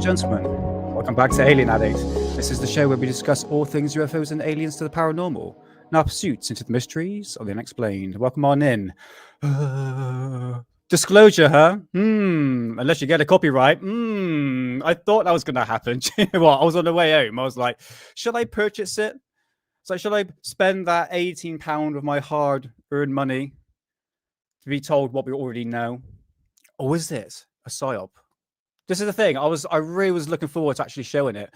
gentlemen, welcome back to Alien Addict. This is the show where we discuss all things UFOs and aliens to the paranormal, and our pursuits into the mysteries of the unexplained. Welcome on in. Disclosure, huh? Unless you get a copyright. I thought that was going to happen. You know what? I was on the way home. I was like, should I purchase it? So should I spend that £18 of my hard-earned money to be told what we already know? Or is it a psyop? This is the thing. I really was looking forward to actually showing it.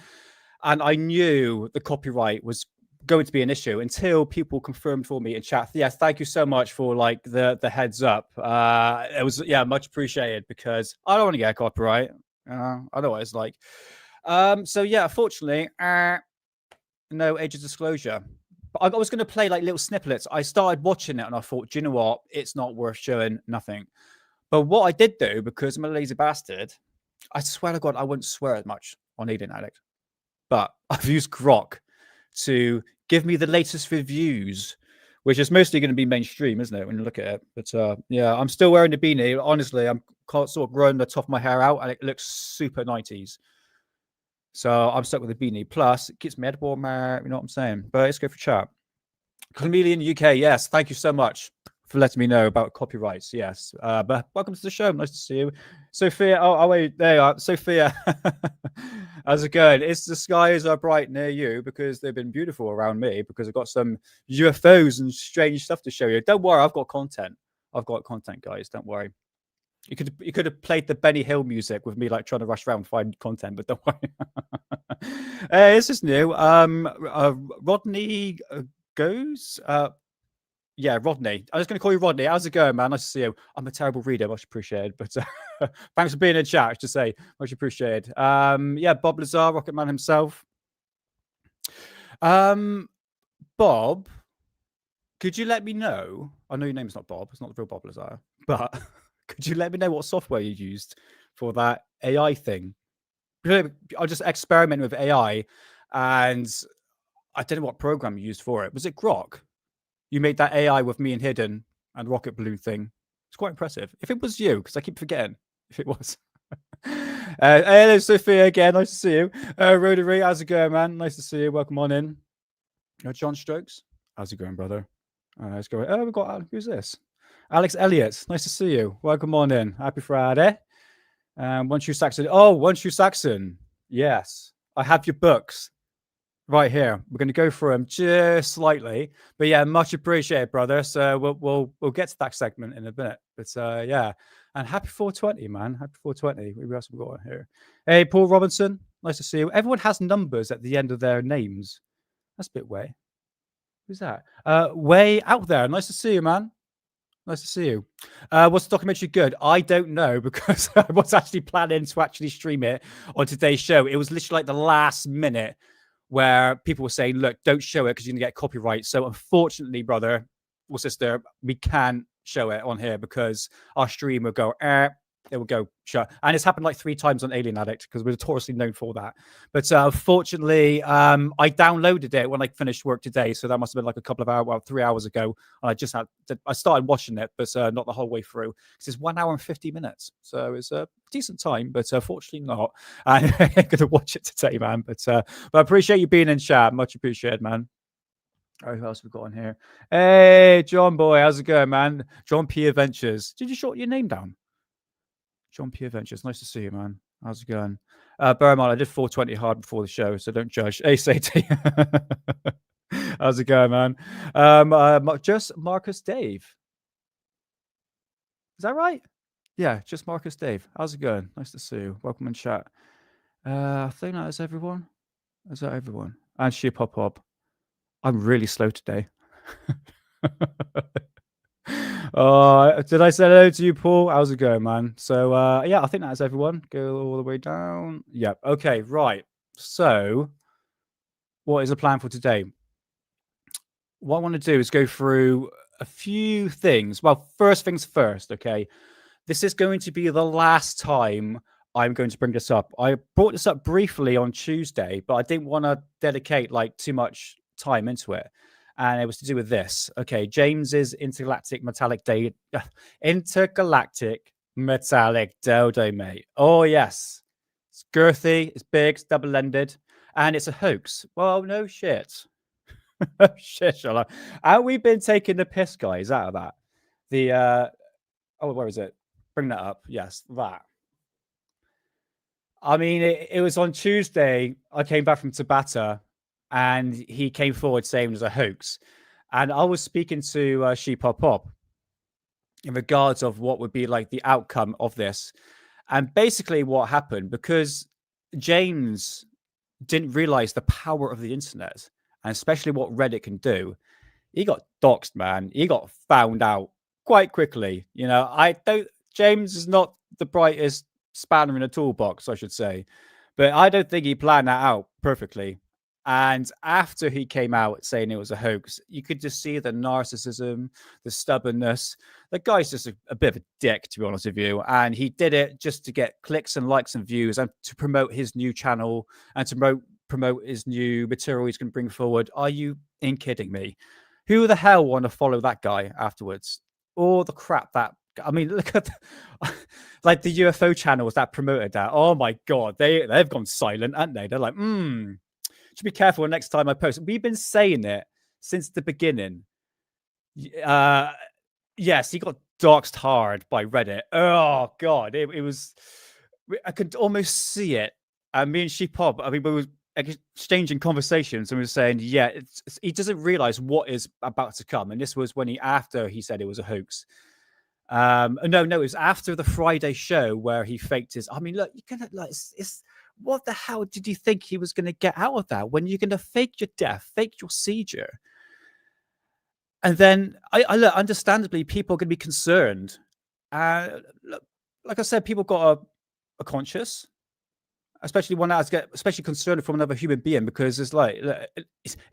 And I knew the copyright was going to be an issue until people confirmed for me in chat. Yes, thank you so much for like the heads up. It was much appreciated because I don't want to get a copyright. I know what it's like. So yeah, fortunately, no age of disclosure. But I was going to play like little snippets. I started watching it and I thought, do you know what? It's not worth showing. Nothing. But what I did do, because I'm a lazy bastard, I swear to God, I wouldn't swear as much on Alien Addict. But I've used Grok to give me the latest reviews, which is mostly going to be mainstream, isn't it, when you look at it? But yeah, I'm still wearing the beanie. Honestly, I'm sort of growing the top of my hair out, and it looks super 90s. So I'm stuck with the beanie. Plus, it keeps my head warmer. You know what I'm saying? But let's go for chat. Chameleon UK, yes. Thank you so much for letting me know about copyrights. Yes. But welcome to the show. Nice to see you. Sophia. Oh wait, there you are. Sophia. How's it going? It's the skies are bright near you because they've been beautiful around me because I've got some UFOs and strange stuff to show you. Don't worry, I've got content. I've got content, guys. Don't worry. You could have played the Benny Hill music with me like trying to rush around and find content, but don't worry. This is new. Rodney goes. Yeah, Rodney. I was going to call you Rodney. How's it going, man? Nice to see you. I'm a terrible reader, much appreciated. But thanks for being in chat, to say, much appreciated. Yeah, Bob Lazar, Rocket Man himself. Bob, could you let me know? I know your name's not Bob. It's not the real Bob Lazar. But could you let me know what software you used for that AI thing? I just experimented with AI, and I don't know what program you used for it. Was it Grok? You made that AI with me and Hidden and rocket balloon thing. It's quite impressive. If it was you, because I keep forgetting if it was. Hello, Sophia, again. Nice to see you. Rotary, how's it going, man? Nice to see you. Welcome on in. John Stokes, how's it going, brother? Let's go. Oh, we've got, who's this? Alex Elliott, nice to see you. Welcome on in. Happy Friday. One Shoe Saxon. Oh, One Shoe Saxon. Yes, I have your books. Right here, we're going to go through them just slightly, but yeah, much appreciated, brother. So we'll get to that segment in a minute. But yeah, and happy 420, man. Happy 420. Who else have we got here? Hey, Paul Robinson, nice to see you. Everyone has numbers at the end of their names. That's a bit way. Who's that? Way out there. Nice to see you, man. Nice to see you. Was the documentary good? I don't know because I was actually planning to actually stream it on today's show. It was literally like the last minute where people were saying, look, don't show it because you're going to get copyright. So unfortunately, brother or sister, we can't show it on here because our stream will go, it will go shut. And it's happened like 3 times on Alien Addict because we're notoriously known for that. But unfortunately, I downloaded it when I finished work today. So that must have been like a couple of hours, well, 3 hours ago. And I started watching it, but not the whole way through. It's 1 hour and 50 minutes. So it's a decent time, but unfortunately not. I'm going to watch it today, man. But I appreciate you being in chat. Much appreciated, man. Oh, who else have we got on here? Hey, John boy, how's it going, man? John P. Adventures. Did you short your name down? John P. Adventures. Nice to see you, man. How's it going? Bear in mind, I did 420 hard before the show, so don't judge. Hey, Sadie. How's it going, man? Just Marcus Dave. Is that right? Yeah, just Marcus Dave. How's it going? Nice to see you. Welcome in chat. I think that is everyone. Is that everyone? And she pop up. I'm really slow today. Did I say hello to you, Paul? How's it going, man? So yeah, I think that's everyone. Go all the way down. Yep. Okay, right. So what is the plan for today? What I want to do is go through a few things. Well, first things first, okay? This is going to be the last time I'm going to bring this up. I brought this up briefly on Tuesday, but I didn't want to dedicate like too much time into it. And it was to do with this. Okay, James's intergalactic metallic dildo, mate. Oh yes, It's girthy, it's big, it's double-ended, and it's a hoax. Well, no shit. Oh, shit, Sherlock. Have we been taking the piss, guys, out of that? The where is it? Bring that up. Yes, that. I mean, it was on Tuesday. I came back from Tabata, and he came forward saying it was a hoax. And I was speaking to Sheep Hop Pop in regards of what would be like the outcome of this. And basically what happened, because James didn't realize the power of the internet, and especially what Reddit can do, he got doxxed, man. He got found out quite quickly. You know, James is not the brightest spanner in a toolbox, I should say, but I don't think he planned that out perfectly. And after he came out saying it was a hoax, you could just see the narcissism, the stubbornness. The guy's just a bit of a dick, to be honest with you. And he did it just to get clicks and likes and views and to promote his new channel and to promote his new material he's going to bring forward. Are you kidding me? Who the hell want to follow that guy afterwards? All the crap that, I mean, look at like the UFO channels that promoted that. Oh my God, they've gone silent, haven't they? They're like, should be careful next time I post. We've been saying it since the beginning. Yes, he got doxed hard by Reddit. Oh God, it was, I could almost see it. And me and Sheepop, I mean, we were exchanging conversations and we were saying, yeah, he doesn't realize what is about to come. And this was after he said it was a hoax. No, it was after the Friday show where he faked his. I mean, look, you can like, it's what the hell did you think he was going to get out of that when you're going to fake your death, fake your seizure? And then I look, understandably, people are going to be concerned. Look, like I said, people got a conscience, especially one that's especially concerned from another human being, because it's like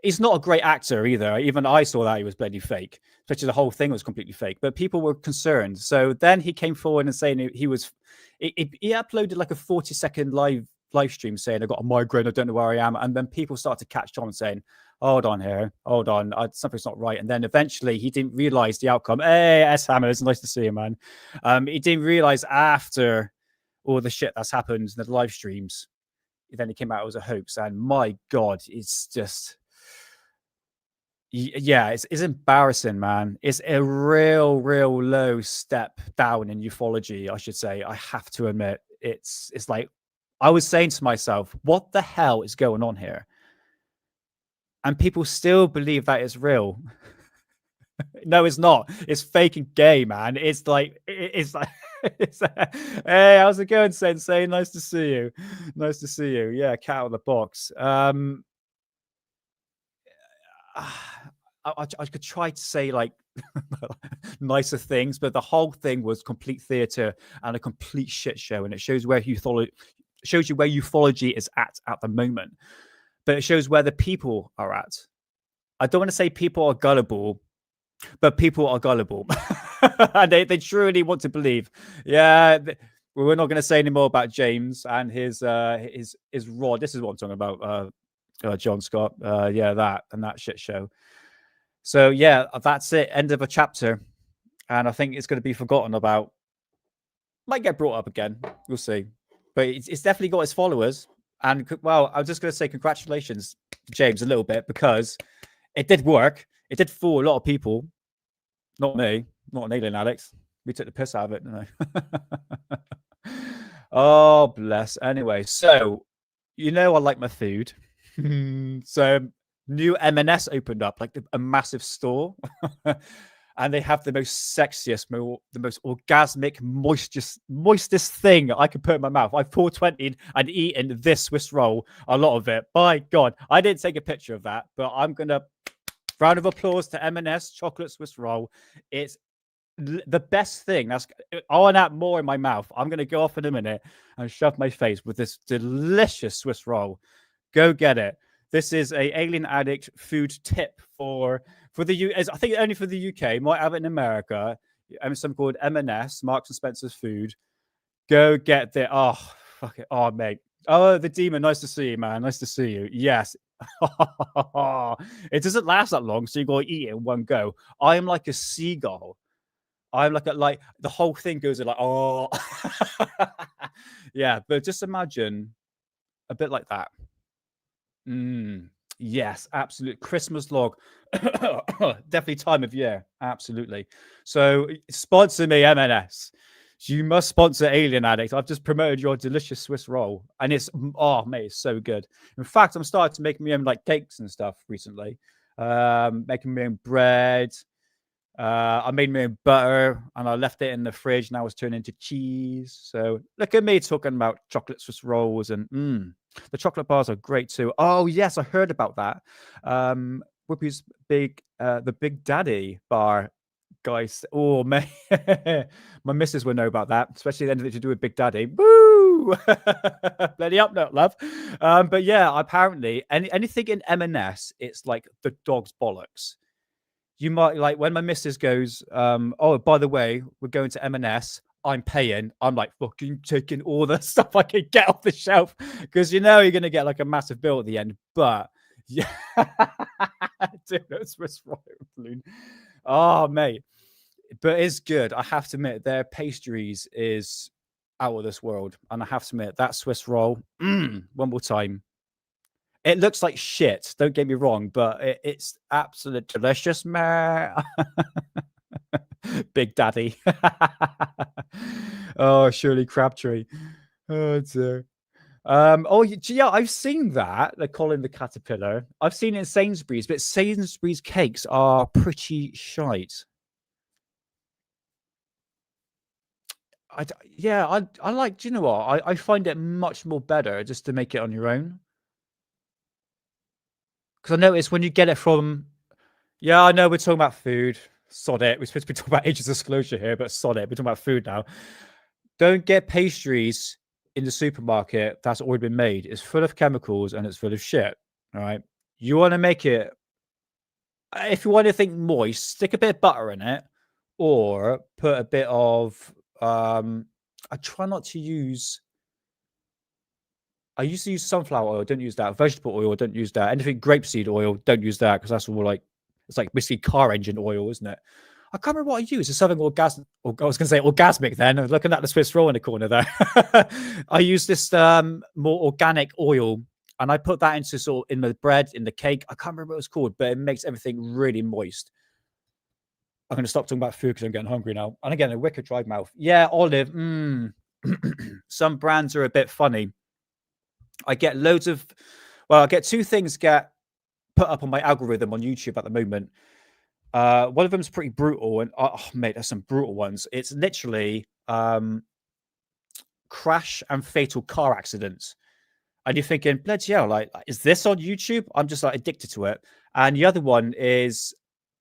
he's not a great actor either. Even I saw that he was bloody fake, especially the whole thing was completely fake. But people were concerned. So then he came forward and saying he uploaded like a 40-second live stream saying I got a migraine, I don't know where I am, and then people started to catch on saying, hold on here, hold on, something's not right. And then eventually he didn't realize the outcome. Hey, S Hammers, nice to see you, man. He didn't realize after all the shit that's happened in the live streams, then it came out as a hoax. And my God, it's just, yeah, it's embarrassing, man. It's a real low step down in ufology, I should say. I have to admit, it's like, I was saying to myself, what the hell is going on here? And people still believe that it's real. No, it's not. It's fake and gay, man. It's like, hey, how's it going, Sensei? Nice to see you. Nice to see you. Yeah, cat out of the box. I could try to say like nicer things, but the whole thing was complete theater and a complete shit show, and it shows where shows you where ufology is at the moment, but it shows where the people are at. I don't want to say people are gullible, but people are gullible. And they truly want to believe. Yeah, we're not going to say any more about James and his rod. This is what I'm talking about, John Scott. Yeah, that shit show. So yeah, that's it. End of a chapter, and I think it's going to be forgotten about. Might get brought up again. We'll see. But it's definitely got its followers. And well, I'm just going to say congratulations to James a little bit, because it did work. It did fool a lot of people. Not me. Not an alien, Alex. We took the piss out of it, didn't I? Oh, bless. Anyway, so you know I like my food. So new M&S opened up, like a massive store. And they have the most sexiest, the most orgasmic, moistest thing I could put in my mouth. I've 420 and eaten this Swiss roll, a lot of it. By God, I didn't take a picture of that, but I'm going to, round of applause to M&S chocolate Swiss roll. It's the best thing. I want that more in my mouth. I'm going to go off in a minute and shove my face with this delicious Swiss roll. Go get it. This is a Alien Addict food tip for the U. I think only for the UK. Might have it in America. Something called M&S, Marks and Spencer's food. Go get the. Oh, fuck it. Oh, mate. Oh, the demon. Nice to see you, man. Nice to see you. Yes. It doesn't last that long, so you got to eat it in one go. I am like a seagull. I'm like the whole thing goes like, oh. Yeah, but just imagine A bit like that. Yes, absolute Christmas log. Definitely time of year. Absolutely. So sponsor me, M&S. You must sponsor Alien Addict. I've just promoted your delicious Swiss roll, and it's mate, it's so good. In fact, I'm starting to make my own like cakes and stuff recently. Making my own bread. I made my own butter and I left it in the fridge. Now it's turned into cheese. So look at me talking about chocolate Swiss rolls, and the chocolate bars are great too. Oh yes, I heard about that. Whoopi's the Big Daddy bar, guys. Oh man, my missus will know about that, especially anything to do with Big Daddy. Woo! Bloody up, no love. But yeah, apparently anything in M&S, it's like the dog's bollocks. You might like when my missus goes, oh, by the way, we're going to M&S. I'm paying. I'm like fucking taking all the stuff I can get off the shelf because you know you're gonna get like a massive bill at the end. But yeah, dude, that's Swiss roll balloon. Oh, mate, but it's good. I have to admit, their pastries is out of this world, and I have to admit that Swiss roll. One more time. It looks like shit, don't get me wrong, but it's absolute delicious, man. Big Daddy. Oh, Shirley Crabtree. Oh, dear. Yeah, I've seen that. They're calling the caterpillar. I've seen it in Sainsbury's, but Sainsbury's cakes are pretty shite. I like, do you know what? I find it much more better just to make it on your own. Because I notice when you get it from, yeah, I know we're talking about food. Sod it. We're supposed to be talking about ages of disclosure here, but sod it. We're talking about food now. Don't get pastries in the supermarket that's already been made. It's full of chemicals and it's full of shit. All right. You want to make it, if you want anything moist, stick a bit of butter in it or put a bit of, I try not to use, I used to use sunflower oil. Don't use that. Vegetable oil. Don't use that. Anything grapeseed oil. Don't use that because that's all like, it's like basically car engine oil, isn't it? I can't remember what I use. It's something orgasmic. I was going to say orgasmic then. I was looking at the Swiss roll in the corner there. I use this more organic oil and I put that into sort of in the bread, in the cake. I can't remember what it's called, but it makes everything really moist. I'm going to stop talking about food because I'm getting hungry now. And again, a wicked dry mouth. Yeah, olive. Some brands are a bit funny. I get loads of, I get two things get put up on my algorithm on YouTube at the moment. One of them is pretty brutal, and mate, there's some brutal ones. It's literally crash and fatal car accidents, and you're thinking, bloody hell, like, is this on YouTube? I'm just like addicted to it. And the other one is,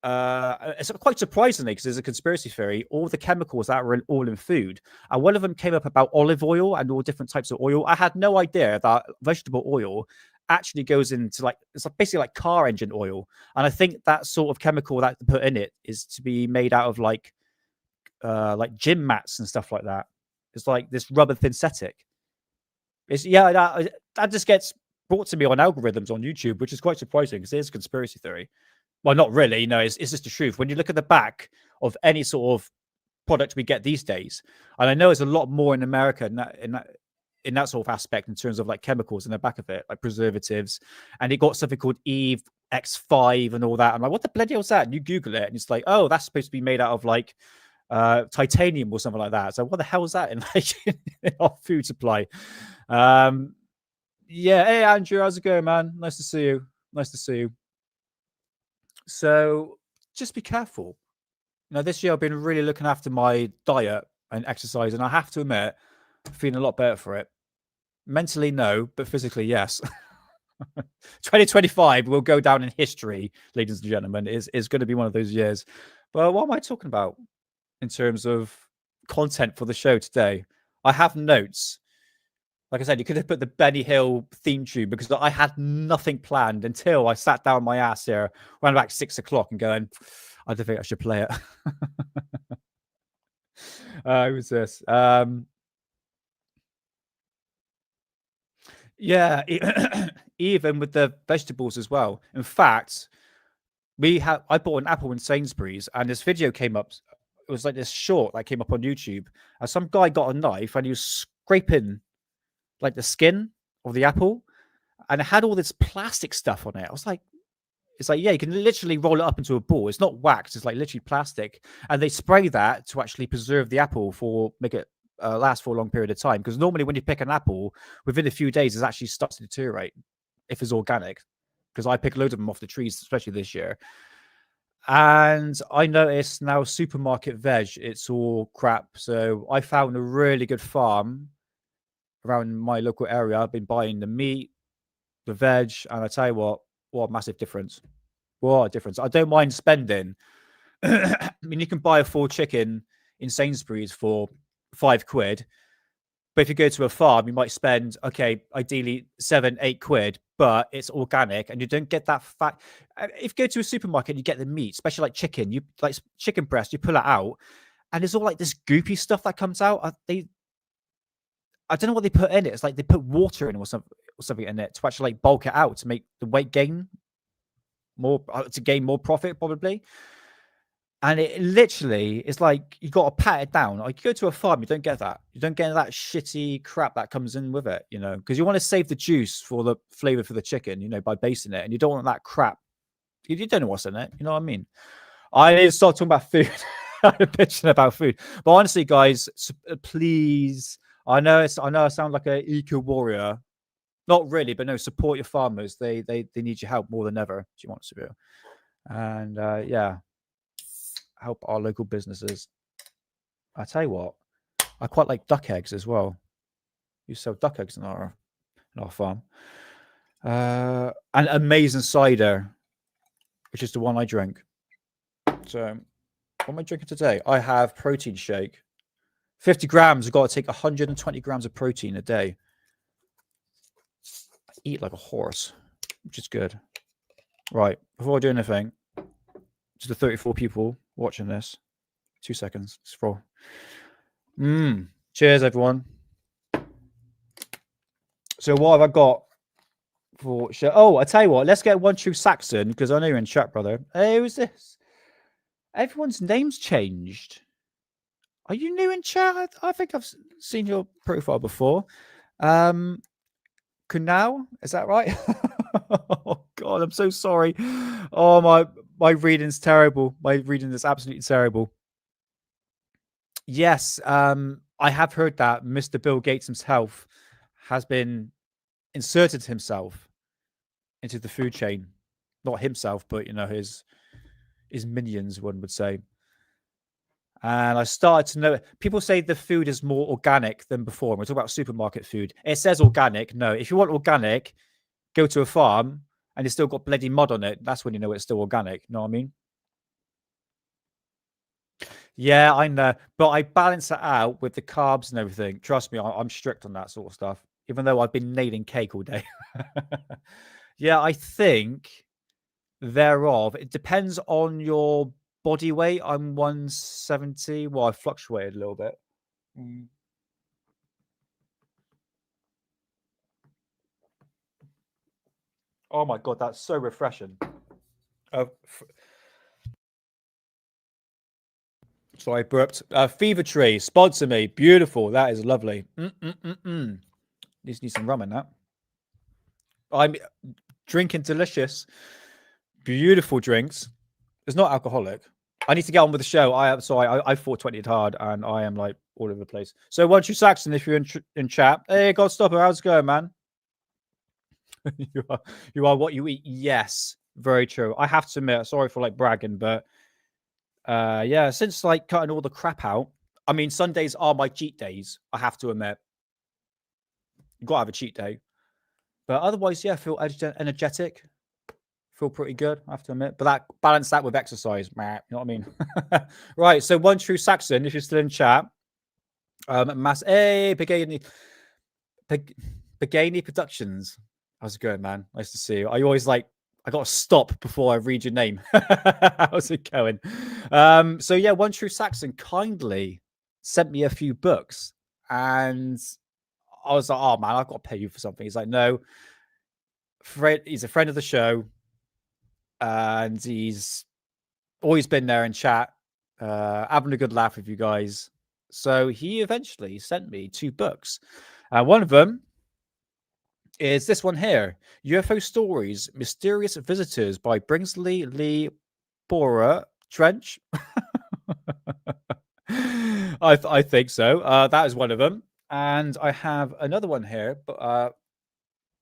it's quite surprisingly because there's a conspiracy theory. All the chemicals that were all in food, and one of them came up about olive oil and all different types of oil. I had no idea that vegetable oil actually goes into like it's basically like car engine oil, and I think that sort of chemical that they put in it is to be made out of like gym mats and stuff like that. It's like this rubber synthetic. It's that just gets brought to me on algorithms on YouTube, which is quite surprising because it is a conspiracy theory. Well, not really. No, it's just the truth. When you look at the back of any sort of product we get these days, and I know it's a lot more in America in that sort of aspect in terms of like chemicals in the back of it, like preservatives, and it got something called Eve X5 and all that. I'm like, what the bloody hell is that? And you Google it, and it's like, oh, that's supposed to be made out of like titanium or something like that. So what the hell is that in like in our food supply? Yeah. Hey, Andrew, how's it going, man? Nice to see you. Nice to see you. So just be careful. This year I've been really looking after my diet and exercise, and I have to admit, I'm feeling a lot better for it. Mentally, no, but physically, yes. 2025 will go down in history, ladies and gentlemen. Is going to be one of those years. But what am I talking about in terms of content for the show today? I have notes. Like I said, you could have put the Benny Hill theme tune because I had nothing planned until I sat down my ass here around about 6 o'clock and going, I don't think I should play it. Who was this? Yeah, even with the vegetables as well. In fact, I bought an apple in Sainsbury's and this video came up. It was like this short that came up on YouTube. And some guy got a knife and he was scraping like the skin of the apple, and it had all this plastic stuff on it. I was like, it's like, yeah, you can literally roll it up into a ball. It's not wax, it's like literally plastic. And they spray that to actually preserve the apple make it last for a long period of time. Because normally when you pick an apple, within a few days, it actually starts to deteriorate if it's organic. Because I pick loads of them off the trees, especially this year. And I noticed now supermarket veg, it's all crap. So I found a really good farm around my local area. I've been buying the meat, the veg, and I tell you what a massive difference. What a difference. I don't mind spending. I mean, you can buy a full chicken in Sainsbury's for £5. But if you go to a farm, you might spend, ideally 7-8 quid, but it's organic and you don't get that fat. If you go to a supermarket, you get the meat, especially like chicken, you like chicken breast, you pull it out and there's all like this goopy stuff that comes out. I don't know what they put in it. It's like they put water in or something in it to actually like bulk it out to make the weight gain more, to gain more profit probably. And it literally is like you got to pat it down. Like you go to a farm, you don't get that. You don't get that shitty crap that comes in with it, because you want to save the juice for the flavor for the chicken, by basting it. And you don't want that crap. You don't know what's in it. You know what I mean? I need to start talking about food. I'm bitching about food. But honestly, guys, please. I know I sound like an eco warrior. Not really, but no, support your farmers. They need your help more than ever. Do you want to do? And yeah. Help our local businesses. I tell you what, I quite like duck eggs as well. You sell duck eggs in our farm. And amazing cider, which is the one I drink. So, what am I drinking today? I have protein shake. 50 grams. I've got to take 120 grams of protein a day. I eat like a horse, which is good. Right, before I do anything, to the 34 people watching this, 2 seconds. Scroll. Cheers, everyone. So what have I got for show? Oh, I tell you what, let's get One True Saxon, because I know you're in chat, brother. Hey, who's this? Everyone's name's changed. Are you new in chat? I think I've seen your profile before. Kunal, is that right? Oh God, I'm so sorry. Oh, my reading's terrible. My reading is absolutely terrible. Yes, I have heard that Mr. Bill Gates himself has been inserted himself into the food chain. Not himself, but his minions, one would say. And I started to know people say the food is more organic than before. We're talking about supermarket food. It says organic. No, if you want organic, go to a farm and it's still got bloody mud on it. That's when you know it's still organic. You know what I mean? Yeah, I know. But I balance it out with the carbs and everything. Trust me, I'm strict on that sort of stuff, even though I've been nailing cake all day. Yeah, I think thereof. It depends on your body weight. I'm 170. Well, I fluctuated a little bit. Oh my God, that's so refreshing. So I burped. Fever Tree, sponsor me. Beautiful. That is lovely. Need some rum in that. I'm drinking delicious, beautiful drinks. It's not alcoholic. I need to get on with the show. I 420'd hard and I am like all over the place. So One True Saxon, if you're in chat, hey, Godstopper, how's it going, man? you are what you eat. Yes, very true. I have to admit, sorry for like bragging, but yeah, since like cutting all the crap out, I mean, Sundays are my cheat days. I have to admit, you gotta have a cheat day. But otherwise, yeah, I feel energetic. Feel pretty good, I have to admit. But that balance that with exercise, you know what I mean? Right. So One True Saxon, if you're still in chat, hey, Pagani Productions. How's it going, man? Nice to see you. I always I got to stop before I read your name. How's it going? So yeah, One True Saxon kindly sent me a few books, and I was like, oh man, I've got to pay you for something. He's like, no, he's a friend of the show, and he's always been there in chat, having a good laugh with you guys. So he eventually sent me 2 books. One of them is this one here: UFO Stories, Mysterious Visitors by Bringsley Lee Bora Trench. I think so. That is one of them. And I have another one here,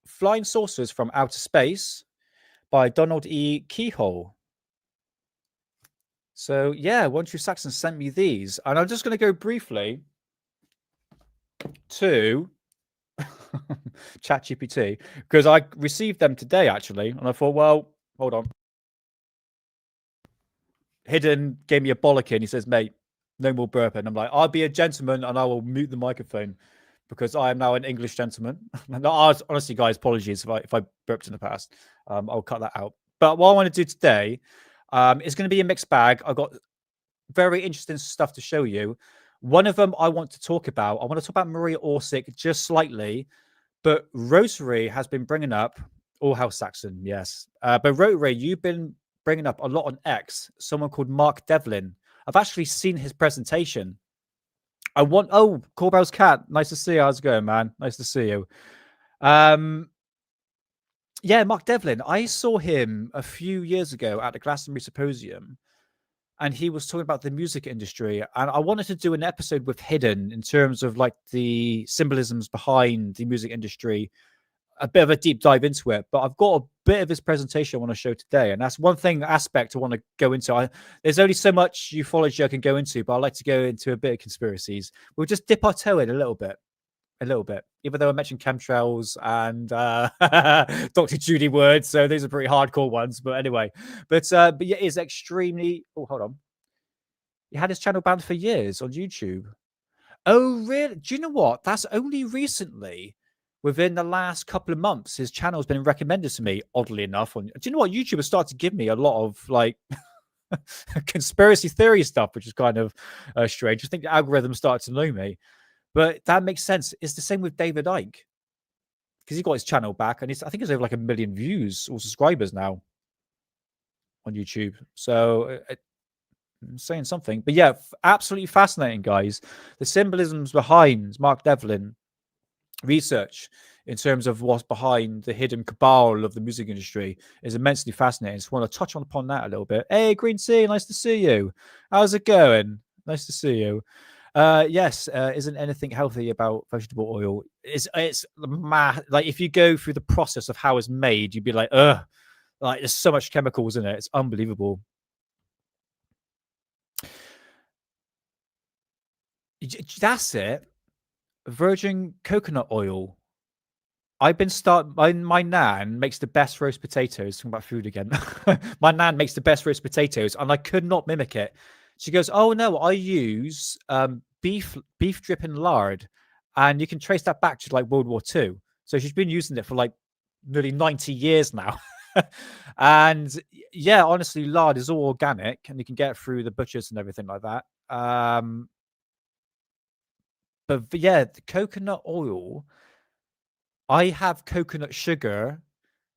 Flying Saucers from Outer Space by Donald E. Keyhole. So yeah, One True Saxon sent me these, and I'm just going to go briefly to ChatGPT because I received them today actually, and I thought, well, hold on. Hidden gave me a bollocking. He says, "Mate, no more burping." I'm like, "I'll be a gentleman and I will mute the microphone because I am now an English gentleman." No, honestly, guys, apologies if I burped in the past. I'll cut that out. But what I want to do today is going to be a mixed bag. I've got very interesting stuff to show you. One of them I want to talk about. I want to talk about Maria Orsic just slightly, but Rotary has been bringing up All House Saxon, yes. But Rotary, you've been bringing up a lot on X. Someone called Mark Devlin. I've actually seen his presentation. Corbell's cat. Nice to see you. How's it going, man? Nice to see you. Yeah, Mark Devlin. I saw him a few years ago at the Glastonbury Symposium, and he was talking about the music industry. And I wanted to do an episode with Hidden in terms of like the symbolisms behind the music industry, a bit of a deep dive into it. But I've got a bit of his presentation I want to show today, and that's one aspect I want to go into. There's only so much ufology I can go into, but I like to go into a bit of conspiracies. We'll just dip our toe in a little bit. Even though I mentioned chemtrails and Dr. Judy Word, so these are pretty hardcore ones. But anyway, but yeah, it's extremely. Oh, hold on. He had his channel banned for years on YouTube. Oh, really? Do you know what? That's only recently, within the last couple of months, his channel has been recommended to me. Oddly enough, do you know what? YouTube has started to give me a lot of like conspiracy theory stuff, which is kind of strange. I think the algorithm started to know me. But that makes sense. It's the same with David Icke because he got his channel back, and I think it's over like 1 million views or subscribers now on YouTube. So I'm saying something, but yeah, absolutely fascinating, guys. The symbolisms behind Mark Devlin research in terms of what's behind the hidden cabal of the music industry is immensely fascinating. Just want to touch upon that a little bit. Hey, Green Sea, nice to see you. How's it going? Nice to see you. Yes, isn't anything healthy about vegetable oil? It's like if you go through the process of how it's made, you'd be like, ugh, like there's so much chemicals in it. It's unbelievable. That's it. Virgin coconut oil. I've been my nan makes the best roast potatoes. Talking about food again. My nan makes the best roast potatoes, and I could not mimic it. She goes, "Oh no, I use beef dripping lard," and you can trace that back to like World War II. So she's been using it for like nearly 90 years now. And yeah, honestly, lard is all organic, and you can get it through the butchers and everything like that. But yeah, the coconut oil. I have coconut sugar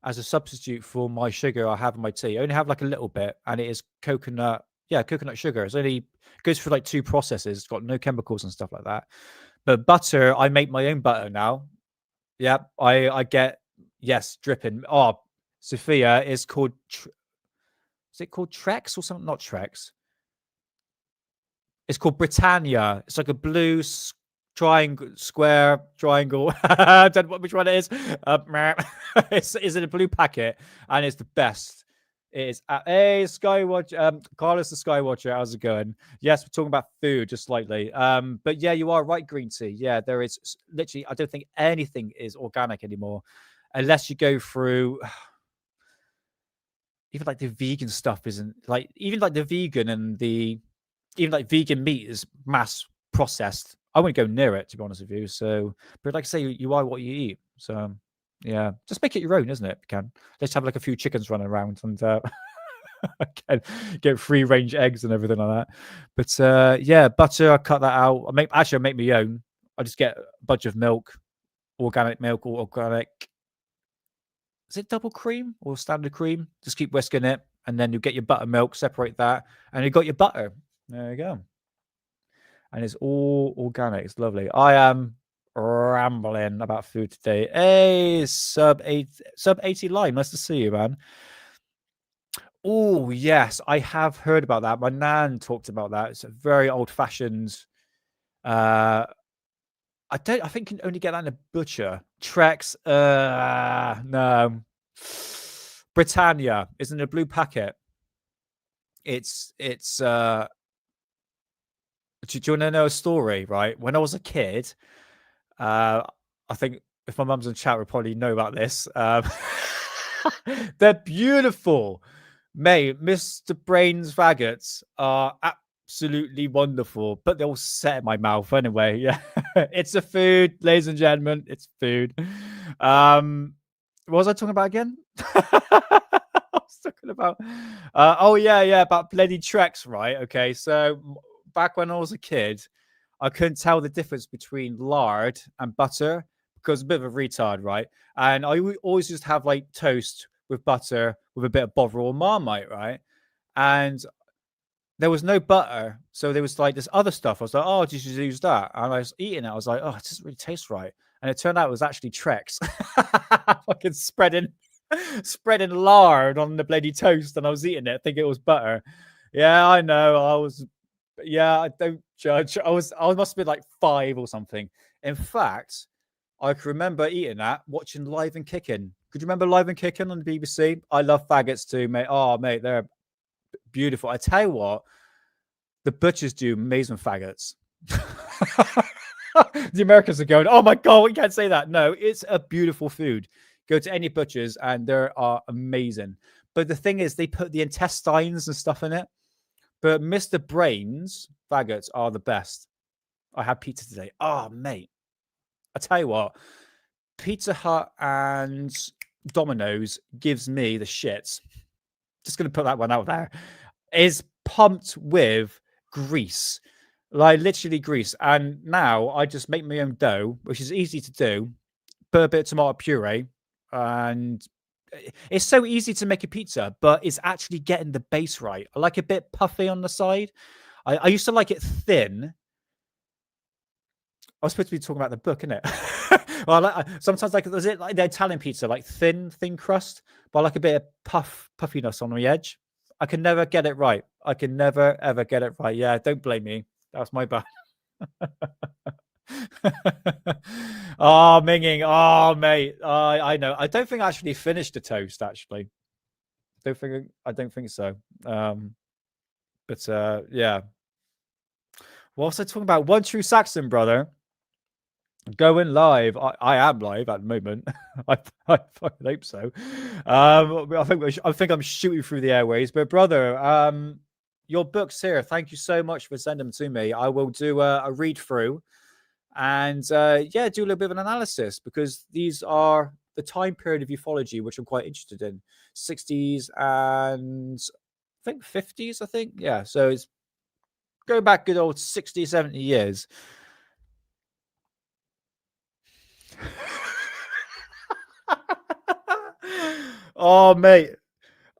as a substitute for my sugar I have in my tea. I only have like a little bit, and it is coconut. Yeah, coconut sugar. It's only goes through like 2 processes. It's got no chemicals and stuff like that. But butter, I make my own butter now. Yeah, I get dripping. Oh, Sophia is called. Is it called Trex or something? Not Trex. It's called Britannia. It's like a blue square triangle. I don't know which one it is. It's in a blue packet, and it's the best. It is. Hey, Skywatch. Carlos the Skywatcher. How's it going? Yes, we're talking about food just slightly. But yeah, you are right, green tea. Yeah, there is literally. I don't think anything is organic anymore, unless you go through. Even like the vegan stuff isn't like even like the vegan and the even like vegan meat is mass processed. I wouldn't go near it, to be honest with you. So, but like I say, you are what you eat. So, yeah, just make it your own, isn't it? Can let's have like a few chickens running around and get free range eggs and everything like that. But yeah, butter. I cut that out. I make my own. I just get a bunch of milk, organic milk or organic. Is it double cream or standard cream? Just keep whisking it, and then you get your buttermilk. Separate that, and you got your butter. There you go. And it's all organic. It's lovely. I am rambling about food today. Hey, sub 80 line. Nice to see you, man. Oh, yes, I have heard about that. My nan talked about that. It's a very old-fashioned. Uh, I think you can only get that in a butcher. Trex. No. Britannia is in a blue packet. It's. Do you want to know a story? Right, when I was a kid, I think if my mum's in chat, will probably know about this. They're beautiful, mate. Mr. Brain's faggots are absolutely wonderful, but they'll set in my mouth anyway. Yeah, it's a food, ladies and gentlemen. It's food. What was I talking about again? I was talking about. Oh yeah, about bloody Trex, right? Okay, so back when I was a kid, I couldn't tell the difference between lard and butter because I'm a bit of a retard, right? And I always just have like toast with butter with a bit of Bovril or Marmite, right? And there was no butter, so there was like this other stuff. I was like, oh, just use that, and I was eating it. I was like, oh, it doesn't really taste right, and it turned out it was actually Trex, fucking spreading lard on the bloody toast, and I was eating it, thinking it was butter. Yeah, I know. Yeah, I don't judge. I must have been like 5 or something. In fact, I can remember eating that, watching Live and Kicking. Could you remember Live and Kicking on the BBC? I love faggots too, mate. Oh, mate, they're beautiful. I tell you what, the butchers do amazing faggots. The Americans are going, oh my God, we can't say that. No, it's a beautiful food. Go to any butchers and they are amazing. But the thing is, they put the intestines and stuff in it. But Mr. Brain's faggots are the best. I had pizza today. Oh, mate. I tell you what, Pizza Hut and Domino's gives me the shits. Just going to put that one out there. Is pumped with grease, like literally grease. And now I just make my own dough, which is easy to do. Put a bit of tomato puree, and it's so easy to make a pizza, but it's actually getting the base right. I like a bit puffy on the side. I used to like it thin. I was supposed to be talking about the book, isn't it? Well, sometimes like was it like the Italian pizza, like thin crust, but I like a bit of puffiness on the edge. I can never get it right. I can never ever get it right. Yeah, don't blame me. That's my bad. Oh, minging. Oh, mate. I know. I don't think I actually finished the toast. Actually, I don't think so. But yeah. What was I talking about? One True Saxon, brother. Going live. I am live at the moment. I fucking hope so. I think I'm shooting through the airways. But brother, your book's here. Thank you so much for sending them to me. I will do a read through and yeah, do a little bit of an analysis because these are the time period of ufology which I'm quite interested in. 60s and I think 50s. I think yeah. So it's go back good old 60, 70 years. Oh, mate.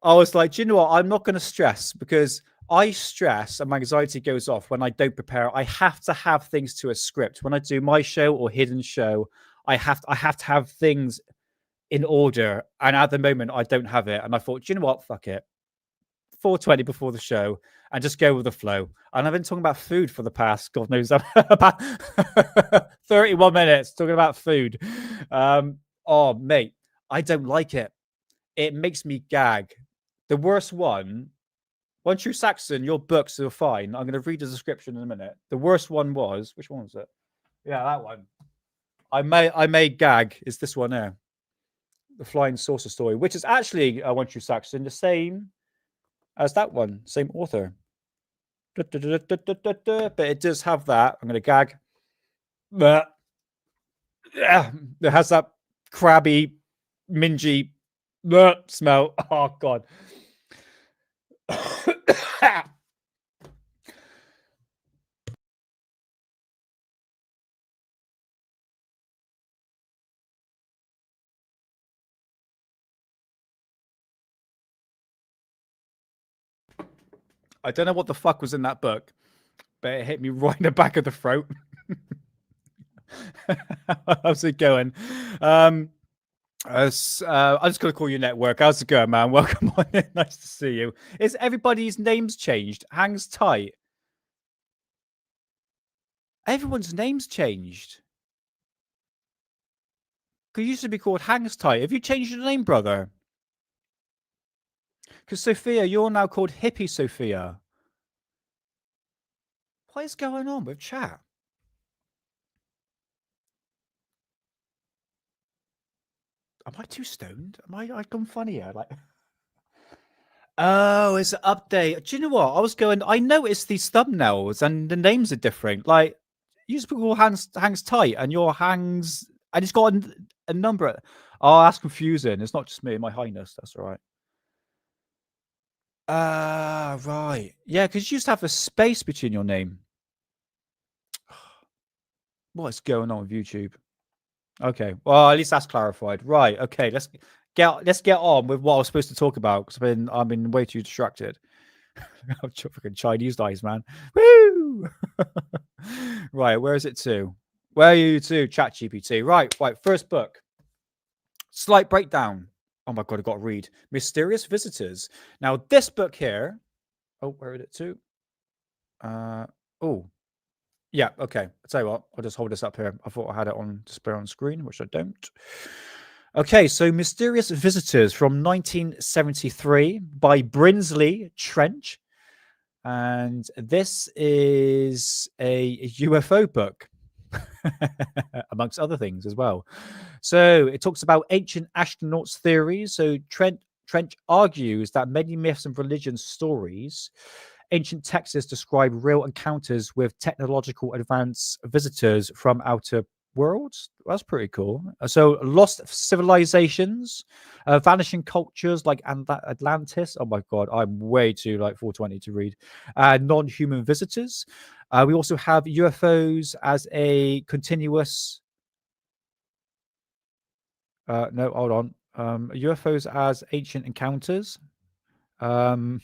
I was like, do you know what? I'm not going to stress because I stress and my anxiety goes off when I don't prepare. I have to have things to a script. When I do my show or hidden show, I have to have things in order. And at the moment, I don't have it. And I thought, do you know what? Fuck it. 4:20 before the show and just go with the flow. And I've been talking about food for the past, God knows, about 31 minutes talking about food. Oh, mate, I don't like it. It makes me gag. The worst one True Saxon, your books are fine. I'm going to read the description in a minute. The worst one was, which one was it? Yeah, that one. I may gag. Is this one here? The Flying Saucer Story, which is actually One True Saxon, the same as that one, same author. But it does have that. I'm going to gag. But yeah, it has that crabby, mingy smell. Oh, God. I don't know what the fuck was in that book, but it hit me right in the back of the throat. How's it going? I'm just gonna call you Network. How's it going, man? Welcome on in. Nice to see you. Is everybody's names changed? Hangs tight. Everyone's name's changed. Because used to be called Hangs tight. Have you changed your name, brother? Because Sophia, you're now called Hippie Sophia. What is going on with chat? Am I too stoned? Am I gone funny here? Like, oh, it's an update. Do you know what? I noticed these thumbnails and the names are different. Like, you just call hangs tight and your hangs, and it's got a number. Oh, that's confusing. It's not just me, my highness. That's all right. Right. Yeah, because you used to have a space between your name. What's going on with YouTube? Okay. Well, at least that's clarified. Right. Okay. Let's get on with what I was supposed to talk about because I've been way too distracted. I'm freaking Chinese guys, man. Woo! Right. Where is it to? Where are you to? ChatGPT. Right. First book. Slight breakdown. Oh my god, I got to read. Mysterious Visitors. Now, this book here. Oh, where is it to? Oh, yeah, okay. I'll tell you what, I'll just hold this up here. I thought I had it on display on screen, which I don't. Okay, so Mysterious Visitors from 1973 by Brinsley Trench. And this is a UFO book, amongst other things as well. So it talks about ancient astronauts theories. So Trench argues that many myths and religion stories, ancient texts describe real encounters with technological advanced visitors from outer worlds. That's pretty cool. So lost civilizations, vanishing cultures like Atlantis. Oh my god, I'm way too like 420 to read. Non-human visitors. We also have UFOs as a continuous. No, hold on. UFOs as ancient encounters. Oh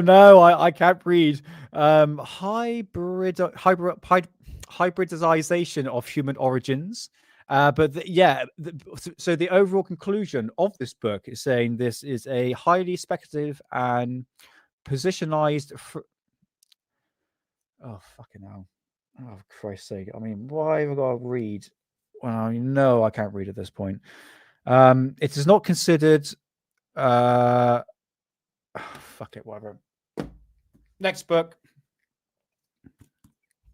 no, I can't read. Hybridization of human origins. So the overall conclusion of this book is saying this is a highly speculative and positionized. Oh fucking hell! Oh Christ's sake! I mean, why have I got to read? Well, I know I can't read at this point. It is not considered. Fuck it, whatever. Next book.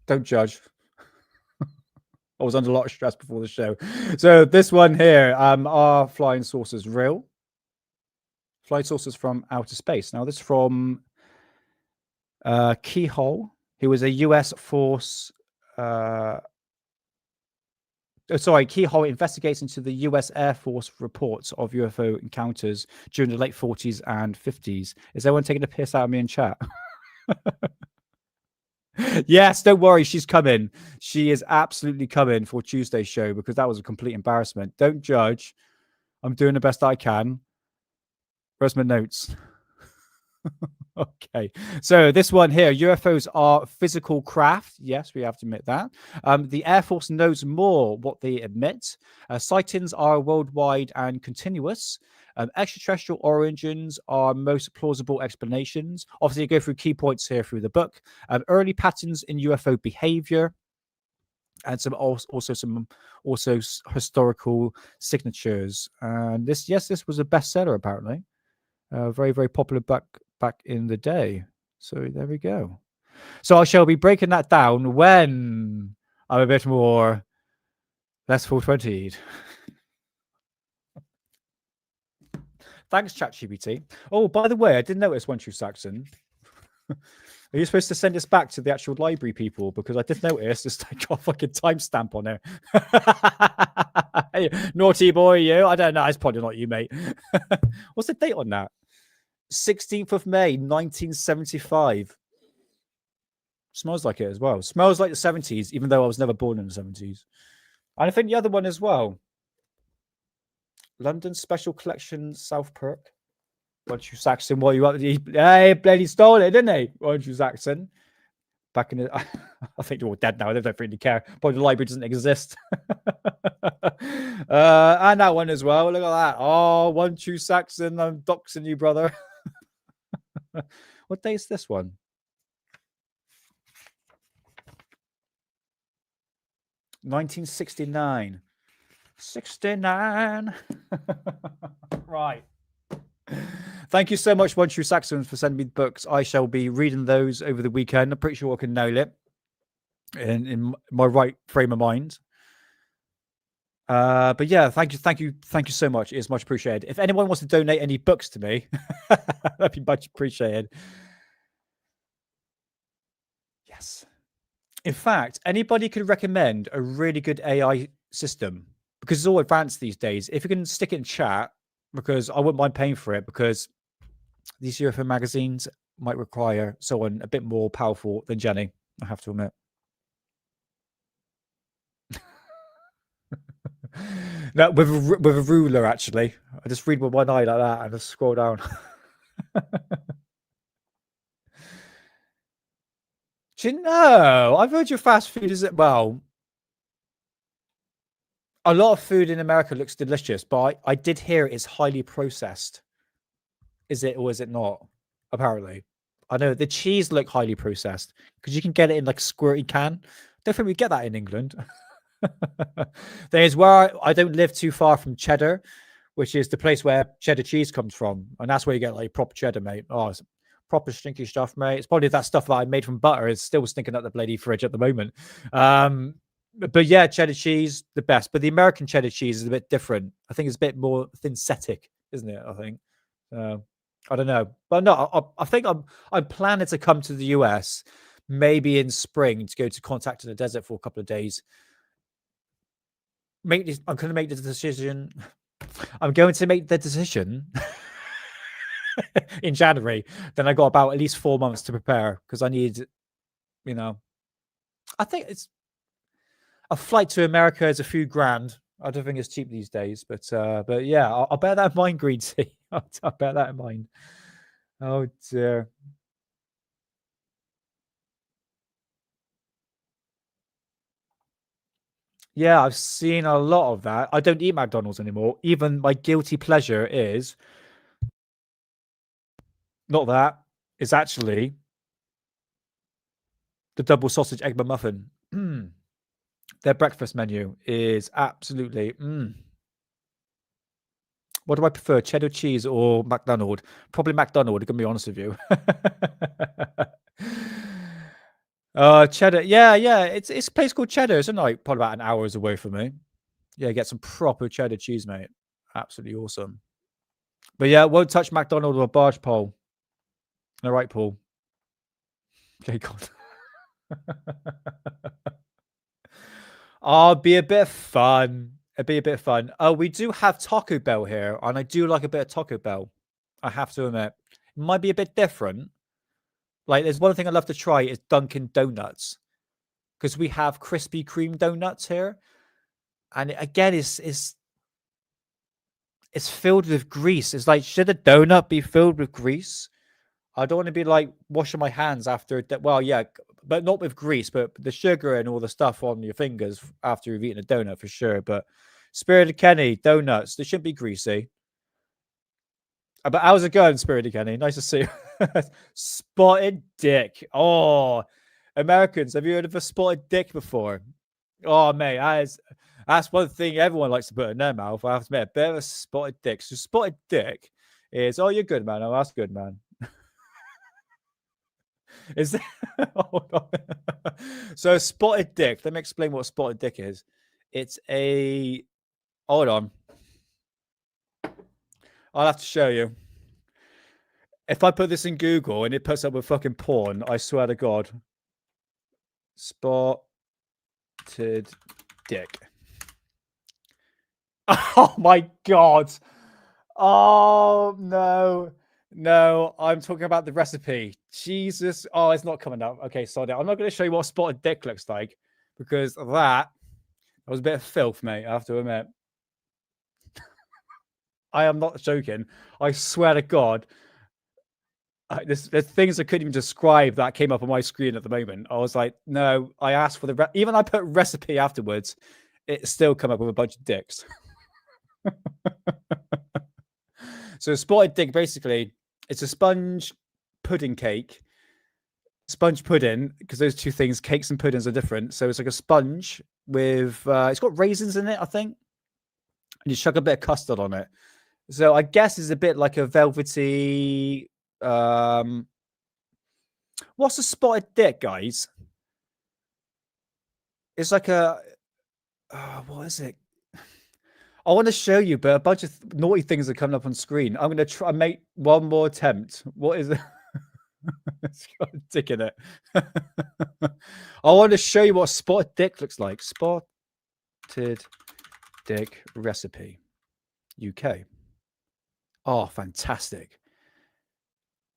Don't judge. I was under a lot of stress before the show. So this one here, are flying saucers real? Flying saucers from outer space. Now this is from Keyhole, who was a US force. Keyhole investigates into the US Air Force reports of UFO encounters during the late 40s and 50s. Is anyone taking a piss out of me in chat? Yes, don't worry, she's coming. She is absolutely coming for Tuesday's show because that was a complete embarrassment. Don't judge. I'm doing the best I can. Where's my notes? Okay, so this one here, UFOs are physical craft. Yes, we have to admit that. The Air Force knows more what they admit. Sightings are worldwide and continuous. Extraterrestrial origins are most plausible explanations. Obviously, you go through key points here through the book. Early patterns in UFO behavior, and some historical signatures. And this was a bestseller apparently. Very, very popular back in the day. So there we go. So I shall be breaking that down when I'm a bit more less 420. Thanks, ChatGPT. Oh, by the way, I did notice one, True Saxon. Are you supposed to send this back to the actual library people? Because I did notice it's got a fucking timestamp on there. Hey, naughty boy, you. I don't know. It's probably not you, mate. What's the date on that? 16th of May, 1975. Smells like it as well. Smells like the 70s, even though I was never born in the 70s. And I think the other one as well. London Special Collection, South Perk. Once you Saxon, what you up? Hey, bloody stole it, didn't he? Once you Saxon. back in the, I think they're all dead now. They don't really care. Probably the library doesn't exist. And that one as well. Look at that. Oh, 1 True Saxon. I'm doxing you, brother. What day is this one? 1969. 69. Right. Thank you so much, 1 True Saxon, for sending me the books. I shall be reading those over the weekend. I'm pretty sure I can nail it in my right frame of mind. But yeah, thank you so much. It's much appreciated. If anyone wants to donate any books to me, that'd be much appreciated. Yes. In fact, anybody could recommend a really good AI system, because it's all advanced these days. If you can stick it in chat, because I wouldn't mind paying for it, because these UFO magazines might require someone a bit more powerful than Jenny, I have to admit. No, with a ruler, actually. I just read with one eye like that and just scroll down. Do you know? I've heard your fast food is well. A lot of food in America looks delicious, but I did hear it's highly processed. Is it or is it not? Apparently, I know the cheese look highly processed because you can get it in like squirty can. Don't think we get that in England. There's where I don't live too far from Cheddar, which is the place where cheddar cheese comes from, and that's where you get like proper cheddar, mate. Oh, it's proper stinky stuff, mate. It's probably that stuff that I made from butter is still stinking up the bloody fridge at the moment. But yeah, cheddar cheese, the best. But the American cheddar cheese is a bit different. I think it's a bit more synthetic, isn't it? I think. I don't know, but no, I think I'm planning to come to the US maybe in spring to go to Contact in the Desert for a couple of days. I'm going to make the decision. I'm going to make the decision in January. Then I got about at least 4 months to prepare because I need, I think it's a flight to America is a few grand. I don't think it's cheap these days, but yeah, I'll bear that in mind, Green Tea. I'll bear that in mind. Oh dear. Yeah, I've seen a lot of that. I don't eat McDonald's anymore. Even my guilty pleasure is not that. It's actually the double sausage egg McMuffin. Their breakfast menu is absolutely. What do I prefer, cheddar cheese or McDonald's? Probably McDonald's, I'm going to be honest with you. Cheddar. Yeah. It's a place called Cheddar, isn't it? Probably about an hour's away from me. Yeah, get some proper cheddar cheese, mate. Absolutely awesome. But yeah, won't touch McDonald's or barge pole. All right, Paul. Okay, God. Oh, be a bit of fun. It'd be a bit of fun. Oh, we do have Taco Bell here, and I do like a bit of Taco Bell. I have to admit, it might be a bit different. Like, there's one thing I love to try is Dunkin' Donuts, because we have Krispy Kreme donuts here, and again, it's filled with grease. It's like, should a donut be filled with grease? I don't want to be like washing my hands after that. Well, yeah, but not with grease, but the sugar and all the stuff on your fingers after you've eaten a donut for sure. But Spirited Kenny, donuts, they shouldn't be greasy. But how's it going, Spirited Kenny? Nice to see you. Spotted dick. Oh, Americans, have you heard of a spotted dick before? Oh, mate, that's one thing everyone likes to put in their mouth. I have to admit, a bit of a spotted dick. So spotted dick is, oh, you're good, man. Oh, that's good, man. Is that... Hold on. So spotted dick. Let me explain what spotted dick is. It's a... Hold on. I'll have to show you. If I put this in Google and it puts up with fucking porn, I swear to God. Spotted dick. Oh my God. Oh no. No, I'm talking about the recipe. Jesus. Oh, it's not coming up. Okay, sorry. I'm not going to show you what spotted dick looks like because that was a bit of filth, mate. I have to admit. I am not joking. I swear to God. There's things I couldn't even describe that came up on my screen at the moment. I was like, no, I asked for the even I put recipe afterwards, it still come up with a bunch of dicks. So a spotted dick, basically, it's a sponge pudding cake. Sponge pudding, because those two things, cakes and puddings, are different. So it's like a sponge with it's got raisins in it, I think. And you chuck a bit of custard on it. So I guess it's a bit like a velvety what's a spotted dick, guys? It's like a what is it? I want to show you, but a bunch of naughty things are coming up on screen. I'm going to try make one more attempt. What is it? It's got a dick in it. I want to show you what spotted dick looks like. Spotted dick recipe. UK. Oh, fantastic.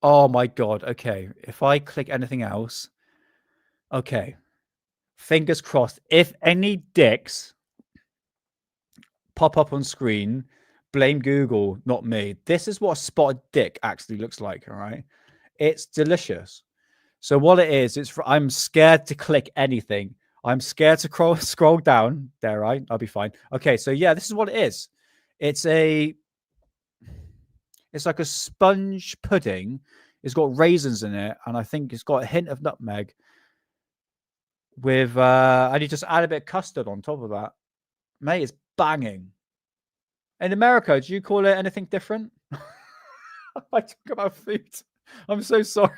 Oh my God. Okay. If I click anything else. Okay. Fingers crossed. If any dicks pop up on screen, blame Google, not me. This is what a spotted dick actually looks like. All right. It's delicious. So what it is, I'm scared to click anything. I'm scared to scroll down. There, right? I'll be fine. Okay, so yeah, this is what it is. It's like a sponge pudding. It's got raisins in it, and I think it's got a hint of nutmeg. With and you just add a bit of custard on top of that. Mate, it's banging. In America, do you call it anything different? I talk about food. I'm so sorry.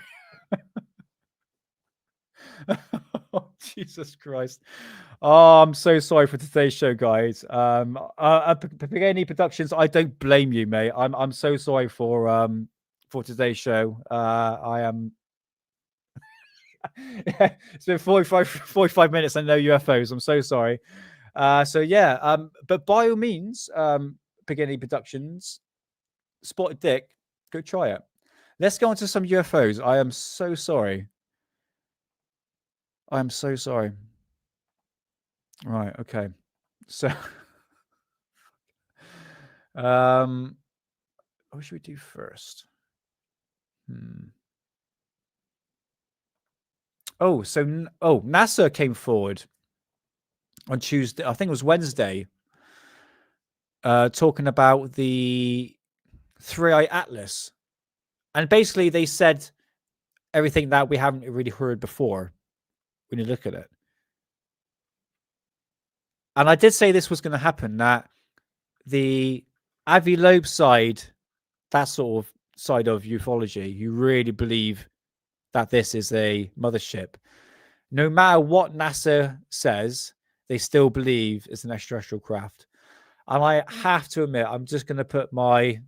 Oh, Jesus Christ. Oh, I'm so sorry for today's show, guys. Pagani Productions, I don't blame you, mate. I'm so sorry for today's show. I am it's been 45 minutes and no UFOs. I'm so sorry. So yeah, but by all means, Pagani Productions, Spotted Dick, go try it. Let's go on to some UFOs. I am so sorry. I'm so sorry. Right, okay. So what should we do first? Oh, so NASA came forward on Tuesday, I think it was Wednesday, talking about the 3-eye atlas. And basically they said everything that we haven't really heard before when you look at it. And I did say this was going to happen, that the Avi Loeb side, that sort of side of ufology, you really believe that this is a mothership. No matter what NASA says, they still believe it's an extraterrestrial craft. And I have to admit, I'm just going to put my,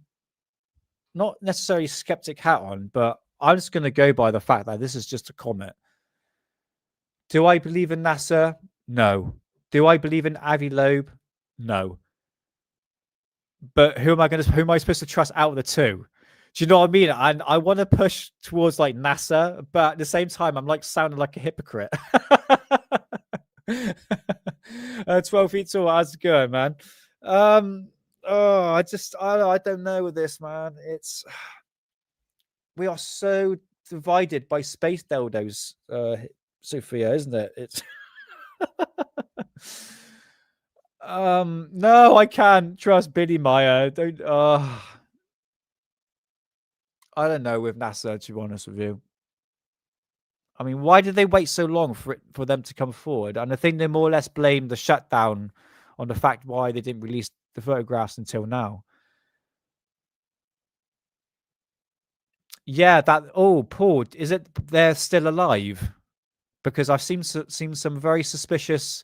not necessarily skeptic hat on, but I'm just going to go by the fact that this is just a comet. Do I believe in NASA? No. Do I believe in Avi Loeb? No. But who am I supposed to trust out of the two? Do you know what I mean? And I want to push towards like NASA, but at the same time, I'm like sounding like a hypocrite. 12 feet tall, how's it going, man? I don't know with this, man. We are so divided by space dildos, Sophia, isn't it? It's no, I can't trust Billy Meyer. I don't know with NASA, to be honest with you. I mean, why did they wait so long for them to come forward? And I think they more or less blame the shutdown on the fact why they didn't release the photographs until now. Yeah, Paul, is it they're still alive? Because I've seen some very suspicious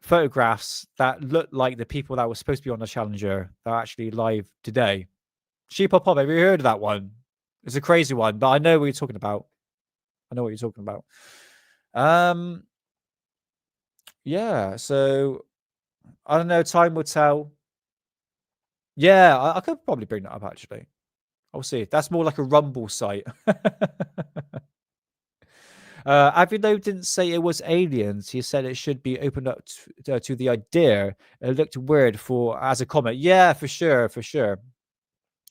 photographs that look like the people that were supposed to be on the Challenger that are actually live today. Sheep Pop, have you heard of that one? It's a crazy one, but I know what you're talking about. Yeah, so I don't know, time will tell. Yeah, I could probably bring that up actually. I'll see. That's more like a Rumble site. Avi Loeb didn't say it was aliens. He said it should be opened up to the idea. It looked weird as a comment. Yeah, for sure.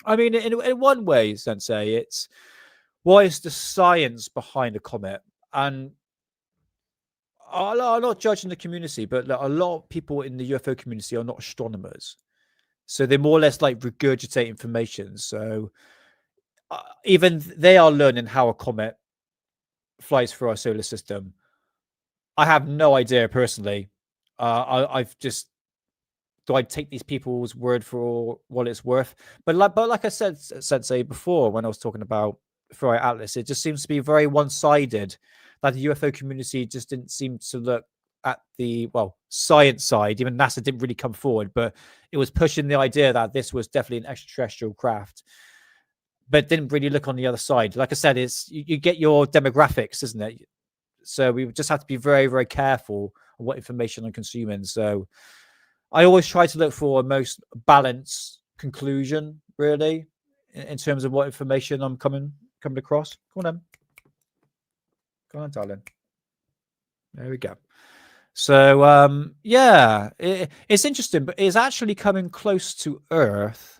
I mean, in one way, Sensei, it's what is the science behind a comet? And I'm not judging the community, but a lot of people in the UFO community are not astronomers. So they more or less like regurgitate information. So even they are learning how a comet flies through our solar system. I have no idea personally. I've just do I take these people's word for what it's worth? But like I said, Sensei, before when I was talking about Friar Atlas, it just seems to be very one-sided. That the UFO community just didn't seem to look at the science side. Even NASA didn't really come forward, but it was pushing the idea that this was definitely an extraterrestrial craft, but didn't really look on the other side. Like I said, it's you get your demographics, isn't it? So we just have to be very, very careful on what information I'm consuming. So I always try to look for a most balanced conclusion, really, in terms of what information I'm coming across. Go on, darling. There we go. So yeah, it's interesting, but it's actually coming close to Earth.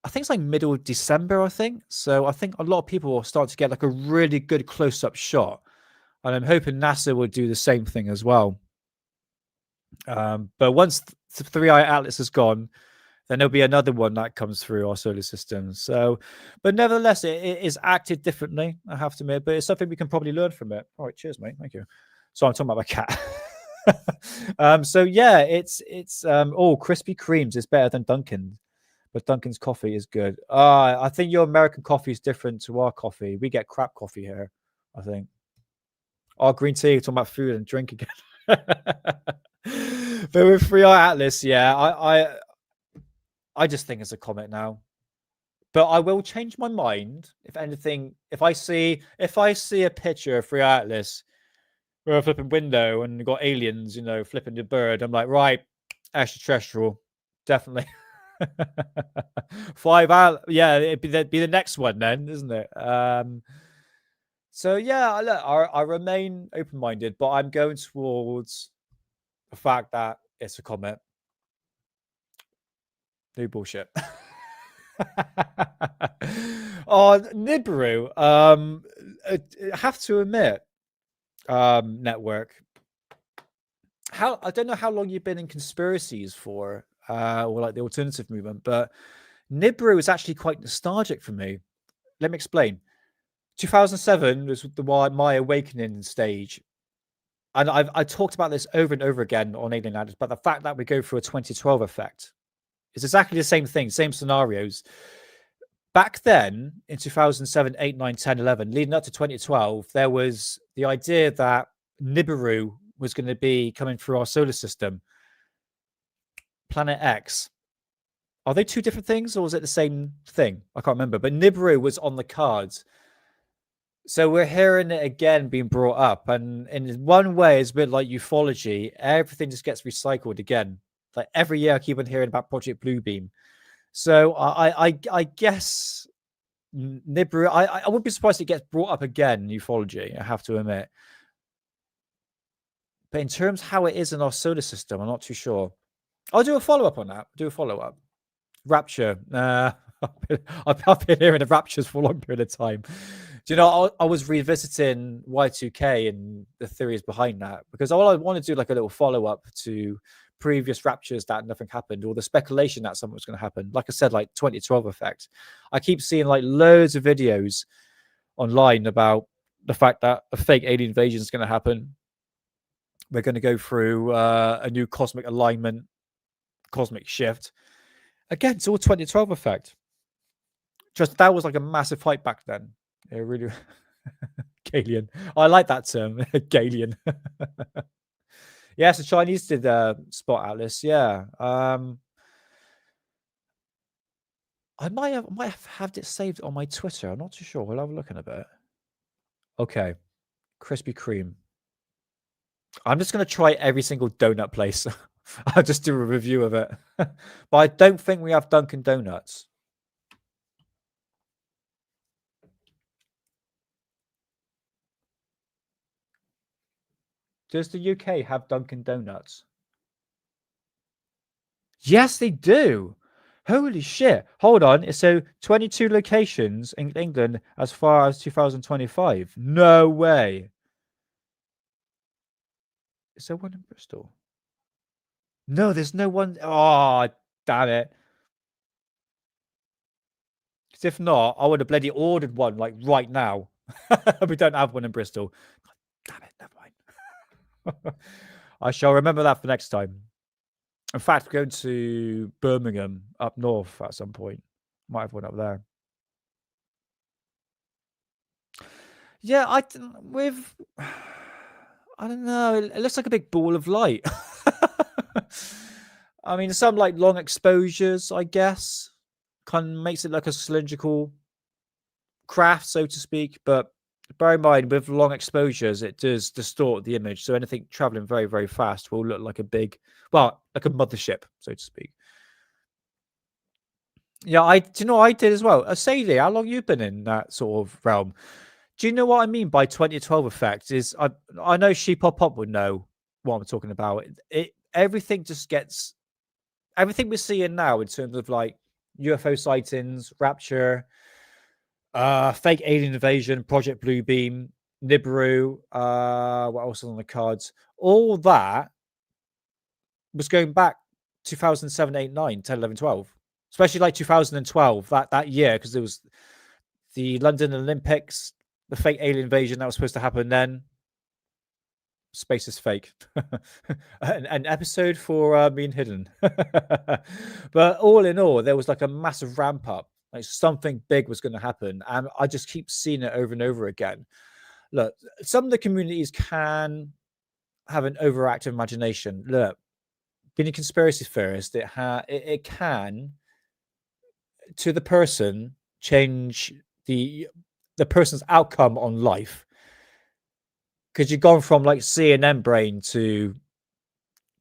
I think it's like middle of December, I think. So I think a lot of people will start to get like a really good close-up shot. And I'm hoping NASA will do the same thing as well. But once the Three-Eye Atlas is gone, then there'll be another one that comes through our solar system. So, but nevertheless, it is acted differently, I have to admit, but it's something we can probably learn from it. All right, cheers, mate. Thank you. So I'm talking about my cat. So yeah, it's Krispy Kreme's is better than Dunkin', but Dunkin's coffee is good. I think your American coffee is different to our coffee. We get crap coffee here, I think. Our green tea, talking about food and drink again. But with Free Eye Atlas, yeah, I just think it's a comet now. But I will change my mind if anything. If I see a picture of Free Eye Atlas with a flipping window and got aliens, flipping the bird, I'm like, right, extraterrestrial, definitely. 5 hours, yeah, it'd be the next one then, isn't it? So yeah, look, I remain open-minded, but I'm going towards the fact that it's a comet. No bullshit. Oh, Nibiru. I have to admit, network. I don't know how long you've been in conspiracies for, or like the alternative movement, but Nibiru is actually quite nostalgic for me. Let me explain. 2007 was my awakening stage, and I talked about this over and over again on Alien Atlas, but the fact that we go through a 2012 effect is exactly the same thing, same scenarios. Back then, in 2007, 8, 9, 10, 11, leading up to 2012, there was the idea that Nibiru was going to be coming through our solar system. Planet X. Are they two different things, or is it the same thing? I can't remember. But Nibiru was on the cards. So we're hearing it again being brought up. And in one way, it's a bit like ufology. Everything just gets recycled again. Like every year, I keep on hearing about Project Bluebeam. So I guess Nibiru, I wouldn't be surprised if it gets brought up again in ufology, I have to admit. But in terms of how it is in our solar system, I'm not too sure. I'll do a follow-up on that. Rapture. I've been hearing of raptures for a long period of time. Do you know, I was revisiting Y2K and the theories behind that, because all I want to do like a little follow-up to previous raptures that nothing happened, or the speculation that something was going to happen. Like I said, like 2012 effect. I keep seeing like loads of videos online about the fact that a fake alien invasion is going to happen. We're going to go through a new cosmic alignment, cosmic shift. Again, it's all 2012 effect. Just that was like a massive fight back then. It really Galian. I like that term, Galian. Yes, the Chinese did spot Atlas. Yeah. I might have had it saved on my Twitter. I'm not too sure. We'll have a look in a bit. Okay. Krispy Kreme. I'm just going to try every single donut place. I'll just do a review of it. But I don't think we have Dunkin' Donuts. Does the UK have Dunkin' Donuts? Yes, they do. Holy shit. Hold on. So 22 locations in England as far as 2025. No way. Is there one in Bristol? No, there's no one. Oh, damn it. Because if not, I would have bloody ordered one like right now. We don't have one in Bristol. Damn it. Never mind. I shall remember that for next time. In fact, we're going to Birmingham up north at some point. Might have one up there. Yeah, with I don't know. It looks like a big ball of light. I mean, some like long exposures, I guess, kind of makes it like a cylindrical craft, so to speak. But bear in mind, with long exposures, it does distort the image. So anything traveling very, very fast will look like a big, well, like a mothership, so to speak. Yeah, do you know what I did as well? Sadie, how long you been in that sort of realm? Do you know what I mean by 2012 effect? Is I know She Pop Up would know what I'm talking about. Everything just gets everything we're seeing now in terms of like UFO sightings, rapture, fake alien invasion, Project Bluebeam, Nibiru, what else is on the cards? All that was going back 2007, 8, 9, 10, 11, 12. Especially like 2012, that year, because there was the London Olympics, the fake alien invasion that was supposed to happen then. Space is fake. an episode for being hidden. But all in all, there was like a massive ramp up. Like something big was going to happen. And I just keep seeing it over and over again. Look, some of the communities can have an overactive imagination. Look, being a conspiracy theorist, it can, to the person, change the person's outcome on life, because you've gone from like CNN brain to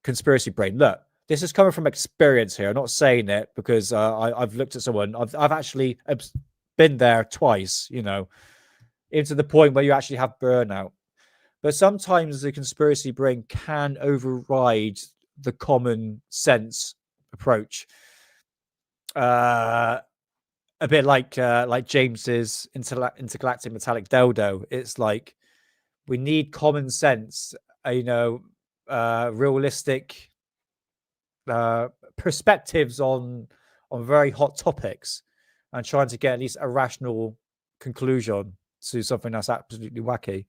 conspiracy brain. Look, this is coming from experience here. I'm not saying it because I've looked at someone. I've actually been there twice. You know, even to the point where you actually have burnout. But sometimes the conspiracy brain can override the common sense approach. A bit like James's intergalactic metallic dildo. It's like we need common sense, realistic perspectives on very hot topics, and trying to get at least a rational conclusion to something that's absolutely wacky.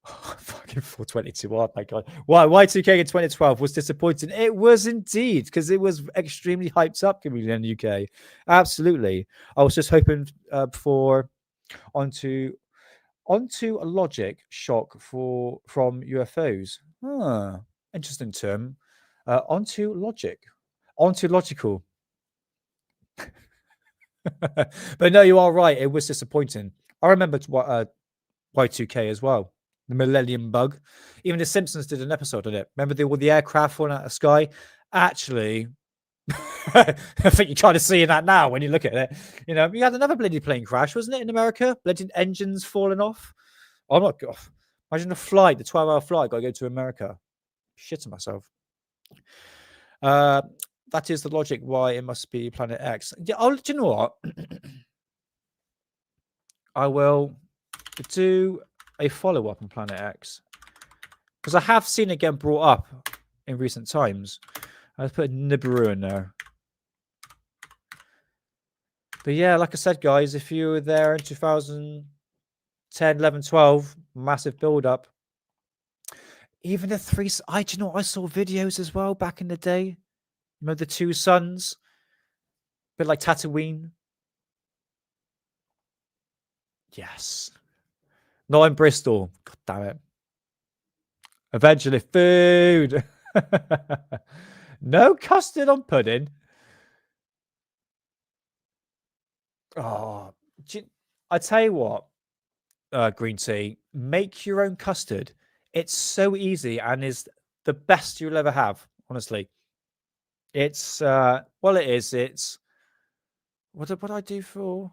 Fucking 422. Oh my god. Why Y2K in 2012 was disappointing. It was indeed, because it was extremely hyped up community in the UK. Absolutely. I was just hoping for onto a logic shock from UFOs. Interesting term. Onto logic. Ontological. But no, you are right. It was disappointing. I remember Y2K as well. The Millennium Bug. Even The Simpsons did an episode on it. Remember all the aircraft falling out of the sky? Actually, I think you're kind of seeing that now when you look at it. You know, you had another bloody plane crash, wasn't it, in America? Bloody engines falling off. Oh my god! Imagine the 12-hour flight. Got to go to America. Shitting myself. That is the logic why it must be Planet X. Yeah, do you know what? I will do a follow-up on Planet X, because I have seen it get brought up in recent times. I'll put Nibiru in there. But yeah, like I said, guys, if you were there in 2010, 11, 12, massive build-up. Even the three... do you know what? I saw videos as well back in the day. You know, the two suns? A bit like Tatooine. Yes. Not in Bristol. God damn it. Eventually, food. No custard on pudding. Oh, I tell you what, green tea, make your own custard. It's so easy and is the best you'll ever have, honestly. It's, well, it is. It's, what did I do for?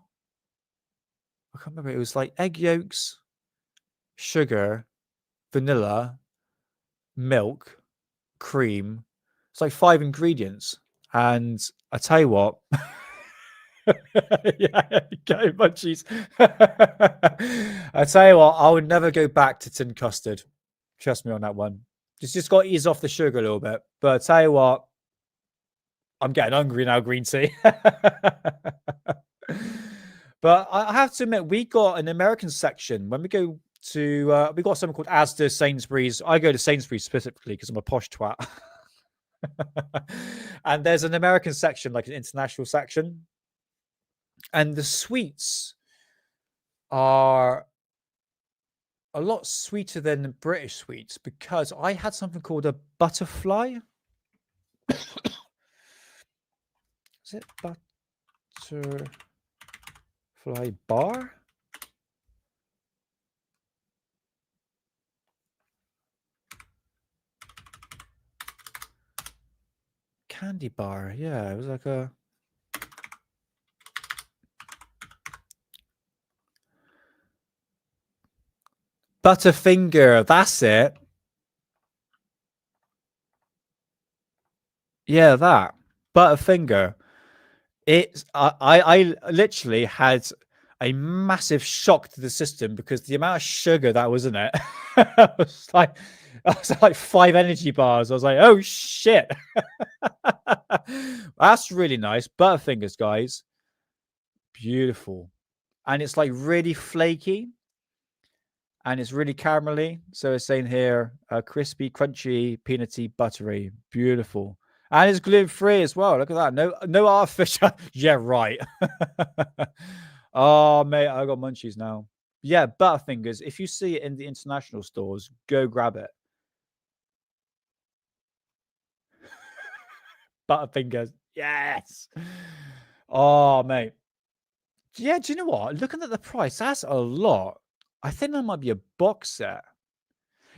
I can't remember. It was like egg yolks, sugar, vanilla, milk, cream. It's like 5 ingredients. And I tell you what, yeah, go munchies. I tell you what, I would never go back to tin custard. Trust me on that one. Just got to ease off the sugar a little bit. But I tell you what, I'm getting hungry now, green tea. But I have to admit, we got an American section when we go to. We got something called Asda, Sainsbury's. I go to Sainsbury's specifically because I'm a posh twat. And there's an American section, like an international section, and the sweets are a lot sweeter than the British sweets because I had something called a butterfly. Is it butterfly bar? Candy bar. Yeah, it was like a Butterfinger. That's it. Yeah, that Butterfinger. It's I literally had a massive shock to the system because the amount of sugar that was in it was like I was like 5 energy bars. I was like, oh shit. That's really nice. Butterfingers, guys. Beautiful. And it's like really flaky and it's really caramelly. So it's saying here, crispy, crunchy, peanutty, buttery. Beautiful. And it's gluten free as well. Look at that. No artificial. Yeah, right. Oh, mate, I got munchies now. Yeah, Butterfingers. If you see it in the international stores, go grab it. Butterfingers. Yes. Oh, mate. Yeah, do you know what? Looking at the price, that's a lot. I think that might be a box set.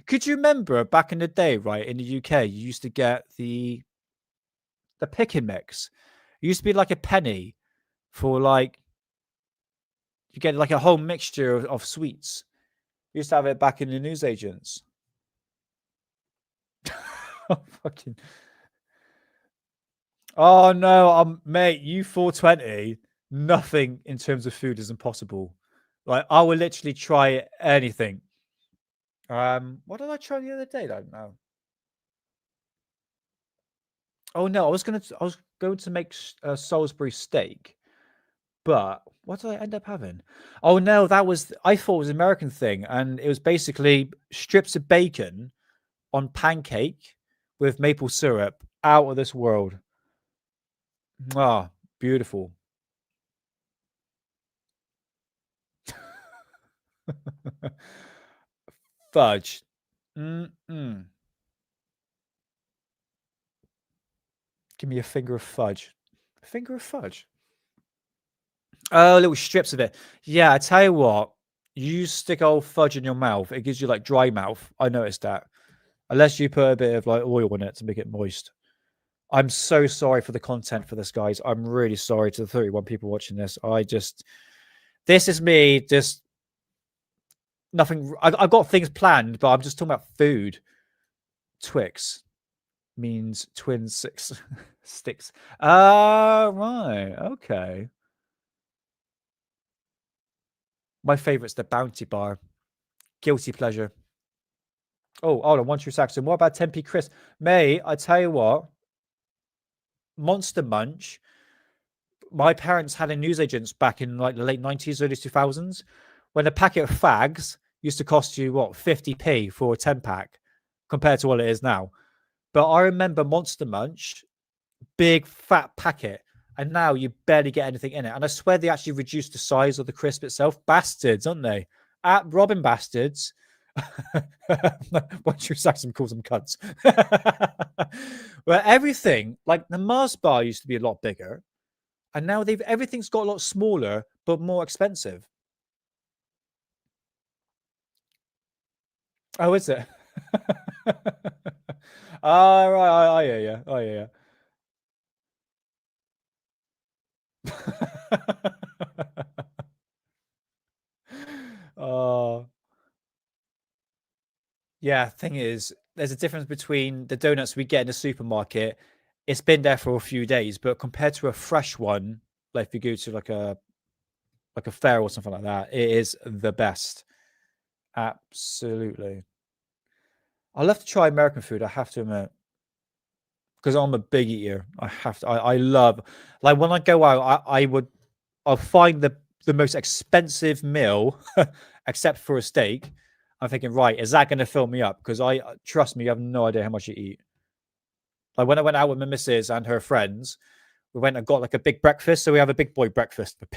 Could you remember back in the day, right, in the UK, you used to get the pick and mix. It used to be like a penny for like you get like a whole mixture of sweets. You used to have it back in the newsagents. Oh, fucking. Oh no, mate, you 420. Nothing in terms of food is impossible. Like I will literally try anything. What did I try the other day? I don't know. Oh no, I was going to make Salisbury steak, but what did I end up having? Oh no, I thought it was an American thing, and it was basically strips of bacon on pancake with maple syrup. Out of this world. Ah, beautiful. Fudge. Mm-mm. Give me a finger of fudge. A finger of fudge. Oh, little strips of it. Yeah, I tell you what, you stick old fudge in your mouth, it gives you like dry mouth. I noticed that. Unless you put a bit of like oil in it to make it moist. I'm so sorry for the content for this, guys. I'm really sorry to the 31 people watching this. This is me, just nothing. I've got things planned, but I'm just talking about food. Twix means twin six sticks. Right. Okay. My favorite's the Bounty Bar. Guilty pleasure. Oh, hold on. One true Saxon. What about Tempe Crisp? May I tell you what? Monster Munch. My parents had a newsagents back in like the late 90s, early 2000s, when a packet of fags used to cost you what 50p for a 10 pack compared to what it is now. But I remember Monster Munch, big fat packet, and now you barely get anything in it. And I swear they actually reduced the size of the crisp itself. Bastards, aren't they? At Robin Bastards. What true Saxon calls them cunts. Where everything, like the Mars bar used to be a lot bigger, and now everything's got a lot smaller but more expensive. Oh, is it? Oh, right. Oh, yeah, yeah. Oh, yeah, yeah. Oh, yeah. Thing is, there's a difference between the donuts we get in the supermarket it's been there for a few days, but compared to a fresh one, like if you go to like a fair or something like that, it is the best. Absolutely. I love to try American food, I have to admit, because I'm a big eater. I have to. I love, like when I go out, I'll find the most expensive meal, except for a steak. I'm thinking, right, is that going to fill me up? Because I trust me, you have no idea how much you eat. Like when I went out with my missus and her friends, we went and got like a big breakfast. So we have a big boy breakfast, but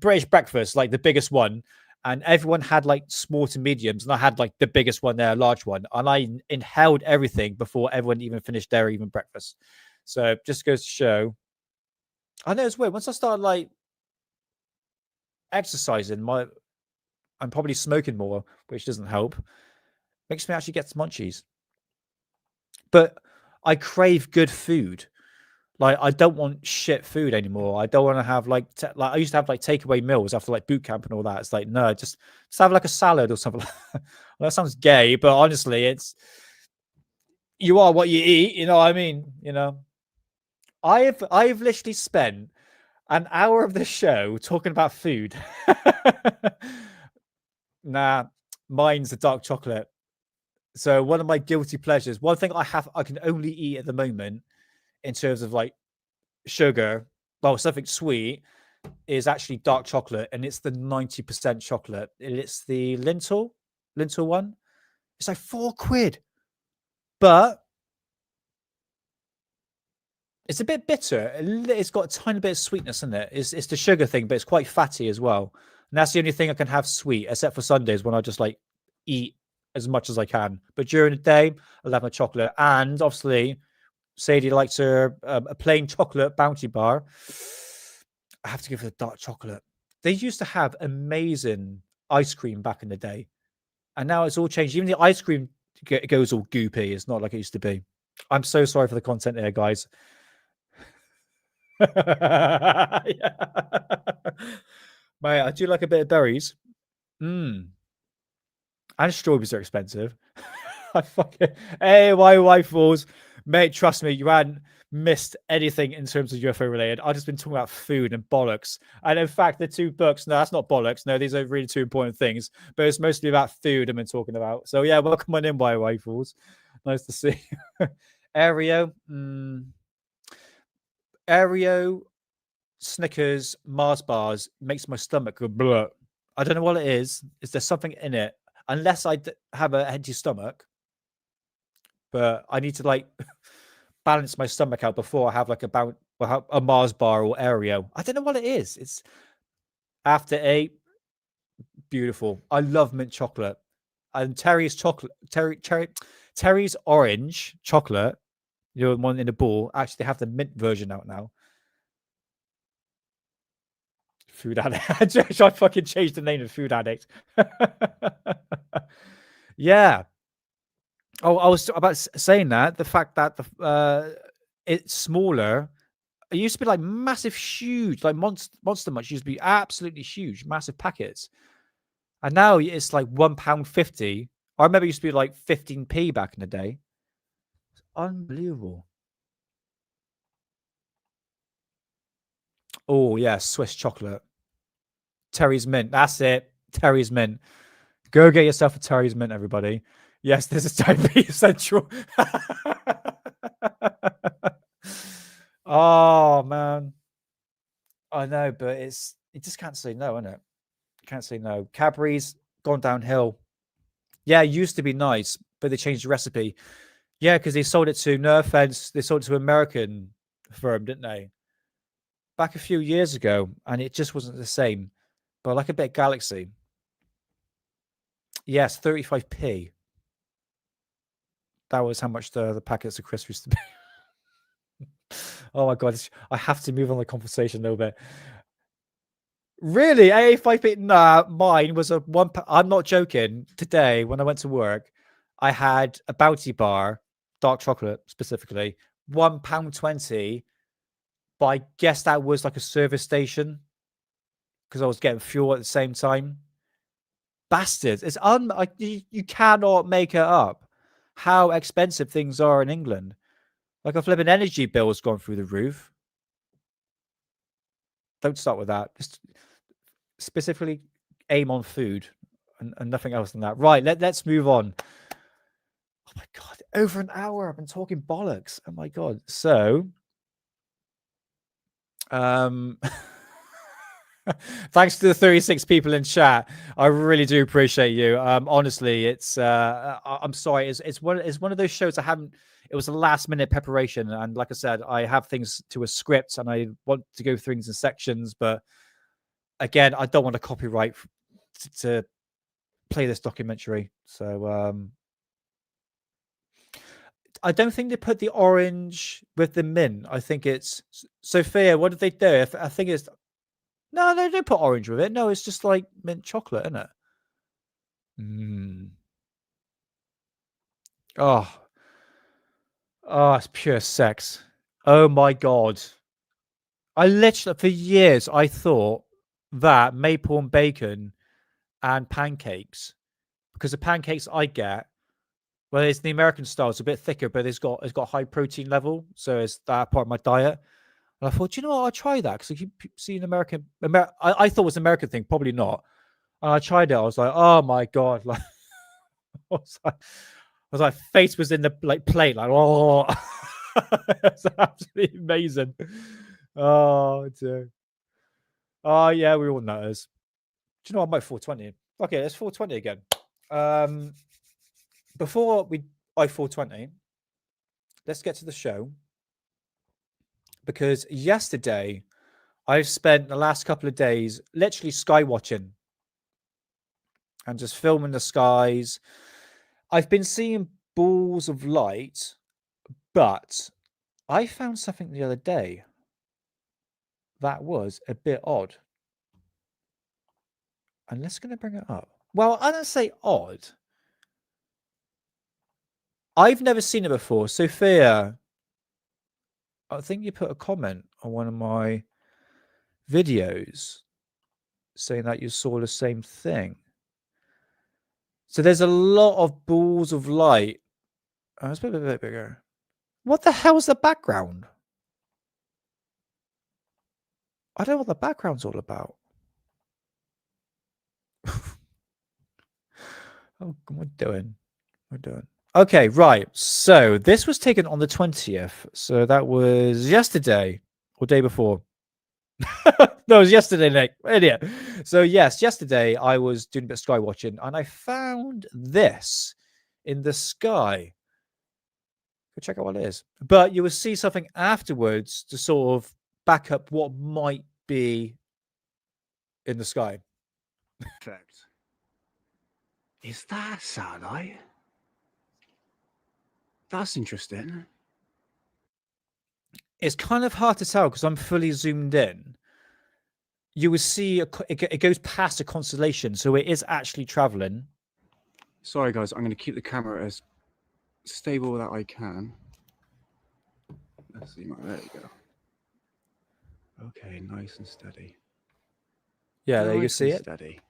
British breakfast, like the biggest one. And everyone had like small to mediums, and I had like the biggest one there, a large one, and I inhaled everything before everyone even finished their even breakfast. So just goes to show. I know it's weird. Once I started like exercising, I'm probably smoking more, which doesn't help. Makes me actually get some munchies. But I crave good food. Like I don't want shit food anymore. I don't want to have like I used to have like takeaway meals after like boot camp and all that. It's like no, just have like a salad or something. Well, that sounds gay, but honestly, it's you are what you eat. You know what I mean? You know, I've literally spent an hour of the show talking about food. Nah, mine's the dark chocolate. So one of my guilty pleasures, one thing I can only eat at the moment in terms of like sugar, well, something sweet, is actually dark chocolate, and it's the 90% chocolate. It's the lintel one. It's like £4, but it's a bit bitter. It's got a tiny bit of sweetness in it. It's the sugar thing, but it's quite fatty as well. And that's the only thing I can have sweet, except for Sundays when I just like eat as much as I can. But during the day, I'll have my chocolate. And obviously, Sadie likes her a plain chocolate Bounty bar. I have to give her the dark chocolate. They used to have amazing ice cream back in the day, and now it's all changed. Even the ice cream goes all goopy. It's not like it used to be. I'm so sorry for the content here, guys. Yeah. Mate, I do like a bit of berries. And strawberries are expensive. I fucking hey, my wife falls. Mate, trust me, you hadn't missed anything in terms of UFO related. I've just been talking about food and bollocks. And in fact, the two books, no, that's not bollocks. No, these are really two important things. But it's mostly about food I've been talking about. So yeah, welcome on in, my wife falls. Nice to see you. Aereo. Aereo, Snickers, Mars bars makes my stomach go blah. I don't know what it is. Is there something in it? Unless I have an empty stomach, but I need to like balance my stomach out before I have like a Mars bar or Aereo. I don't know what it is. It's after 8. Beautiful. I love mint chocolate. And Terry's orange chocolate, you know, one in the ball. Actually, they have the mint version out now. Food addict. I fucking changed the name of food addict. Yeah. Oh, I was about saying that the fact that it's smaller. It used to be like massive, huge, like Monster Munch used to be absolutely huge, massive packets, and now it's like £1.50. I remember it used to be like 15p back in the day. It's unbelievable. Oh yeah, Swiss chocolate, Terry's mint. That's it, Terry's mint. Go get yourself a Terry's mint, everybody. Yes, this is Diabetes Central. Oh man, I know, but you just can't say no, innit? Can't say no. Cadbury's gone downhill. Yeah, it used to be nice, but they changed the recipe. Yeah, because they sold it to, no offense, they sold it to an American firm, didn't they? Back a few years ago, and it just wasn't the same. But like a bit Galaxy. Yes, 35p. That was how much the packets of crisps used to be. Oh my god, I have to move on the conversation a little bit. Really? 85p? Nah, mine was a one. I'm not joking. Today, when I went to work, I had a Bounty bar, dark chocolate specifically, £1.20. But I guess that was like a service station because I was getting fuel at the same time. Bastards! It's you cannot make it up. How expensive things are in England. Like a flipping energy bill has gone through the roof. Don't start with that. Just specifically aim on food and nothing else than that. Right, let's move on. Oh my god, over an hour. I've been talking bollocks. Oh my god. So, thanks to the 36 people in chat. I really do appreciate you. Honestly, it's I'm sorry. It's one of those shows I haven't. It was a last minute preparation, and like I said, I have things to a script, and I want to go through things in sections. But again, I don't want to copyright to play this documentary. So I don't think they put the orange with the mint. I think it's Sophia. What did they do? I think it's no, they don't put orange with it. No, it's just like mint chocolate, isn't it? Oh, it's pure sex. Oh my god! I literally for years I thought that maple and bacon and pancakes, because the pancakes I get, well, it's the American style. It's a bit thicker, but it's got high protein level, so it's that part of my diet. And I thought, you know what, I'll try that because I keep seeing I thought it was an American thing, probably not. And I tried it. I was like, oh my god, like I was like, face was in the plate, like oh, it's absolutely amazing. Oh dear. Oh yeah, we all know this. Do you know what? I'm about 420. Okay, let's 420 again. Before we by 420, let's get to the show. Because yesterday, I've spent the last couple of days literally sky watching and just filming the skies. I've been seeing balls of light, but I found something the other day that was a bit odd. And let's going to bring it up. Well, I don't say odd. I've never seen it before. Sophia, I think you put a comment on one of my videos saying that you saw the same thing. So there's a lot of balls of light. Oh, it's a bit bigger. What the hell's the background? I don't know what the background's all about. Oh, what are doing? We're doing. Okay, right. So this was taken on the 20th. So that was yesterday or day before. No, it was yesterday, Nick. Idiot. So yes, yesterday I was doing a bit of sky watching and I found this in the sky. Go check out what it is. But you will see something afterwards to sort of back up what might be in the sky. Perfect. Is that a satellite? That's interesting. It's kind of hard to tell because I'm fully zoomed in. You will see it goes past a constellation, so it is actually traveling. Sorry, guys. I'm going to keep the camera as stable that I can. Let's see. There you go. Okay, nice and steady. Yeah, there you can see it. Steady.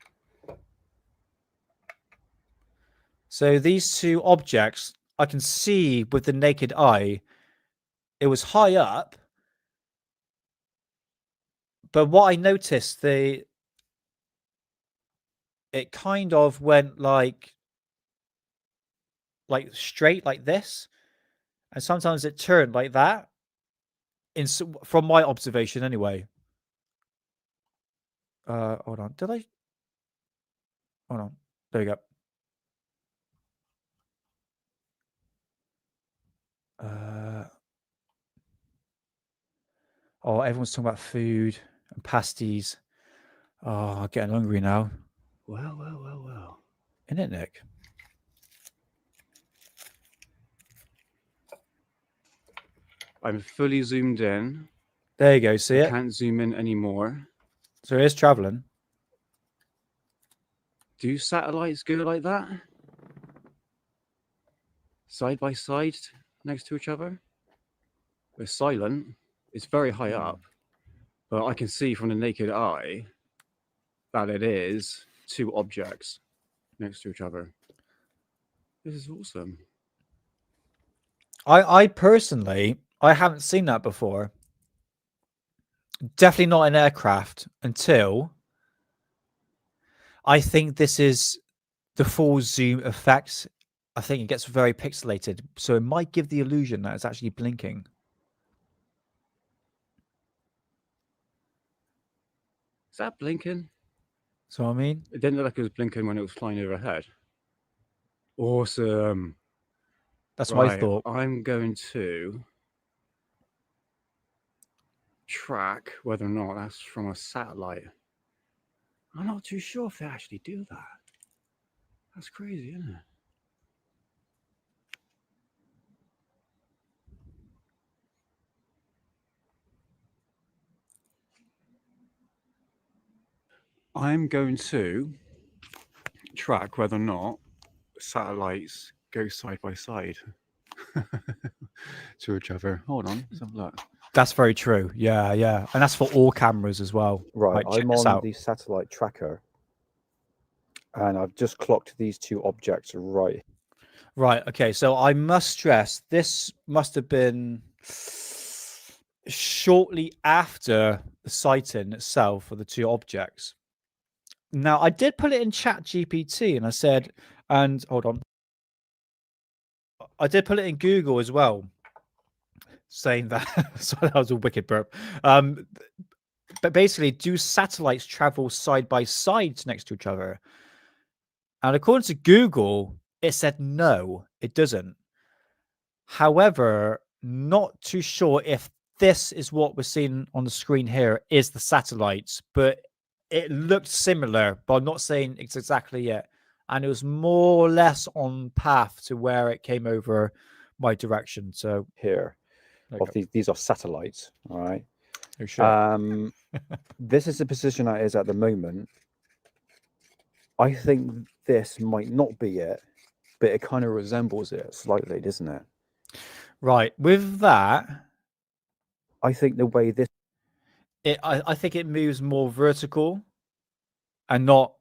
So these two objects, I can see with the naked eye. It was high up, but what I noticed, it kind of went like straight like this, and sometimes it turned like that. From my observation, anyway. Hold on. Did I? Hold on. There you go. Oh, everyone's talking about food and pasties. Oh, I'm getting hungry now. Well. Isn't it, Nick? I'm fully zoomed in. There you go. See it? I can't zoom in anymore. So it is traveling. Do satellites go like that? Side by side next to each other? They're silent. It's very high up. But I can see from the naked eye that it is two objects next to each other. This is awesome. I personally I haven't seen that before. Definitely not an aircraft until I think this is the full zoom effect. I think it gets very pixelated, so it might give the illusion that it's actually blinking. Is that blinking? So I mean, It didn't look like it was blinking when it was flying overhead. Awesome. that's Right, my thought. I'm going to track whether or not that's from a satellite. I'm not too sure if they actually do that. That's crazy, isn't it? I'm going to track whether or not satellites go side by side to each other. Hold on, let's have a look. That's very true. Yeah, yeah, and that's for all cameras as well. Right, Check I'm this on out. the satellite tracker, and I've just clocked these two objects right. Right. Okay. So I must stress this must have been shortly after the sighting itself for the two objects. Now I did put it in Chat GPT, and I said, and hold on, I did put it in Google as well, saying that. Sorry, that was a wicked burp. But basically, do satellites travel side by side next to each other? And according to Google, it said no, it doesn't. However, not too sure if this is what we're seeing on the screen here is the satellites, but it looked similar, but I'm not saying it's exactly yet. And it was more or less on path to where it came over my direction. So Here, of these are satellites, all right? Oh, sure. This is the position that is at the moment. I think this might not be it, but it kind of resembles it slightly, doesn't it? Right. With that, I think the way this I think it moves more vertical and not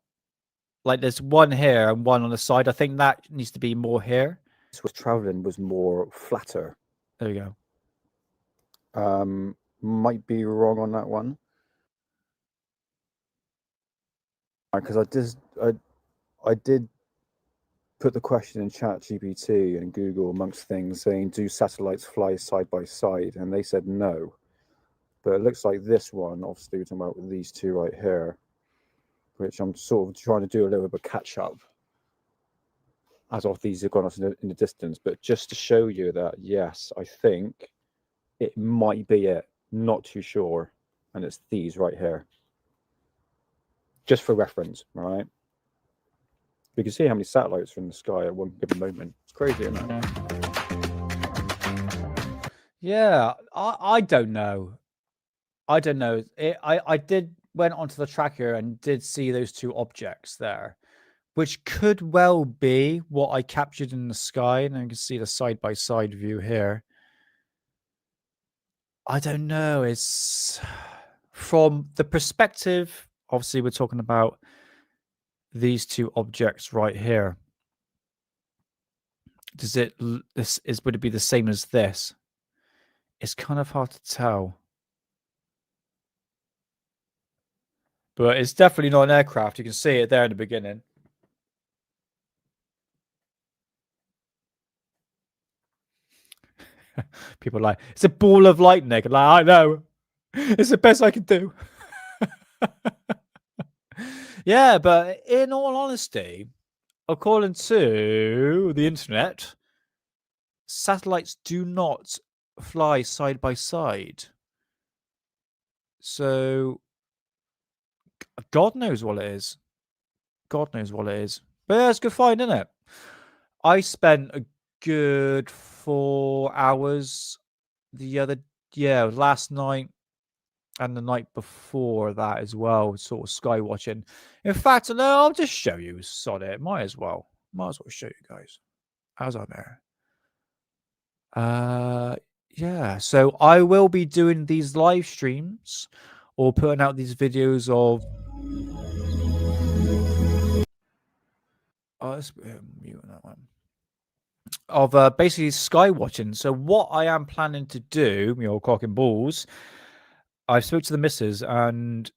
like there's one here and one on the side. I think that needs to be more here. was traveling was more flatter. There we go. Might be wrong on that one. Because I did put the question in Chat GPT and Google amongst things saying, do satellites fly side by side? And they said no. But it looks like this one, obviously we're talking about these two right here, which I'm sort of trying to do a little bit of a catch up as of these have gone off in the distance. But just to show you that, yes, I think it might be it. Not too sure. And it's these right here. Just for reference, right? We can see how many satellites are in the sky at one given moment. It's crazy, isn't it? Yeah, I don't know. I don't know. I did went onto the tracker and did see those two objects there, which could well be what I captured in the sky. And you can see the side by side view here. I don't know. It's from the perspective. Obviously, we're talking about these two objects right here. Does it? This is would it be the same as this? It's kind of hard to tell. But it's definitely not an aircraft. You can see it there in the beginning. People are like, it's a ball of lightning. Like, I know. It's the best I can do. Yeah, but in all honesty, according to the internet, satellites do not fly side by side. So God knows what it is. God knows what it is. But yeah, it's a good find, isn't it? I spent a good 4 hours last night and the night before that as well, sort of sky watching. In fact, no, I'll just show you. Sod it. Might as well show you guys. How's that there? Yeah. So I will be doing these live streams or putting out these videos of. Oh, let's mute on that one. of basically sky watching. So what I am planning to do, you know, cock and balls, I spoke to the missus and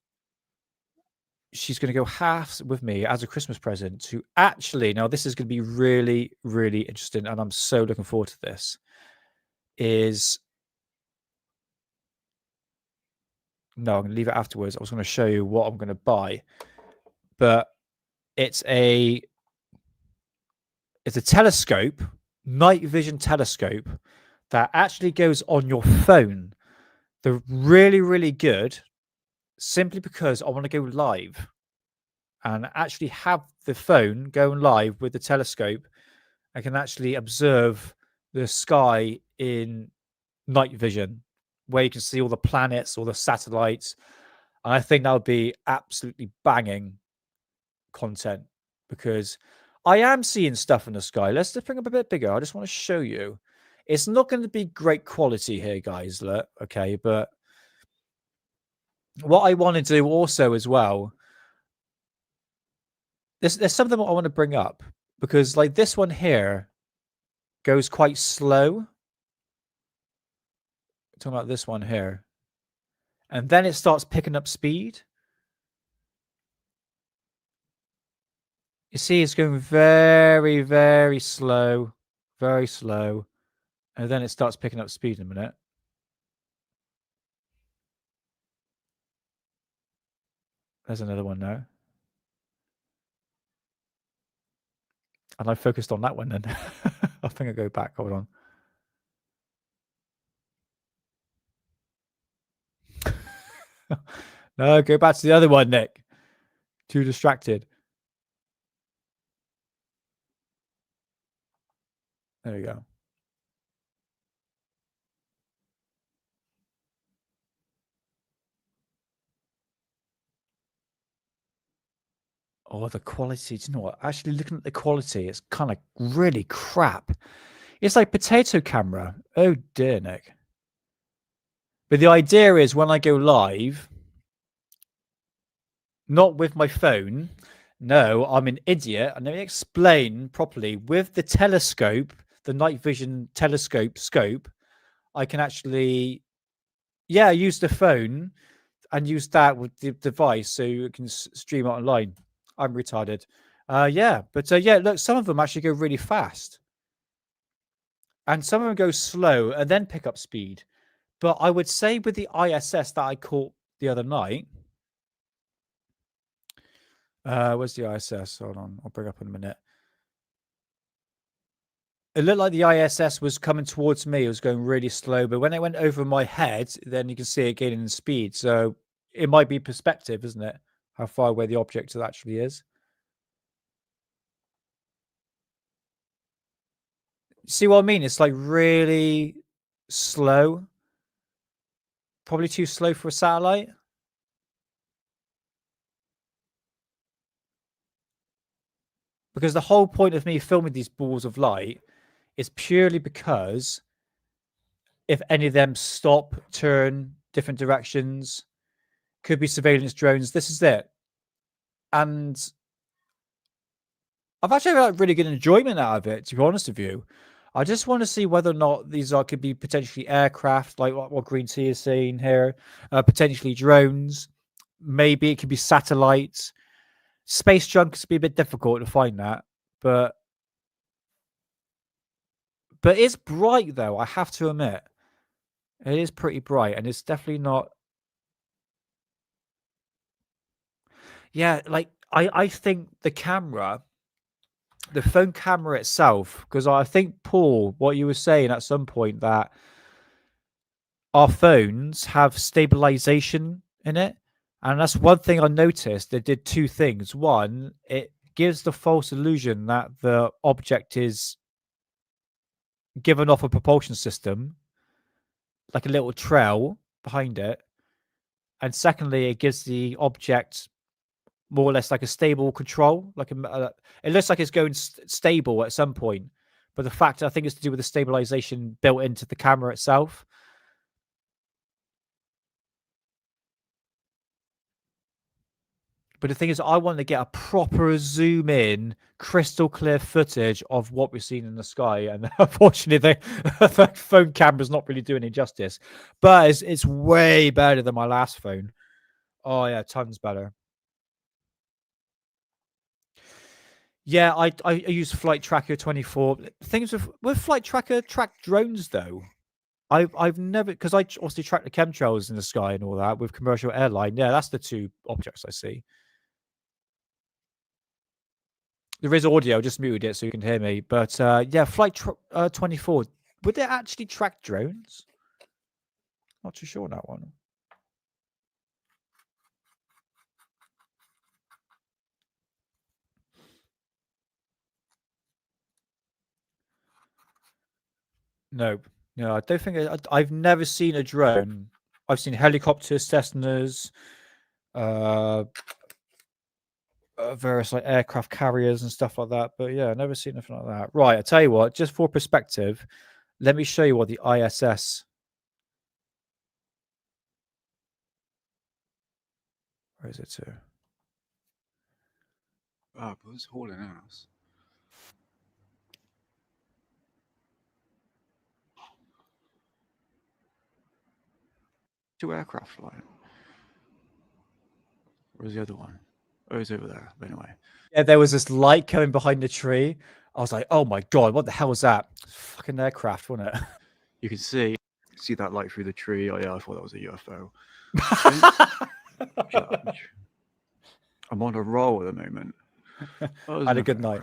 she's going to go halves with me as a Christmas present to actually, now this is going to be really, really interesting, and I'm so looking forward to this, is, no, I'm going to leave it afterwards. I was going to show you what I'm going to buy, but it's a telescope, night vision telescope, that actually goes on your phone. They're really, really good, simply because I want to go live and actually have the phone going live with the telescope. I can actually observe the sky in night vision, where you can see all the planets, all the satellites. And I think that would be absolutely banging content, because I am seeing stuff in the sky. Let's just bring up a bit bigger. I just want to show you. It's not going to be great quality here, guys. Look, okay, but what I want to do also as well, there's something I want to bring up, because like this one here goes quite slow. Talking about this one here, and then it starts picking up speed. You see, it's going very, very slow, and then it starts picking up speed in a minute. There's another one now. And I focused on that one then. I think I'll go back. Hold on. No, go back to the other one, Nick. Too distracted. There you go. Oh, the quality. Do you know what? Actually, looking at the quality, it's kind of really crap. It's like potato camera. Oh, dear, Nick. But the idea is when I go live, not with my phone. No, I'm an idiot. And let me explain properly. With the telescope, the night vision telescope scope, I can actually, yeah, use the phone and use that with the device so you can stream it online. I'm retarded. Yeah, but yeah, look, some of them actually go really fast. And some of them go slow and then pick up speed. But I would say with the ISS that I caught the other night, where's the ISS? Hold on, I'll bring up in a minute. It looked like the ISS was coming towards me. It was going really slow, but when it went over my head, then you can see it gaining in speed. So it might be perspective, isn't it? How far away the object actually is. See what I mean? It's like really slow. Probably too slow for a satellite. Because the whole point of me filming these balls of light is purely because if any of them stop, turn different directions, could be surveillance drones. This is it. And I've actually got really good enjoyment out of it, to be honest with you. I just want to see whether or not these could be potentially aircraft, like what Green Tea is saying here, potentially drones. Maybe it could be satellites. Space junk could be a bit difficult to find that, but it's bright though. I have to admit, it is pretty bright, and it's definitely not. Yeah, like I think the camera, the phone camera itself, because I think, Paul, what you were saying at some point, that our phones have stabilization in it. And that's one thing I noticed. They did two things. One, it gives the false illusion that the object is given off a propulsion system, like a little trail behind it. And secondly, it gives the object more or less like a stable control. Like it looks like it's going stable at some point. But the fact, I think, it's to do with the stabilization built into the camera itself. But the thing is, I want to get a proper zoom in, crystal clear footage of what we're seeing in the sky. And unfortunately, the phone camera's not really doing it justice. But it's way better than my last phone. Oh, yeah, tons better. Yeah, I use Flight Tracker 24. Things with Flight Tracker track drones, though. I've never, because I obviously track the chemtrails in the sky and all that with commercial airline. Yeah, that's the two objects I see. There is audio, I just muted it so you can hear me. But yeah, Flight 24. Would they actually track drones? Not too sure on that one. No, no, I don't think I've never seen a drone. I've seen helicopters, Cessnas, various like aircraft carriers and stuff like that. But yeah, I've never seen anything like that. Right, I tell you what, just for perspective, let me show you what the ISS. Where is it to? Ah, but it's hauling ass. Two aircraft flying. Where's the other one? Oh, it's over there. But anyway. Yeah, there was this light coming behind the tree. I was like, oh my God, what the hell was that? Fucking aircraft, wasn't it? You can see that light through the tree. Oh yeah, I thought that was a UFO. Judge. I'm on a roll at the moment. Oh, Had a good night.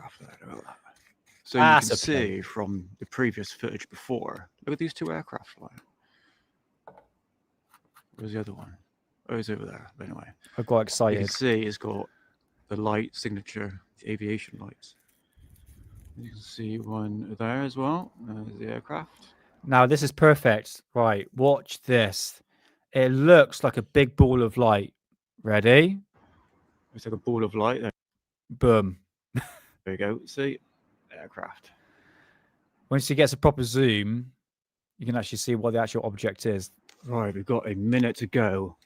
So you can see from the previous footage before, look at these two aircraft flying. Where's the other one? Oh, it's over there. But anyway. I got You excited. can see it's got the light signature, the aviation lights. You can see one there as well. There's the aircraft. Now, this is perfect. Right, watch this. It looks like a big ball of light. Ready? It's like a ball of light. Boom. There you go. See? Aircraft. Once you get a proper zoom, you can actually see what the actual object is. Right, we've got a minute to go.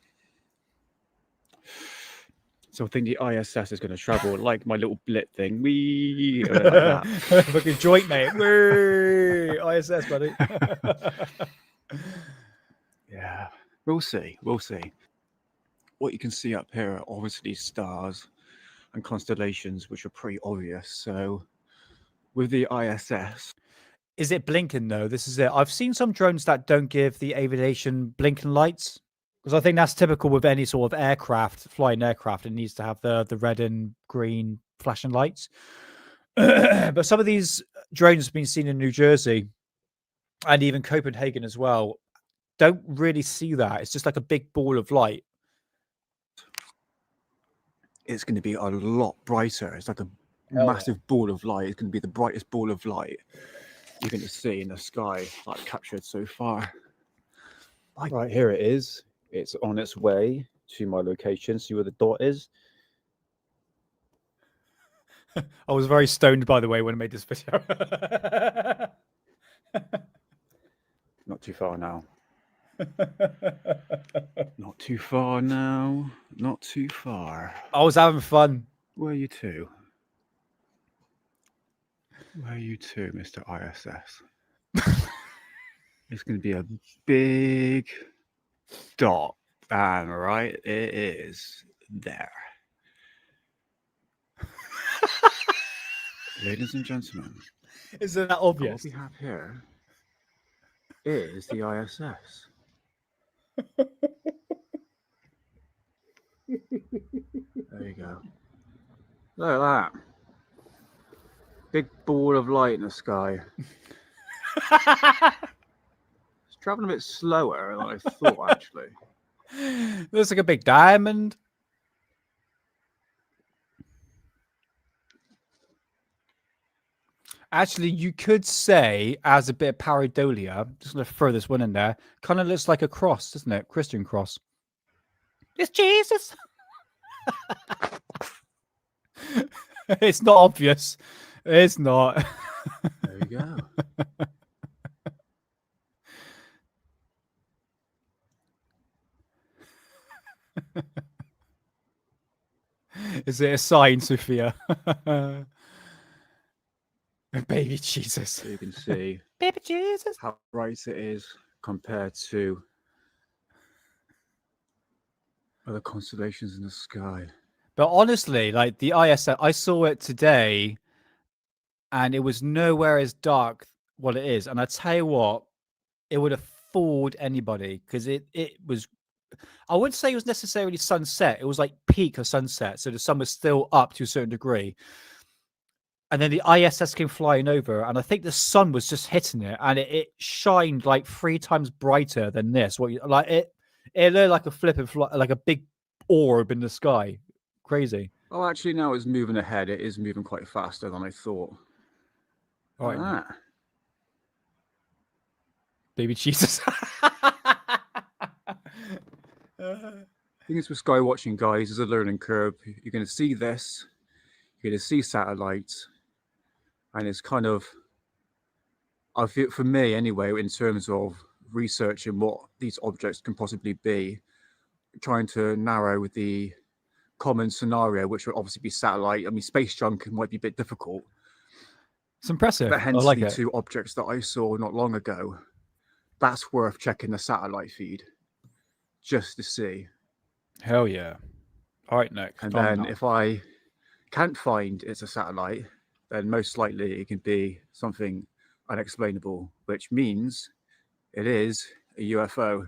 So I think the ISS is going to travel like my little blit thing. Wee, like that. Fucking joint, mate. Whee! ISS, buddy. Yeah, we'll see. We'll see. What you can see up here are obviously stars and constellations, which are pretty obvious. So with the ISS, is it blinking though? This is it. I've seen some drones that don't give the aviation blinking lights, because I think that's typical with any sort of aircraft, flying aircraft. It needs to have the red and green flashing lights. But some of these drones have been seen in New Jersey and even Copenhagen as well. Don't really see that. It's just like a big ball of light. it's going to be a lot brighter. It's like a massive ball of light. It's going to be the brightest ball of light you're going to see in the sky, like captured so far. Right, here it is. It's on its way to my location. See where the dot is? I was very stoned, by the way, when I made this video. Not too far now. Not too far now. Not too far. I was having fun. Where are you to? Where are you to, Mr. ISS? It's going to be a big dot. And right, it is there. Ladies and gentlemen, Isn't that obvious? what we have here is the ISS. There you go. Look at that. Big ball of light in the sky. It's traveling a bit slower than I thought, actually. Looks like a big diamond. Actually, you could say, as a bit of pareidolia, just going to throw this one in there, kind of looks like a cross, doesn't it? Christian cross. It's Jesus. It's not obvious. It's not. There you go. Is it a sign, Sophia? Baby Jesus. So you can see Baby Jesus. how bright it is compared to other constellations in the sky. But honestly, like the ISS, I saw it today and it was nowhere as dark what it is. And I tell you what, it would have fooled anybody because it was, I wouldn't say it was necessarily sunset. It was like peak of sunset. So the sun was still up to a certain degree. And then the ISS came flying over, and I think the sun was just hitting it, and it shined like 3 times brighter than this. What you like it looked like a flipping like a big orb in the sky. Crazy. Oh, actually, now it's moving ahead. It is moving quite faster than I thought. All right, Ah, baby Jesus. thing is with sky watching, guys, is a learning curve. You're going to see this, you're going to see satellites, and it's kind of, I feel for me anyway, in terms of researching what these objects can possibly be, trying to narrow the common scenario, which would obviously be satellite. I mean, space junk might be a bit difficult. It's impressive. But hence I like the it. 2 objects that I saw not long ago. That's worth checking the satellite feed just to see. Hell yeah. All right, Nick. And then if I can't find it's a satellite, then most likely it can be something unexplainable, which means it is a UFO.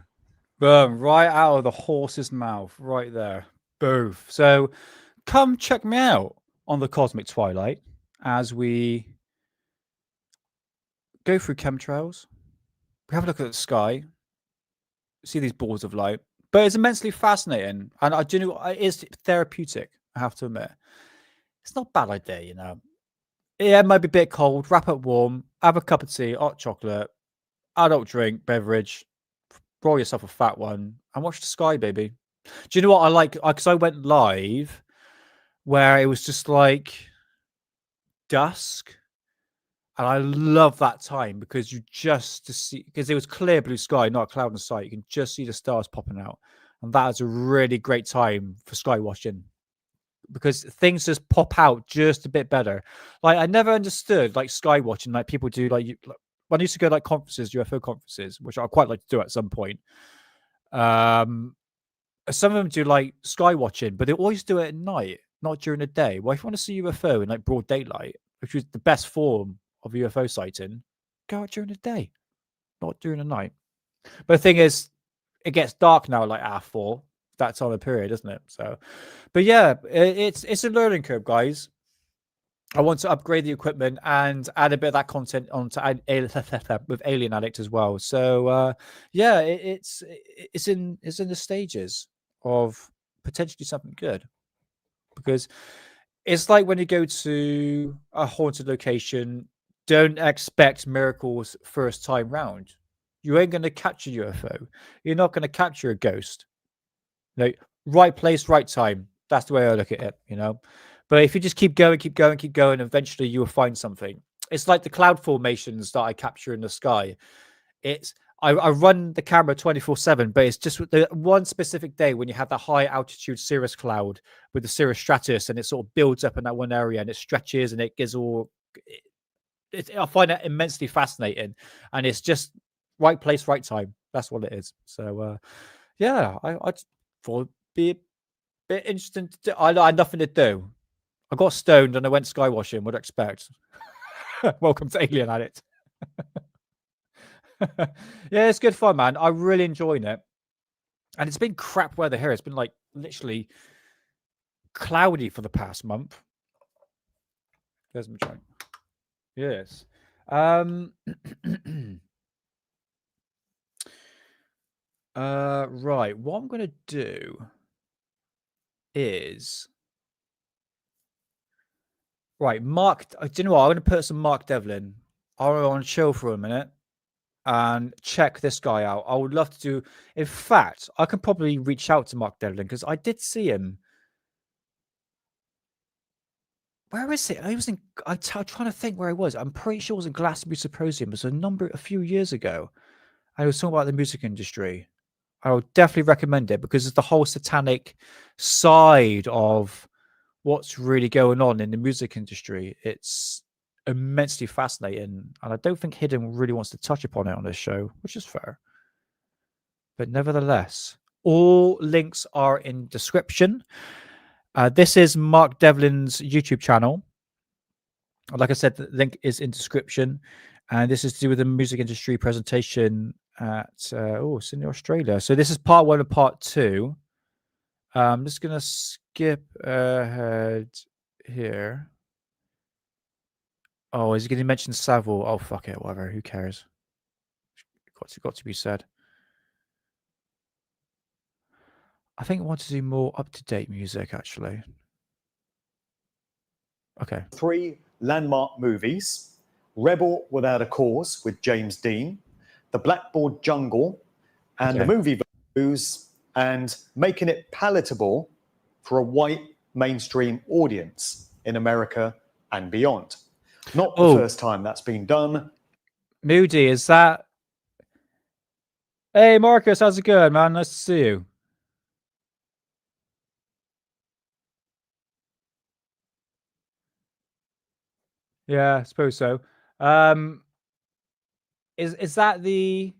Boom, right out of the horse's mouth, right there. Boof. So come check me out on the Cosmic Twilight as we go through chemtrails. We have a look at the sky, see these balls of light. But it's immensely fascinating. And I do know it is therapeutic, I have to admit. It's not a bad idea, you know. Yeah, it might be a bit cold, wrap up warm, have a cup of tea, hot chocolate, adult drink, beverage, roll yourself a fat one, and watch the sky, baby. Do you know what I like? Because I went live where it was just like dusk. And I love that time because you just to see, because it was clear blue sky, not a cloud in sight. You can just see the stars popping out. And that is a really great time for sky watching because things just pop out just a bit better. Like I never understood like sky watching, like people do like when I used to go to like conferences, UFO conferences, which I quite like to do at some point. Some of them do like sky watching, but they always do it at night, not during the day. Well, if you want to see UFO in like broad daylight, which is the best form of UFO sighting, go out during the day, not during the night. But the thing is, it gets dark now, like R4, that time of period, isn't it? So, but yeah, it's a learning curve, guys. I want to upgrade the equipment and add a bit of that content onto with Alien Addict as well. So yeah, it's in the stages of potentially something good because it's like when you go to a haunted location, don't expect miracles first time round. You ain't going to catch a UFO. You're not going to capture a ghost. You know, right place, right time. That's the way I look at it, you know. But if you just keep going, eventually you will find something. It's like the cloud formations that I capture in the sky. It's I run the camera 24/7, but it's just the one specific day when you have that high altitude cirrus cloud with the cirrus stratus, and it sort of builds up in that one area, and it stretches, and it gives all. I find that immensely fascinating, and it's just right place, right time. That's what it is. So, yeah, I thought it'd be a bit interesting to do. I had nothing to do. I got stoned and I went skywashing. What do you expect? Welcome to Alien Addict. Yeah, it's good fun, man. I'm really enjoying it. And it's been crap weather here. It's been like literally cloudy for the past month. There's my joint. Yes. Right. What I'm gonna do is right, Mark. Do you know what? I'm gonna put some Mark Devlin. I'll on chill for a minute and check this guy out. I would love to do. In fact, I can probably reach out to Mark Devlin because I did see him. Where is it? I was in. I'm trying to think where I was. I'm pretty sure it was in Glastonbury Symposium. It was a few years ago. I was talking about the music industry. I would definitely recommend it because it's the whole satanic side of what's really going on in the music industry. It's immensely fascinating, and I don't think Hidden really wants to touch upon it on this show, which is fair. But nevertheless, all links are in description. This is Mark Devlin's YouTube channel. Like I said, the link is in description, and this is to do with the music industry presentation at Sydney, Australia. So this is part 1 and part 2. I'm just gonna skip ahead here. Oh, is he going to mention Savile? Oh, fuck it, whatever. Who cares? Got to be said. I think I want to do more up-to-date music, actually. Okay. 3 landmark movies: Rebel Without a Cause with James Dean, The Blackboard Jungle, and the movie Views, and making it palatable for a white mainstream audience in America and beyond. Not the first time that's been done. Moody, is that... Hey, Marcus, how's it going, man? Nice to see you. Yeah, I suppose so. Is that the...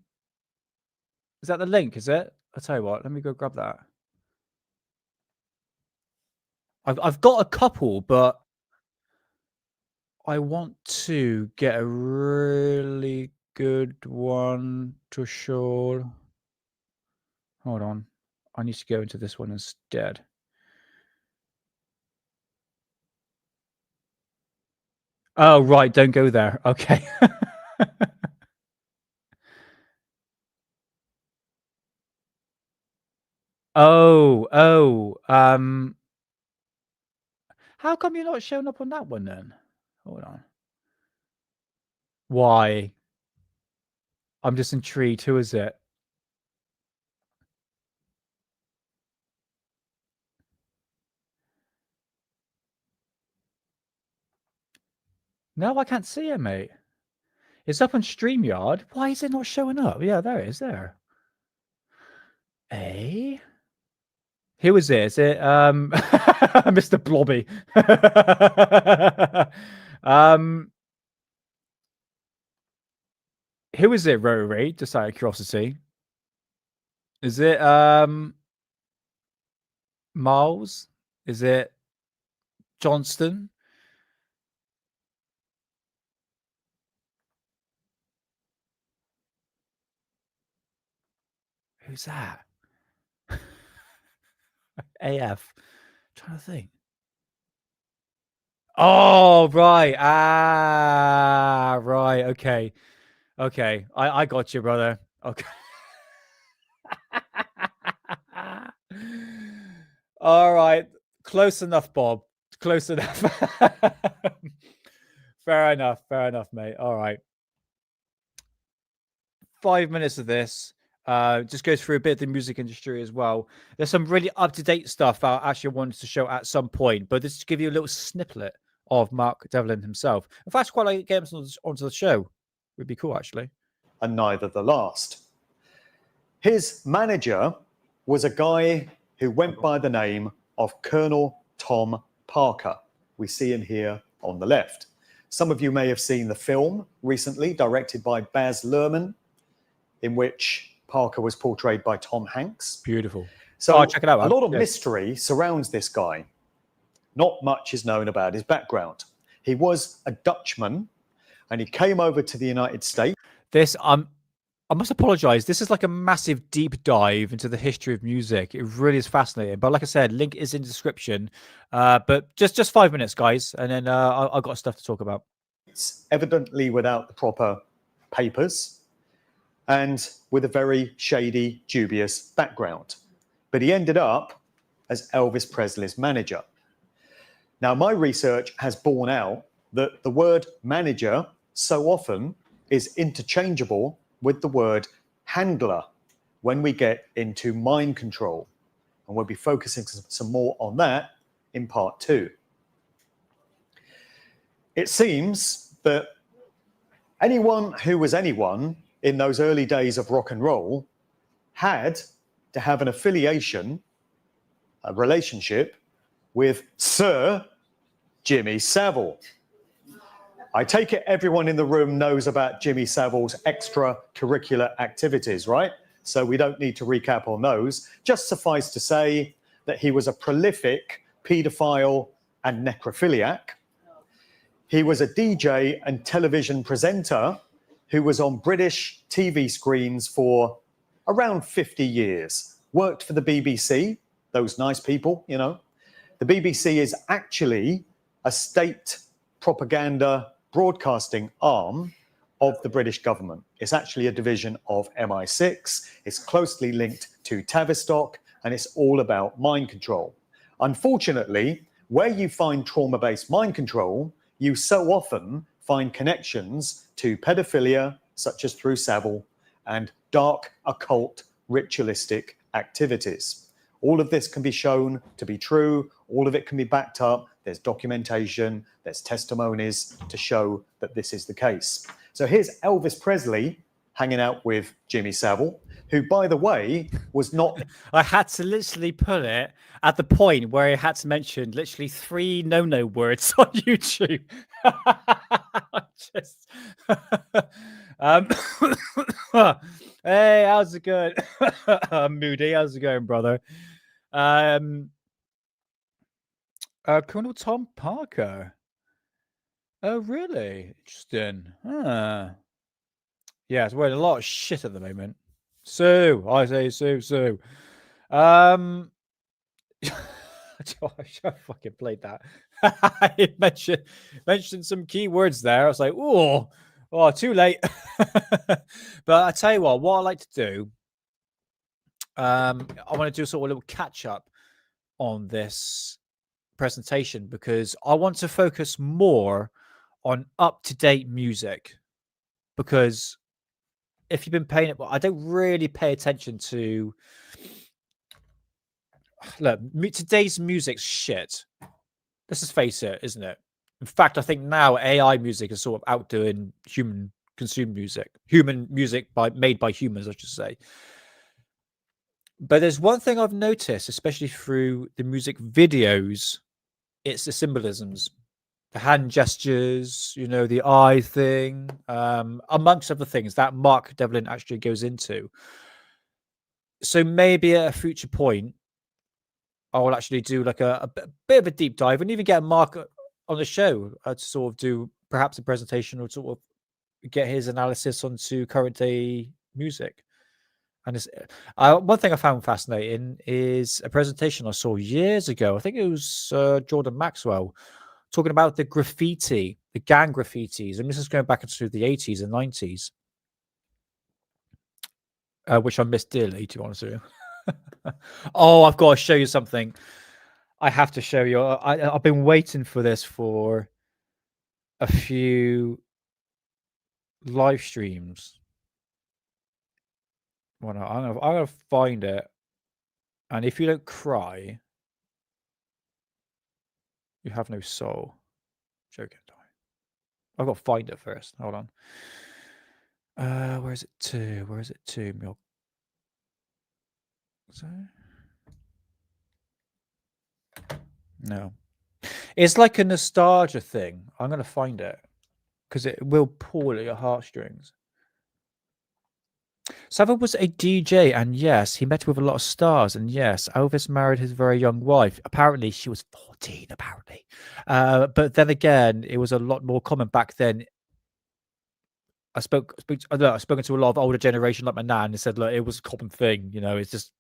Is that the link, is it? I'll tell you what, let me go grab that. I've got a couple, but I want to get a really good one to show. Hold on. I need to go into this one instead. Oh, right. Don't go there. Okay. How come you're not showing up on that one then? Hold on. Why? I'm just intrigued. Who is it? No, I can't see it, mate. It's up on StreamYard. Why is it not showing up? Yeah, there it is. There. Eh? Who is it? Is it Mr. Blobby? Who is it, Rotary? Just out of curiosity. Is it Miles? Is it Johnston? Who's that? AF. I'm trying to think. Oh, right. Ah, right. Okay. Okay. I got you, brother. Okay. All right. Close enough, Bob. Close enough. Fair enough. Fair enough, mate. All right. 5 minutes of this. Just goes through a bit of the music industry as well. There's some really up-to-date stuff I actually wanted to show at some point, but this to give you a little snippet of Mark Devlin himself. In fact, quite like to get him onto the show. Would be cool, actually. And neither the last. His manager was a guy who went by the name of Colonel Tom Parker. We see him here on the left. Some of you may have seen the film recently, directed by Baz Luhrmann, in which Parker was portrayed by Tom Hanks. Beautiful. So check it out, man. A lot of mystery surrounds this guy. Not much is known about his background. He was a Dutchman, and he came over to the United States. This, I must apologize. This is like a massive deep dive into the history of music. It really is fascinating. But like I said, link is in the description. But just 5 minutes, guys, and then I've got stuff to talk about. It's evidently without the proper papers and with a very shady, dubious background. But he ended up as Elvis Presley's manager. Now, my research has borne out that the word manager so often is interchangeable with the word handler when we get into mind control. And we'll be focusing some more on that in part 2. It seems that anyone who was anyone in those early days of rock and roll had to have an affiliation, a relationship with Sir Jimmy Savile. I take it everyone in the room knows about Jimmy Savile's extracurricular activities, right? So we don't need to recap on those. Just suffice to say that he was a prolific paedophile and necrophiliac. He was a DJ and television presenter who was on British TV screens for around 50 years. Worked for the BBC, those nice people, you know. The BBC is actually a state propaganda broadcasting arm of the British government. It's actually a division of MI6. It's closely linked to Tavistock, and it's all about mind control. Unfortunately, where you find trauma-based mind control, you so often find connections to pedophilia, such as through Savile, and dark occult ritualistic activities. All of this can be shown to be true. All of it can be backed up. There's documentation, there's testimonies to show that this is the case. So here's Elvis Presley hanging out with Jimmy Savile, who, by the way, was not... I had to literally put it at the point where I had to mention literally 3 no-no words on YouTube. Just... hey, how's it going? Moody, how's it going, brother? Colonel Tom Parker. Oh, really? Interesting. Yeah, it's wearing a lot of shit at the moment. Sue, I say Sue. I fucking played that. I mentioned some keywords there. I was like, oh, too late. But I tell you what I like to do, I want to do sort of a little catch up on this presentation because I want to focus more on up-to-date music, because if you've been paying it, I don't really pay attention to. Look, today's music's shit. Let's just face it, isn't it? In fact, I think now AI music is sort of outdoing human consumed music, human music made by humans, I should say. But there's one thing I've noticed, especially through the music videos, it's the symbolisms, the hand gestures, you know, the eye thing, amongst other things that Mark Devlin actually goes into. So maybe at a future point, I will actually do like a bit of a deep dive and even get Mark on the show to sort of do perhaps a presentation or sort of get his analysis onto current day music. And it's, one thing I found fascinating is a presentation I saw years ago. I think it was Jordan Maxwell talking about the graffiti, the gang graffitis. And this is going back into the 80s and 90s, which I missed dearly, to be honest with you. Oh, I've got to show you something. I have to show you. I've been waiting for this for a few live streams. Well, no, I'm gonna find it, and if you don't cry, you have no soul. Joking. I've got to find it first. Hold on. Where is it to? Where is it to? Milk. So... No. It's like a nostalgia thing. I'm gonna find it because it will pull at your heartstrings. Savile was a DJ, and yes, he met with a lot of stars, and yes, Elvis married his very young wife. Apparently, she was 14, apparently. But then again, it was a lot more common back then. I've spoken to a lot of older generation, like my nan, and said, look, it was a common thing, you know, it's just,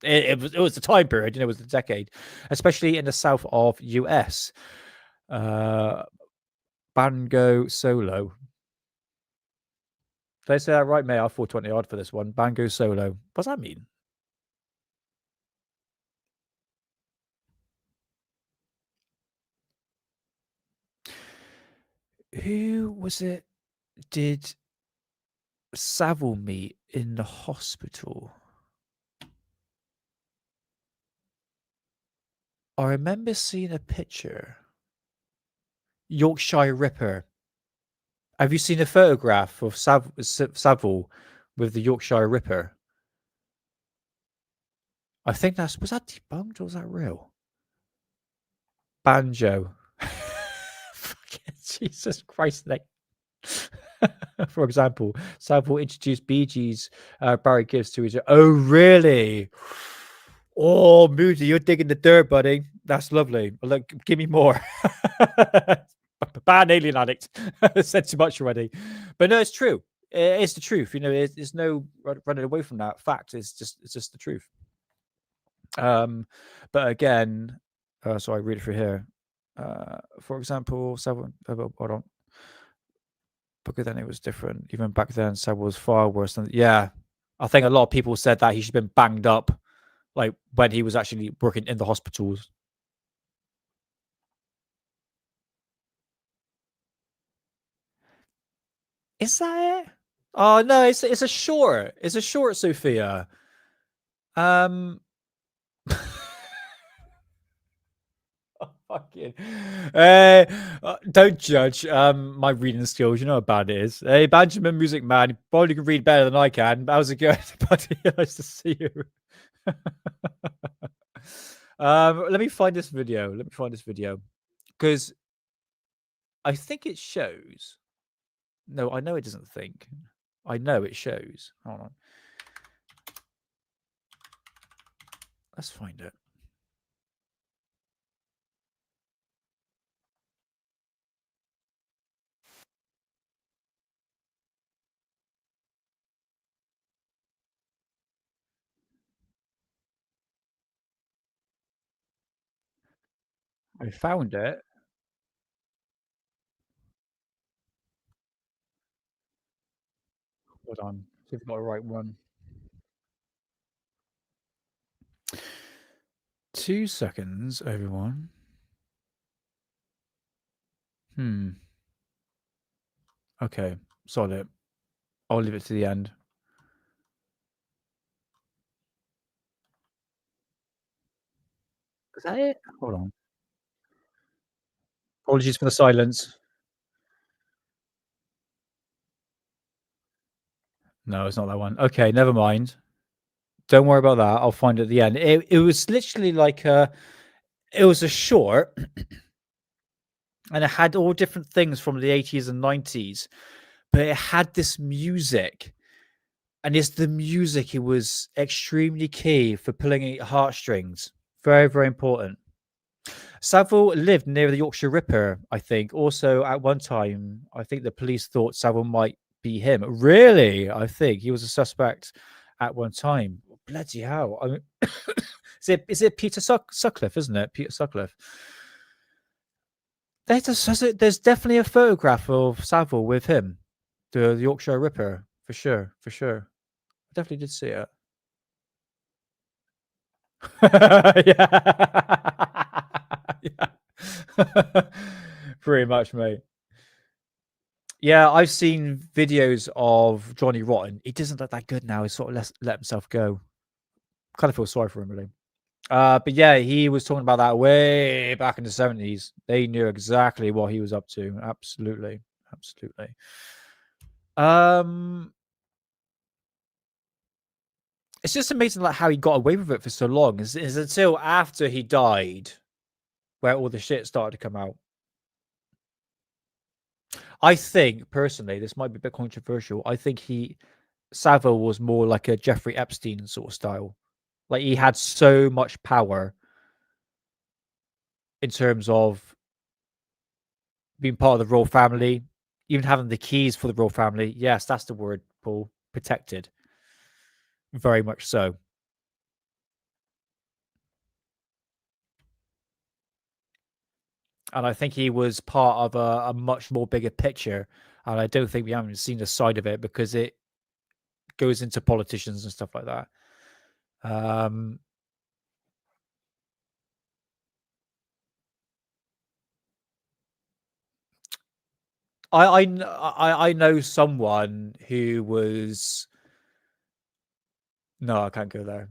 it was the time period, you know, it was the decade, especially in the south of US. Bango Solo. Did I say that right, mate? I 420 odd for this one. Bango Solo. What's that mean? Who was it? Did Savile meet in the hospital? I remember seeing a picture. Yorkshire Ripper. Have you seen a photograph of Savile with the Yorkshire Ripper? I think was that debunked or was that real? banjo. Fucking Jesus Christ, Nick. For example, Savile introduced Bee Gees, Barry Gibbs to each other. Oh, really? Oh, Moody, you're digging the dirt, buddy. That's lovely. Look, give me more. Bad alien addict. Said too much already. But no, it's true. It's the truth. You know, there's no running away from that fact. It's just the truth. But again, so I read it through here. For example, Savile, hold on. Because then it was different. Even back then, Savile was far worse than. Yeah, I think a lot of people said that he should have been banged up, like when he was actually working in the hospitals. Is that it? Oh no, it's a short. It's a short, Sophia. Fucking. Don't judge my reading skills. You know how bad it is. Hey, Benjamin, Music Man, you probably can read better than I can. How's it going, buddy? Nice to see you. Let me find this video. Because I think it shows. No, I know it doesn't think. I know it shows. Hold on. Let's find it. I found it. Hold on. See if I've got the right one. 2 seconds, everyone. Okay, solid. I'll leave it to the end. Is that it? Hold on. Apologies for the silence. No, it's not that one. Okay, never mind. Don't worry about that. I'll find it at the end. It was literally like it was a short, and it had all different things from the 80s and 90s, but it had this music. And it's the music. It was extremely key for pulling at heartstrings. Very, very important. Savile lived near the Yorkshire Ripper, I think. Also, at one time, I think the police thought Savile might be him. Really? I think he was a suspect at one time. Bloody hell. I mean, is it Peter Sutcliffe, isn't it? Peter Sutcliffe. There's definitely a photograph of Savile with him, the Yorkshire Ripper, for sure. I definitely did see it. Yeah. Pretty much, mate. Yeah, I've seen videos of Johnny Rotten. He doesn't look that good now. He's sort of let himself go. Kind of feel sorry for him, really. But yeah, he was talking about that way back in the 70s. They knew exactly what he was up to. Absolutely. It's just amazing like how he got away with it for so long. Is until after he died where all the shit started to come out. I think personally, this might be a bit controversial. I think Savile was more like a Jeffrey Epstein sort of style. Like he had so much power in terms of being part of the royal family, even having the keys for the royal family. Yes, that's the word, Paul. Protected. Very much so. And I think he was part of a much more bigger picture. And I don't think we haven't seen the side of it because it goes into politicians and stuff like that. I know someone who was. No, I can't go there.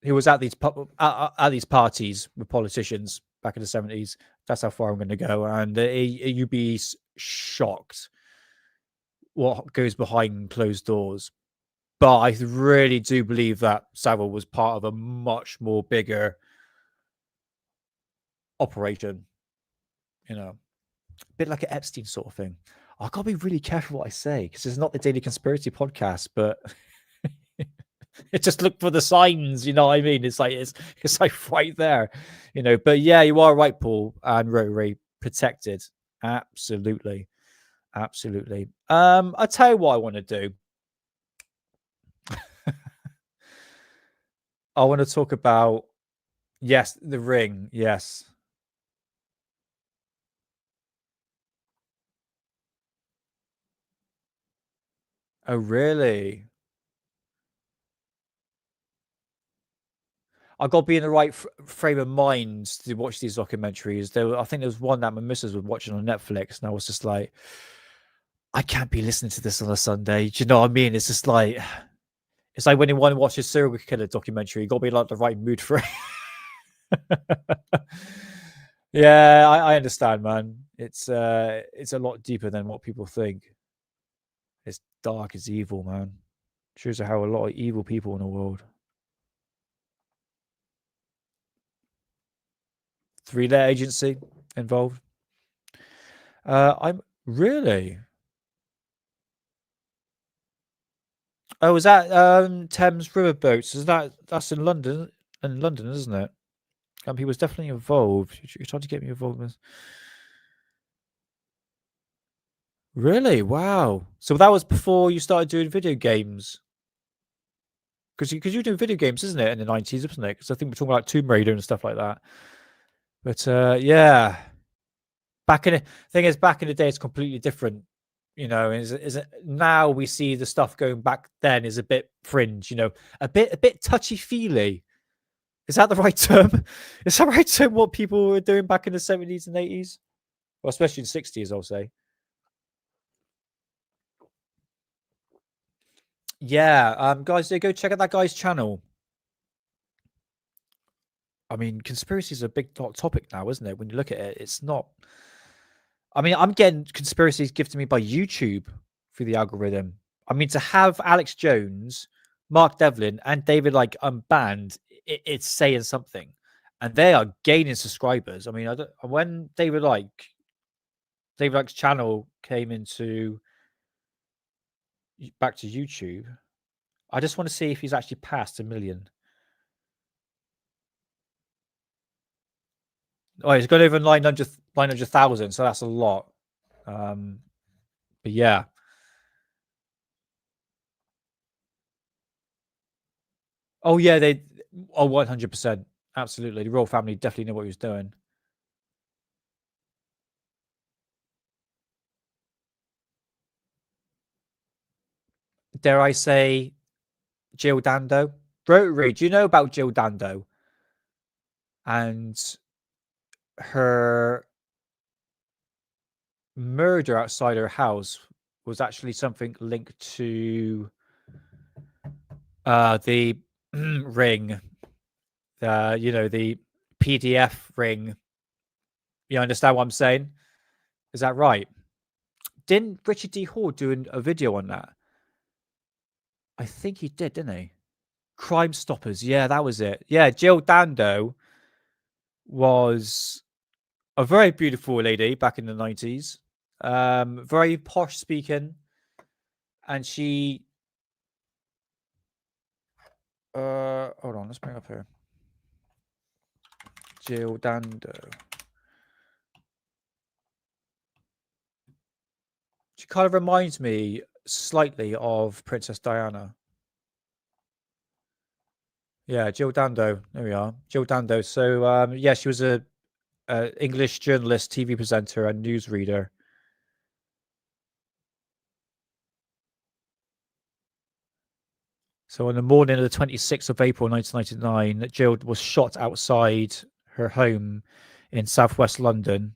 He was at these parties with politicians back in the 70s. That's how far I'm going to go, and you'd be shocked what goes behind closed doors. But I really do believe that Savile was part of a much more bigger operation. You know, a bit like an Epstein sort of thing. I gotta be really careful what I say because it's not the Daily Conspiracy podcast, but it just look for the signs. You know what I mean? It's like right there. You know, but yeah, you are right, Paul and Rotary. Protected, absolutely. I'll tell you what I want to do. I want to talk about, yes, the ring. Yes. Oh, really? I got to be in the right frame of mind to watch these documentaries. I think there was one that my missus was watching on Netflix, and I was just like, I can't be listening to this on a Sunday. Do you know what I mean? It's just like, it's like when you want to watch a serial killer documentary, you got to be in like the right mood for it. Yeah, I understand, man. It's a lot deeper than what people think. It's dark, it's evil, man. Shows you how a lot of evil people in the world. 3-letter agency involved. I'm really. Oh, is that Thames Riverboats? That's in London? In London, isn't it? And he was definitely involved. You're trying to get me involved with. Really? Wow. So that was before you started doing video games. Because you were doing video games, isn't it, in the 90s, isn't it? Because I think we're talking about Tomb Raider and stuff like that. But yeah. Back in the day, it's completely different. You know, is it now we see the stuff going back then is a bit fringe, you know, a bit touchy-feely. Is that the right term? Is that the right term what people were doing back in the 70s and 80s? Well, especially in the 60s, I'll say. Yeah, guys, go check out that guy's channel. I mean, conspiracy is a big topic now, isn't it? When you look at it, it's not. I mean, I'm getting conspiracies gifted to me by YouTube through the algorithm. I mean, to have Alex Jones, Mark Devlin, and David like unbanned, it's saying something, and they are gaining subscribers. I mean, when David Icke's channel came into back to YouTube, I just want to see if he's actually passed 1 million. Oh, he's got over 900,000, so that's a lot. But yeah. Oh yeah, 100%. Absolutely. The royal family definitely knew what he was doing. Dare I say Jill Dando? Rotary, do you know about Jill Dando? And her murder outside her house was actually something linked to the ring, the PDF ring. You understand what I'm saying? Is that right? Didn't Richard D. Hall do a video on that? I think he did, didn't he? Crime Stoppers. Yeah, that was it. Yeah, Jill Dando was a very beautiful lady back in the 90s. Very posh speaking. And she... hold on, let's bring up her. Jill Dando. She kind of reminds me slightly of Princess Diana. Yeah, Jill Dando. There we are. Jill Dando. So, yeah, she was a English journalist, TV presenter, and newsreader. So on the morning of the 26th of April 1999, Jill was shot outside her home in southwest London.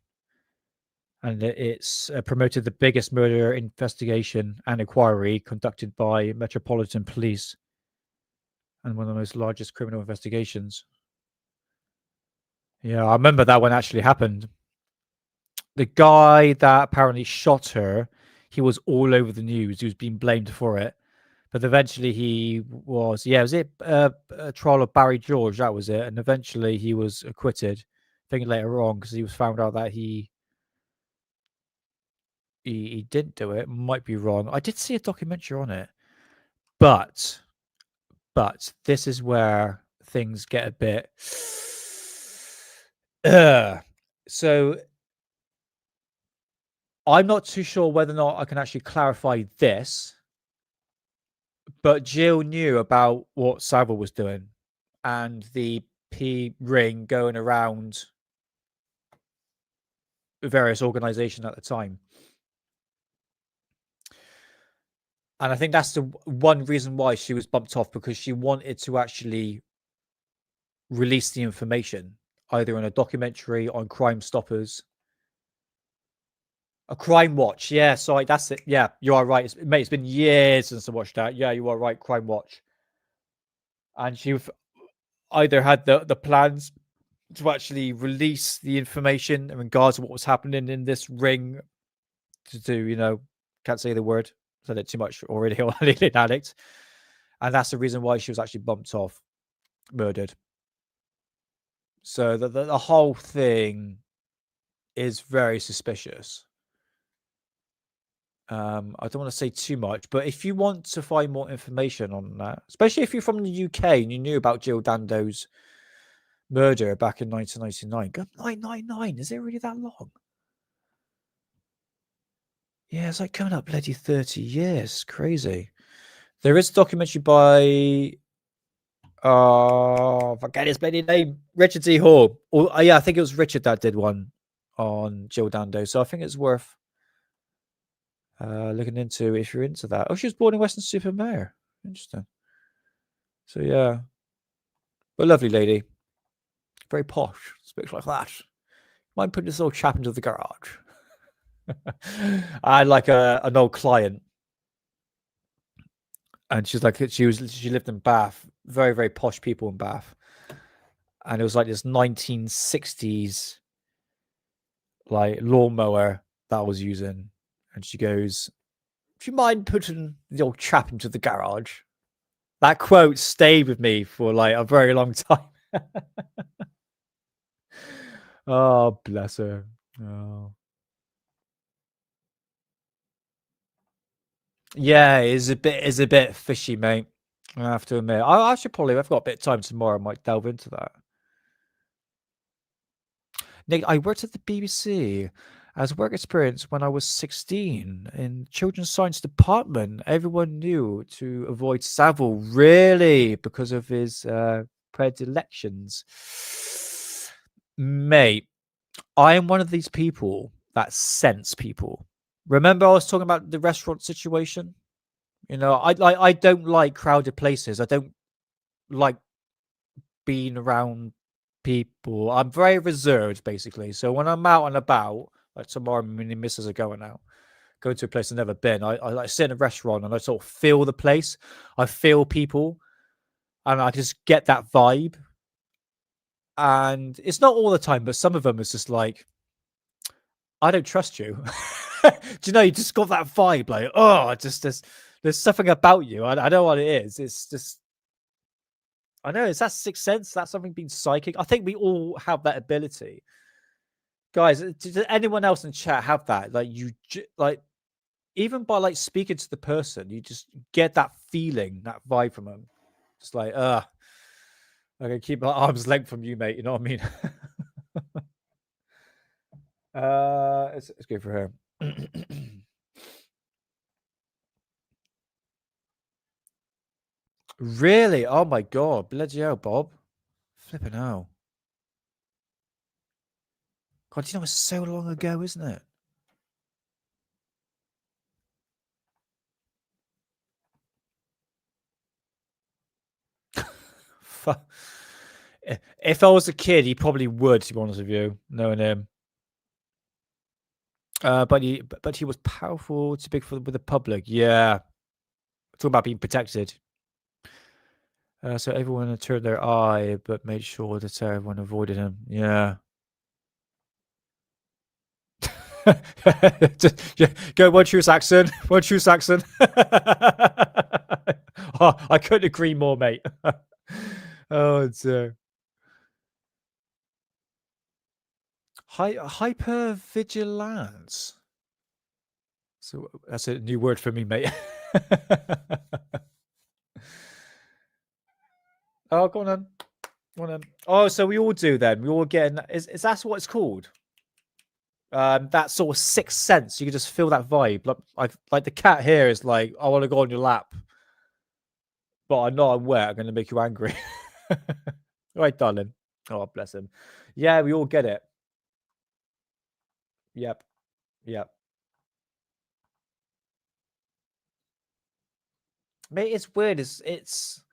And it's promoted the biggest murder investigation and inquiry conducted by Metropolitan Police and one of the most largest criminal investigations. Yeah, I remember that one actually happened. The guy that apparently shot her, he was all over the news. He was being blamed for it. But eventually he was, was it a trial of Barry George? That was it. And eventually he was acquitted. thing later on because he was found out that he didn't do it. Might be wrong. I did see a documentary on it, but this is where things get a bit. So I'm not too sure whether or not I can actually clarify this, but Jill knew about what Savile was doing and the P ring going around various organizations at the time. And I think that's the one reason why she was bumped off, because she wanted to actually release the information either in a documentary on Crime Stoppers. A Crime Watch. Yeah, sorry, that's it. Yeah, you are right. Mate, it's been years since I watched that. Yeah, you are right. Crime Watch. And she either had the plans to actually release the information in regards to what was happening in this ring to do, can't say the word, said it too much already on Alien Addict. And that's the reason why she was actually bumped off, murdered. So the whole thing is very suspicious. I don't want to say too much, but if you want to find more information on that, especially if you're from the UK and you knew about Jill Dando's murder back in 1999, go 999. Is it really that long? Yeah, it's like coming up bloody 30 years. Crazy. There is a documentary by forget his bloody name, Richard D. Hall. Yeah, I think it was Richard that did one on Jill Dando. So I think it's worth looking into if you're into that. Oh, she was born in Weston-super-Mare. Interesting. So yeah, but lovely lady, very posh. Speaks like that. Might put this old chap into the garage. I had like an old client, and she's like she lived in Bath. Very very posh people in Bath, and it was like this 1960s like lawnmower that I was using, and she goes, "Do you mind putting the old chap into the garage?" That quote stayed with me for like a very long time. Oh, bless her. Oh. Yeah, it's a bit fishy, mate. I have to admit. I should probably, I've got a bit of time tomorrow. I might delve into that. Nick, I worked at the BBC as work experience when I was 16 in children's science department. Everyone knew to avoid Savile, really, because of his predilections. Mate, I am one of these people that sense people. Remember I was talking about the restaurant situation? I don't like crowded places. I don't like being around people. I'm very reserved, basically. So when I'm out and about, like tomorrow, me and the missus are going to a place I've never been. I like sit in a restaurant and I sort of feel the place. I feel people, and I just get that vibe. And it's not all the time, but some of them is just like, I don't trust you. Do you know? You just got that vibe, like, oh, just there's something about you. I don't know what it is. It's just, I know, is that sixth sense? That's something being psychic. I think we all have that ability. Guys, does anyone else in chat have that? Like like, even by like speaking to the person, you just get that feeling, that vibe from them. Just like, I can keep my arm's length from you, mate. You know what I mean? Let's go for her. Really? Oh my god, bloody hell, Bob. Flipping hell. God, it's so long ago, isn't it? If I was a kid, he probably would, to be honest with you, knowing him. But he was powerful, too big with the public. Yeah. Talking about being protected. So everyone turned their eye, but made sure that everyone avoided him. Yeah. Go one true Saxon. One true Saxon. Oh, I couldn't agree more, mate. Oh, dear. Hypervigilance. So that's a new word for me, mate. Oh, go on then. Go on then. Oh, so we all do then. We all get is that what it's called? That sort of sixth sense. You can just feel that vibe. Like the cat here is like, I want to go on your lap, but I know I'm wet. I'm going to make you angry. Right, darling. Oh, bless him. Yeah, we all get it. Yep. Yep. Mate, it's weird. It's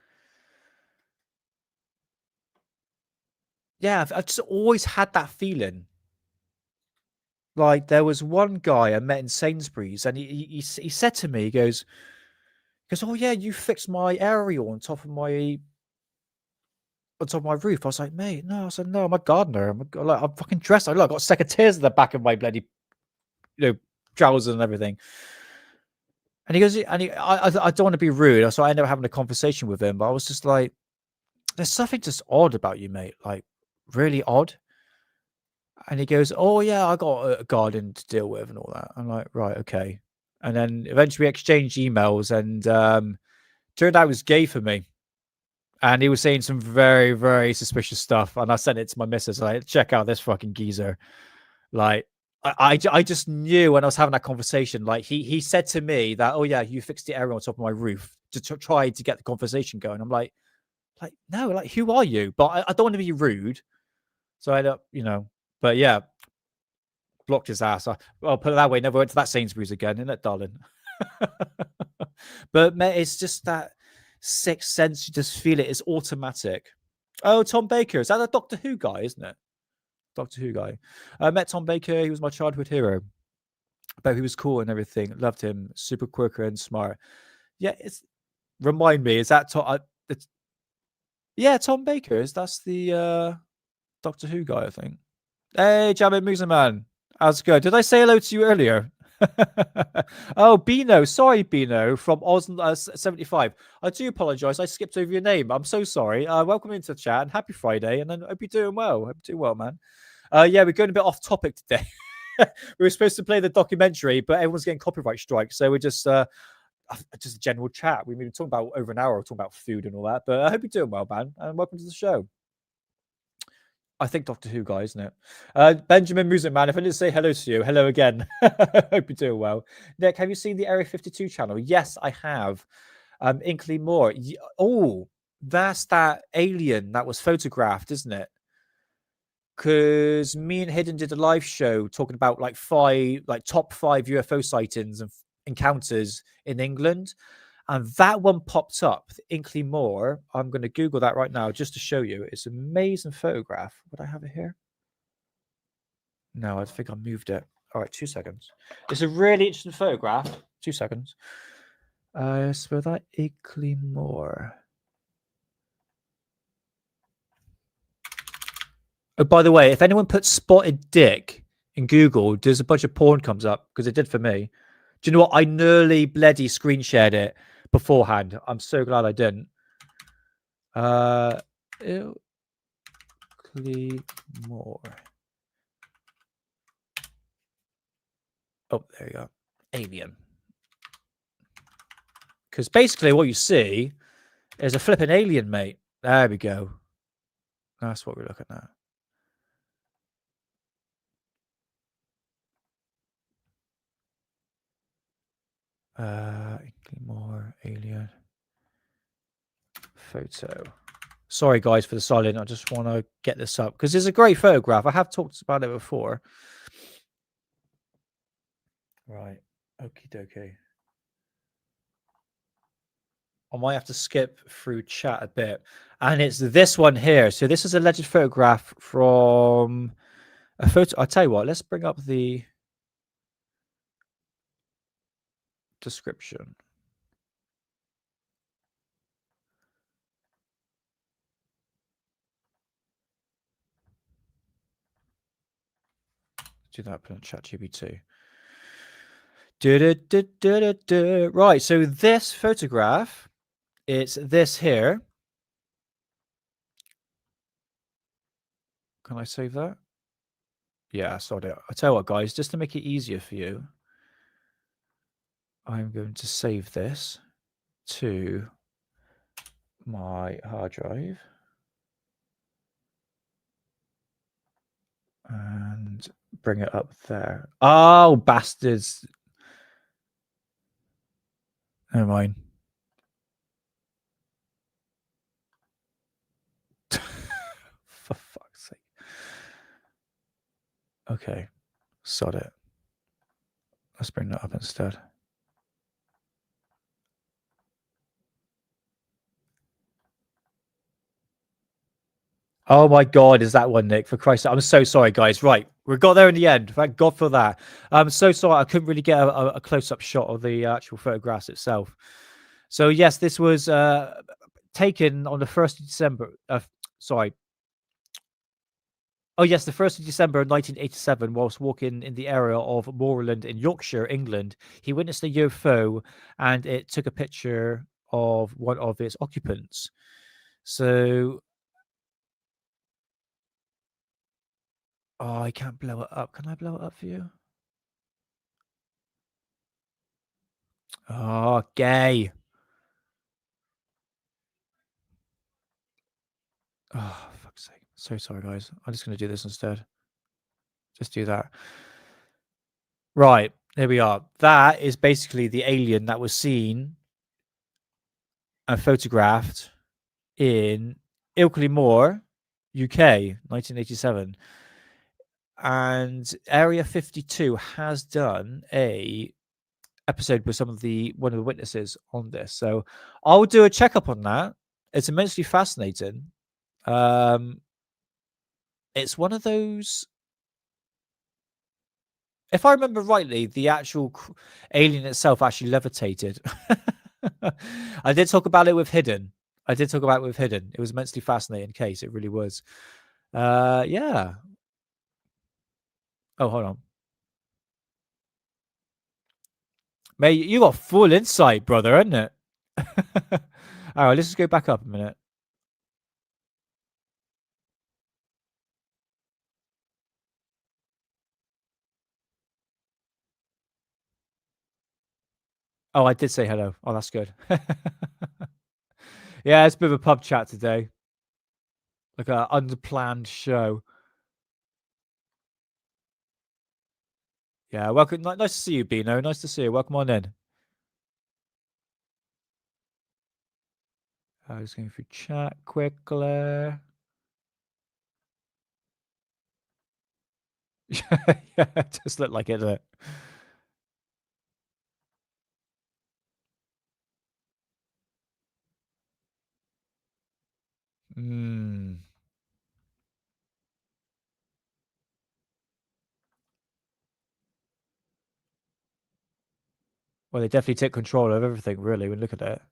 yeah. I've just always had that feeling. Like there was one guy I met in Sainsbury's, and he said to me, he goes, "Oh yeah, you fixed my aerial on top of my roof." I was like, "Mate, no." I said, "No, I'm a gardener. I'm fucking dressed. I got secateurs at the back of my bloody, trousers and everything." And he goes, I don't want to be rude, so I ended up having a conversation with him. But I was just like, "There's something just odd about you, mate. Like really odd." And he goes, "Oh yeah, I got a garden to deal with and all that." I'm like, "Right, okay." And then eventually we exchanged emails, and turned out he was gay for me. And he was saying some very, very suspicious stuff. And I sent it to my missus, like, check out this fucking geezer. Like, I just knew when I was having that conversation, like he said to me that, "Oh yeah, you fixed the area on top of my roof," to try to get the conversation going. I'm like, no, like, who are you? But I don't want to be rude. So I end up, but yeah, blocked his ass. I'll put it that way. Never went to that Sainsbury's again, innit, darling? But mate, it's just that sixth sense. You just feel it. It's automatic. Oh, Tom Baker. Is that the Doctor Who guy, isn't it? Doctor Who guy. I met Tom Baker. He was my childhood hero. But he was cool and everything. Loved him. Super quirky and smart. Yeah, remind me, is that Tom? Yeah, Tom Baker. That's the Doctor Who guy, I think. Hey, Jammit Musa Man. How's it going? Did I say hello to you earlier? Oh, Bino. Sorry, Bino from Oz 75. I do apologize. I skipped over your name. I'm so sorry. Welcome into the chat and happy Friday. And then I hope you're doing well. Hope you're doing well, man. Yeah, we're going a bit off topic today. We were supposed to play the documentary, but everyone's getting copyright strikes. So we're just a general chat. We've been talking about over an hour, talking about food and all that. But I hope you're doing well, man. And welcome to the show. I think Doctor Who guy, isn't it? Benjamin Music Man, if I didn't say hello to you, hello again. Hope you're doing well. Nick, have you seen the Area 52 channel? Yes, I have. Inkley Moore. Oh, that's that alien that was photographed, isn't it? Because me and Hidden did a live show talking about top 5 UFO sightings and encounters in England. And that one popped up, Inkley Moore. I'm going to Google that right now just to show you. It's an amazing photograph. Would I have it here? No, I think I moved it. All right, 2 seconds. It's a really interesting photograph. 2 seconds. So that Inkley Moore. Oh, by the way, if anyone puts spotted dick in Google, there's a bunch of porn comes up because it did for me. Do you know what? I nearly bloody screen shared it beforehand. I'm so glad I didn't. Inkley Moore. Oh, there you go. Alien. Because basically what you see is a flipping alien, mate. There we go. That's what we're looking at. Inkley Moore, alien. Photo. Sorry, guys, for the silent. I just want to get this up because it's a great photograph. I have talked about it before. Right. Okie dokie. I might have to skip through chat a bit. And it's this one here. So this is a alleged photograph from a photo. I'll tell you what, let's bring up the description. Do that, put in ChatGPT. Right, so this photograph, it's this here. Can I save that? Yeah, sod it. I tell you what, guys, just to make it easier for you, I'm going to save this to my hard drive and bring it up there. Oh, bastards. Never mind. For fuck's sake. Okay, sod it. Let's bring that up instead. Oh my God, is that one, Nick? For Christ's sake, I'm so sorry, guys. Right, we got there in the end. Thank God for that. I'm so sorry. I couldn't really get a close-up shot of the actual photographs itself. So yes, this was taken on the 1st of December. Sorry. Oh yes, the 1st of December 1987, whilst walking in the area of Moorland in Yorkshire, England, he witnessed a UFO, and it took a picture of one of its occupants. So, oh, I can't blow it up. Can I blow it up for you? Oh, gay. Oh, fuck's sake. So sorry, guys. I'm just going to do this instead. Just do that. Right. There we are. That is basically the alien that was seen and photographed in Ilkley Moor, UK, 1987. And Area 52 has done a episode with one of the witnesses on this. So I'll do a checkup on that. It's immensely fascinating. It's one of those. If I remember rightly, the actual alien itself actually levitated. I did talk about it with Hidden. It was immensely fascinating case. It really was. Yeah. Oh, hold on. Mate, you got full insight, brother, isn't it? All right, let's just go back up a minute. Oh, I did say hello. Oh, that's good. Yeah, it's a bit of a pub chat today. Like an unplanned show. Yeah, welcome. Nice to see you, Bino. Nice to see you. Welcome on in. I was going through chat quickly. Yeah, it just looked like it, doesn't it? Hmm. Well, they definitely take control of everything, really, when you look at it.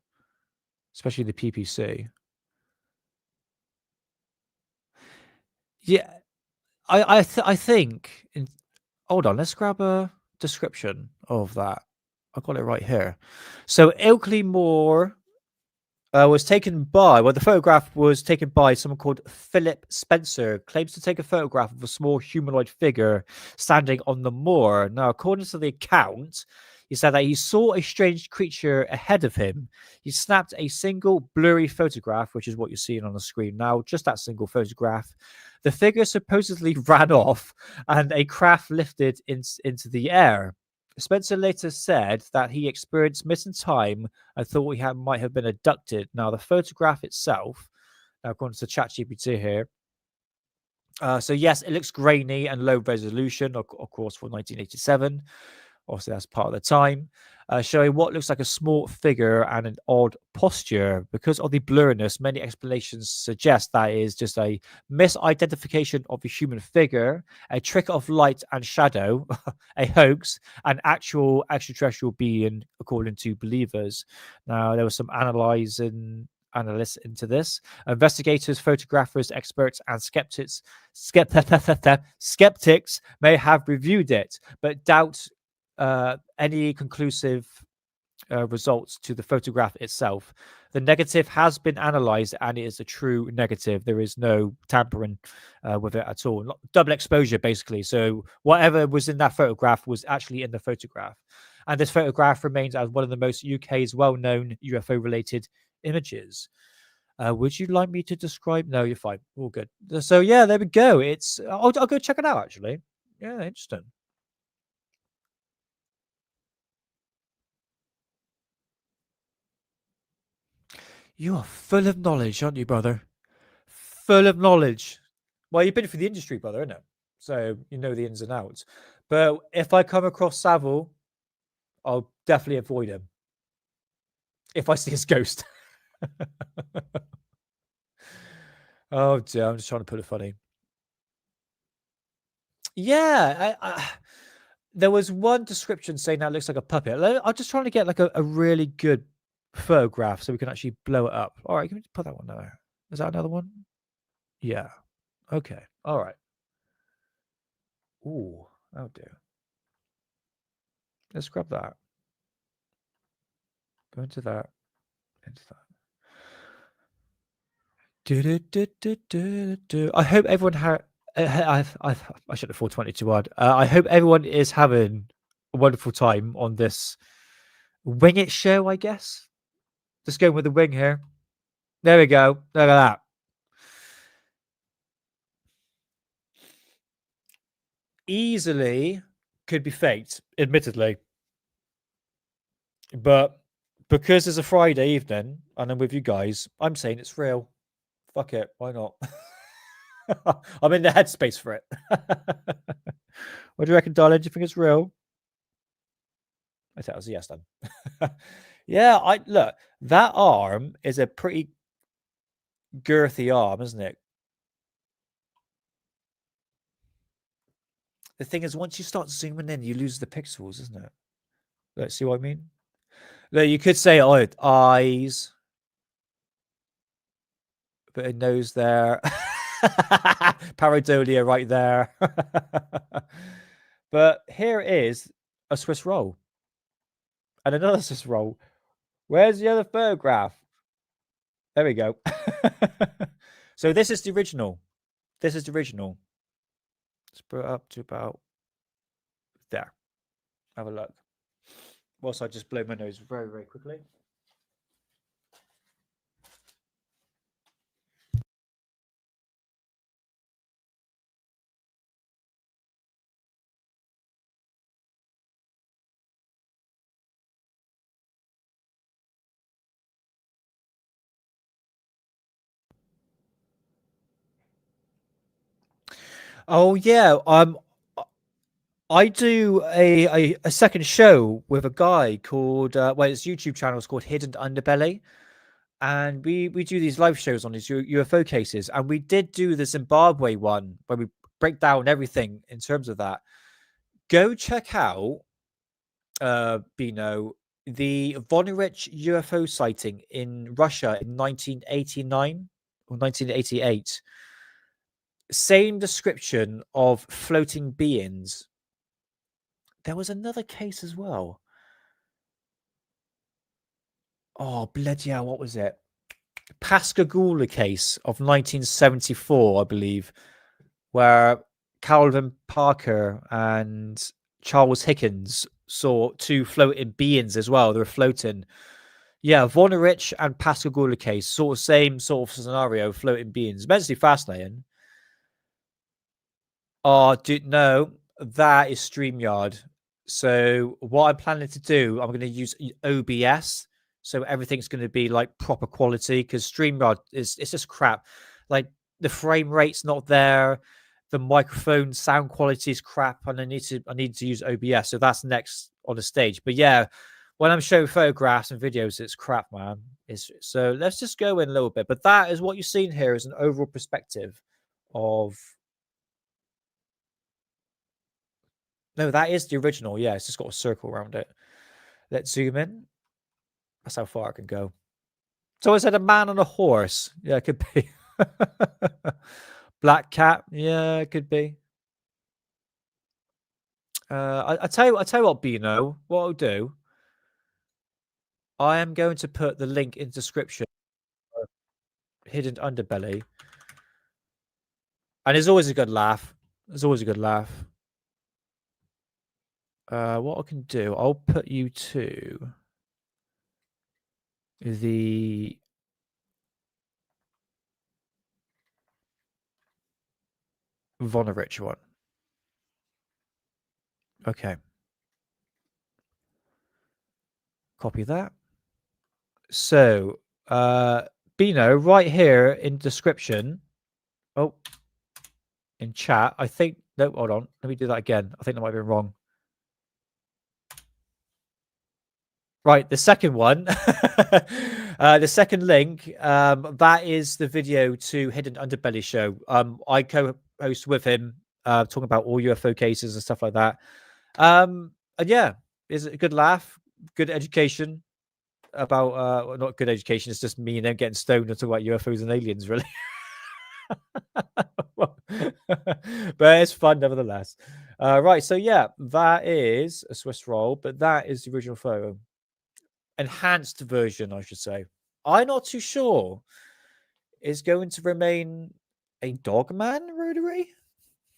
Especially the PPC. Yeah, I think. Hold on, let's grab a description of that. I got it right here. So Ilkley Moor was taken by, well, the photograph was taken by someone called Philip Spencer, claims to take a photograph of a small humanoid figure standing on the moor. Now, according to the account, he said that he saw a strange creature ahead of him. He snapped a single blurry photograph, which is what you're seeing on the screen now, just that single photograph. The figure supposedly ran off and a craft lifted into the air. Spencer later said that he experienced missing time and thought he might have been abducted. Now, the photograph itself, now according to ChatGPT here, so yes, it looks grainy and low resolution, of course, for 1987. Obviously, that's part of the time. Showing what looks like a small figure and an odd posture. Because of the blurriness, many explanations suggest that is just a misidentification of a human figure, a trick of light and shadow, a hoax, an actual extraterrestrial being, according to believers. Now, there was some analysts into this. Investigators, photographers, experts, and skeptics may have reviewed it, but doubt any conclusive results to the photograph itself. The negative has been analyzed and it is a true negative. There is no tampering with it at all. Double exposure, basically. So whatever was in that photograph was actually in the photograph. And this photograph remains as one of the most UK's well-known UFO-related images. Would you like me to describe? No, you're fine. All good. So yeah, there we go. I'll go check it out, actually. Yeah, interesting. You are full of knowledge, aren't you, brother? Full of knowledge. Well, you've been through the industry, brother, isn't it? So you know the ins and outs. But if I come across Savile, I'll definitely avoid him. If I see his ghost. Oh dear, I'm just trying to put it funny. Yeah, there was one description saying that looks like a puppet. I'm just trying to get like a really good photograph so we can actually blow it up. All right, can we put that one there? Is that another one? Yeah. Okay. All right. Ooh, oh dear. Let's grab that. Go into that. Into that. I hope everyone I should have 420 too hard. I hope everyone is having a wonderful time on this Wing It show, I guess. Just going with the wing here. There we go. Look at that. Easily could be faked, admittedly. But because it's a Friday evening and I'm with you guys, I'm saying it's real. Fuck it. Why not? I'm in the headspace for it. What do you reckon, darling? Do you think it's real? I thought it was a yes then. Yeah, look, that arm is a pretty girthy arm, isn't it? The thing is, once you start zooming in, you lose the pixels, isn't it? Let's see what I mean. Look, you could say, oh, eyes, bit of nose there, pareidolia right there. But here is a Swiss roll and another Swiss roll. Where's the other photograph? There we go. So this is the original. This is the original. Let's put it up to about there. Have a look. Whilst I just blow my nose very, very quickly. Oh yeah, I do a second show with a guy called his YouTube channel is called Hidden Underbelly, and we do these live shows on these UFO cases, and we did do the Zimbabwe one where we break down everything in terms of that. Go check out Bino, the Vonarich UFO sighting in Russia in 1989 or 1988. Same description of floating beings. There was another case as well. Oh, bloody hell, what was it? Pascagoula case of 1974, I believe, where Calvin Parker and Charles Hickens saw two floating beings as well. They were floating. Yeah, Vonarich and Pascagoula case, sort of same sort of scenario, floating beings. Immensely fascinating. Oh, no, that is StreamYard. So what I'm planning to do, I'm going to use OBS. So everything's going to be like proper quality because StreamYard it's just crap. Like the frame rate's not there. The microphone sound quality is crap. And I need to use OBS. So that's next on the stage. But yeah, when I'm showing photographs and videos, it's crap, man. So let's just go in a little bit. But that is what you've seen here is an overall perspective of... No, that is the original. Yeah, it's just got a circle around it. Let's zoom in. That's how far I can go. So I said a man on a horse. Yeah, it could be. Black cat. Yeah, it could be. I tell you what, Bino, what I'll do. I am going to put the link in description. Hidden underbelly. And there's always a good laugh. There's always a good laugh. What I can do, I'll put you to the Vonovich one. Okay. Copy that. So, Bino, right here in description. Oh, in chat. I think, no, hold on. Let me do that again. I think that might have been wrong. Right, the second one, the second link, that is the video to Hidden Underbelly show. I co-host with him, talking about all UFO cases and stuff like that. And yeah, it's a good laugh, good education about, well, not good education. It's just me and them getting stoned and talking about UFOs and aliens, really. But it's fun nevertheless. Right, so yeah, that is a Swiss roll, but that is the original photo. Enhanced version, I should say. I'm not too sure. Is going to remain a Dogman rotary?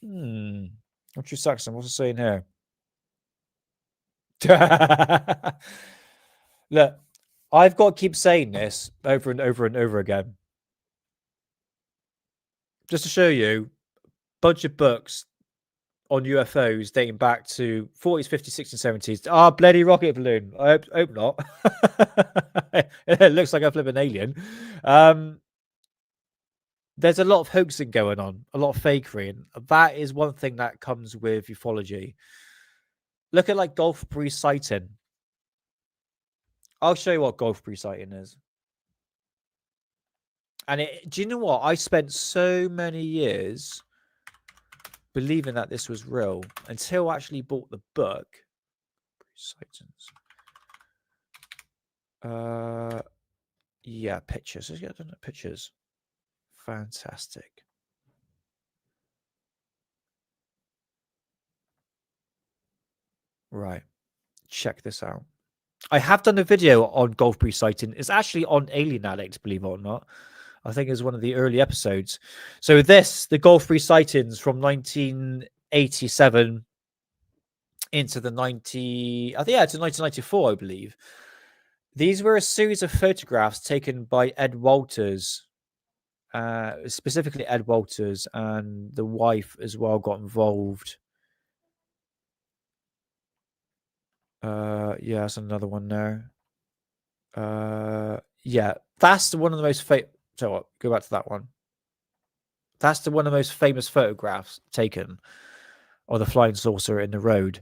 What's your Saxon? What's it saying here? Look, I've got to keep saying this over and over and over again. Just to show you, bunch of books on UFOs dating back to 40s, 50s, 60s, 70s. Ah, bloody rocket balloon. I hope not. It looks like a flipping alien. There's a lot of hoaxing going on, a lot of fakery, and that is one thing that comes with ufology. Look at like Gulf Breeze sighting. I'll show you what Gulf Breeze sighting is. And do you know what? I spent so many years believing that this was real until I actually bought the book. Sightings. Yeah, pictures. Let's get pictures. Fantastic. Right. Check this out. I have done a video on Gulf Breeze sighting. It's actually on Alien Addict, believe it or not. I think it's one of the early episodes. So the Gulf Breeze sightings from 1987 into the to 1994, I believe. These were a series of photographs taken by Ed Walters, specifically Ed Walters, and the wife as well got involved. Yeah, that's another one there. Yeah, that's one of the most famous. So what? Go back to that one. That's one of the most famous photographs taken of the flying saucer in the road.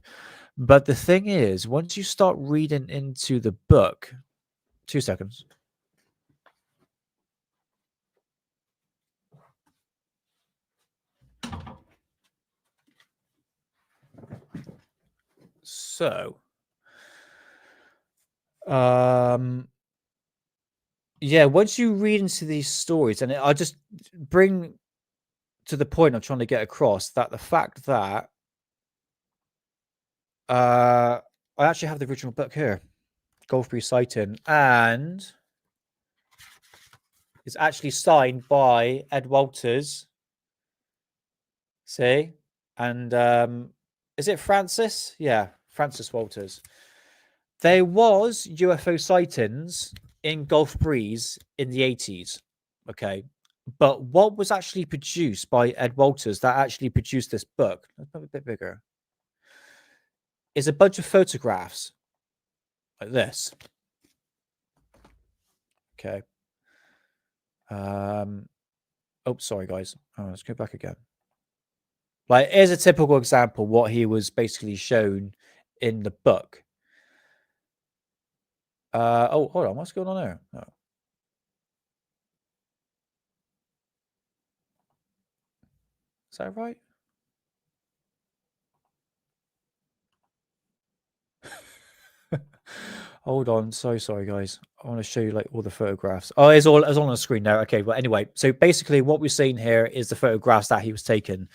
But the thing is, once you start reading into the book, 2 seconds. So, yeah, once you read into these stories, and I'll just bring to the point I'm trying to get across that the fact that I actually have the original book here, Gulf Breeze sighting, and it's actually signed by Ed Walters. See? And is it Francis? Yeah, Francis Walters. There was UFO sightings in Gulf Breeze in the 80s. Okay. But what was actually produced by Ed Walters that actually produced this book, let's make it a bit bigger, is a bunch of photographs like this. Okay. Oh, sorry, guys. Oh, let's go back again. Like, here's a typical example what he was basically shown in the book. Oh, hold on. What's going on there? Oh. Is that right? Hold on. So sorry, guys. I want to show you like all the photographs. Oh, it's all on the screen now. Okay, well, anyway, so basically what we're seeing here is the photographs that he was taken.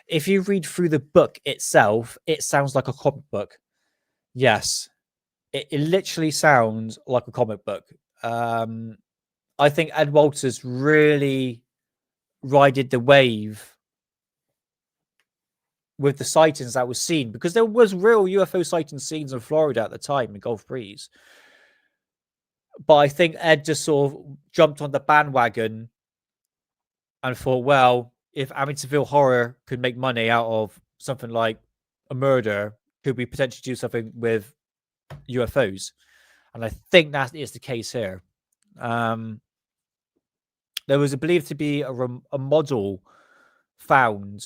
If you read through the book itself, it sounds like a comic book. Yes, it literally sounds like a comic book. I think Ed Walters really rided the wave with the sightings that was seen, because there was real UFO sighting scenes in Florida at the time in Gulf Breeze. But I think Ed just sort of jumped on the bandwagon and thought, well, if Amityville Horror could make money out of something like a murder, could we potentially do something with UFOs? And I think that is the case here. There was believed to be a model found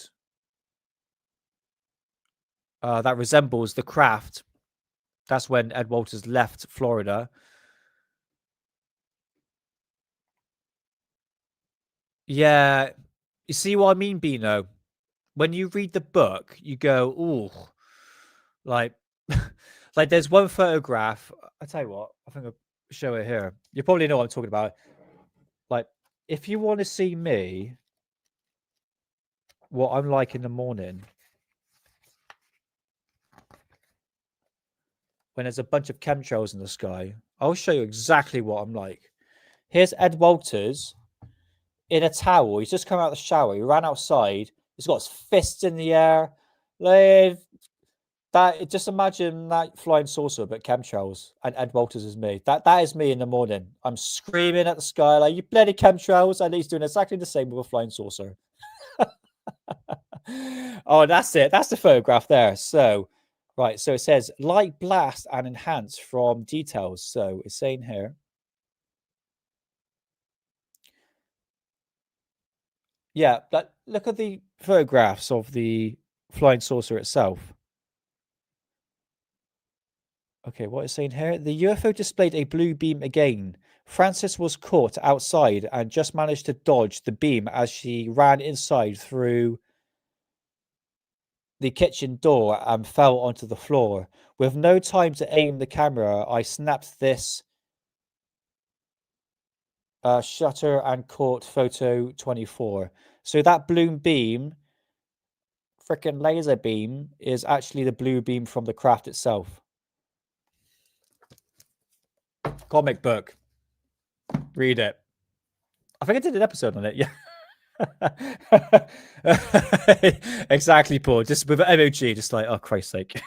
that resembles the craft. That's when Ed Walters left Florida. Yeah, you see what I mean, Bino? When you read the book, you go, "Ooh," like, like there's one photograph. I tell you what, I think I'll show it here. You probably know what I'm talking about. Like, if you want to see me, what I'm like in the morning, when there's a bunch of chemtrails in the sky, I'll show you exactly what I'm like. Here's Ed Walters in a towel. He's just come out of the shower. He ran outside. He's got his fists in the air. Like, that, just imagine that flying saucer, but chemtrails, and Ed Walters is me. That is me in the morning. I'm screaming at the sky like, "You bloody chemtrails!" And he's doing exactly the same with a flying saucer. Oh, that's it. That's the photograph there. So, right. So it says light blast and enhance from details. So it's saying here. Yeah, but look at the photographs of the flying saucer itself. Okay, what is saying here? The UFO displayed a blue beam again. Frances was caught outside and just managed to dodge the beam as she ran inside through the kitchen door and fell onto the floor. With no time to aim the camera, I snapped this shutter and caught photo 24. So that blue beam, freaking laser beam, is actually the blue beam from the craft itself. Comic book. Read it. I think I did an episode on it. Yeah. Exactly, Paul. Just with an emoji, just like, oh, Christ's sake.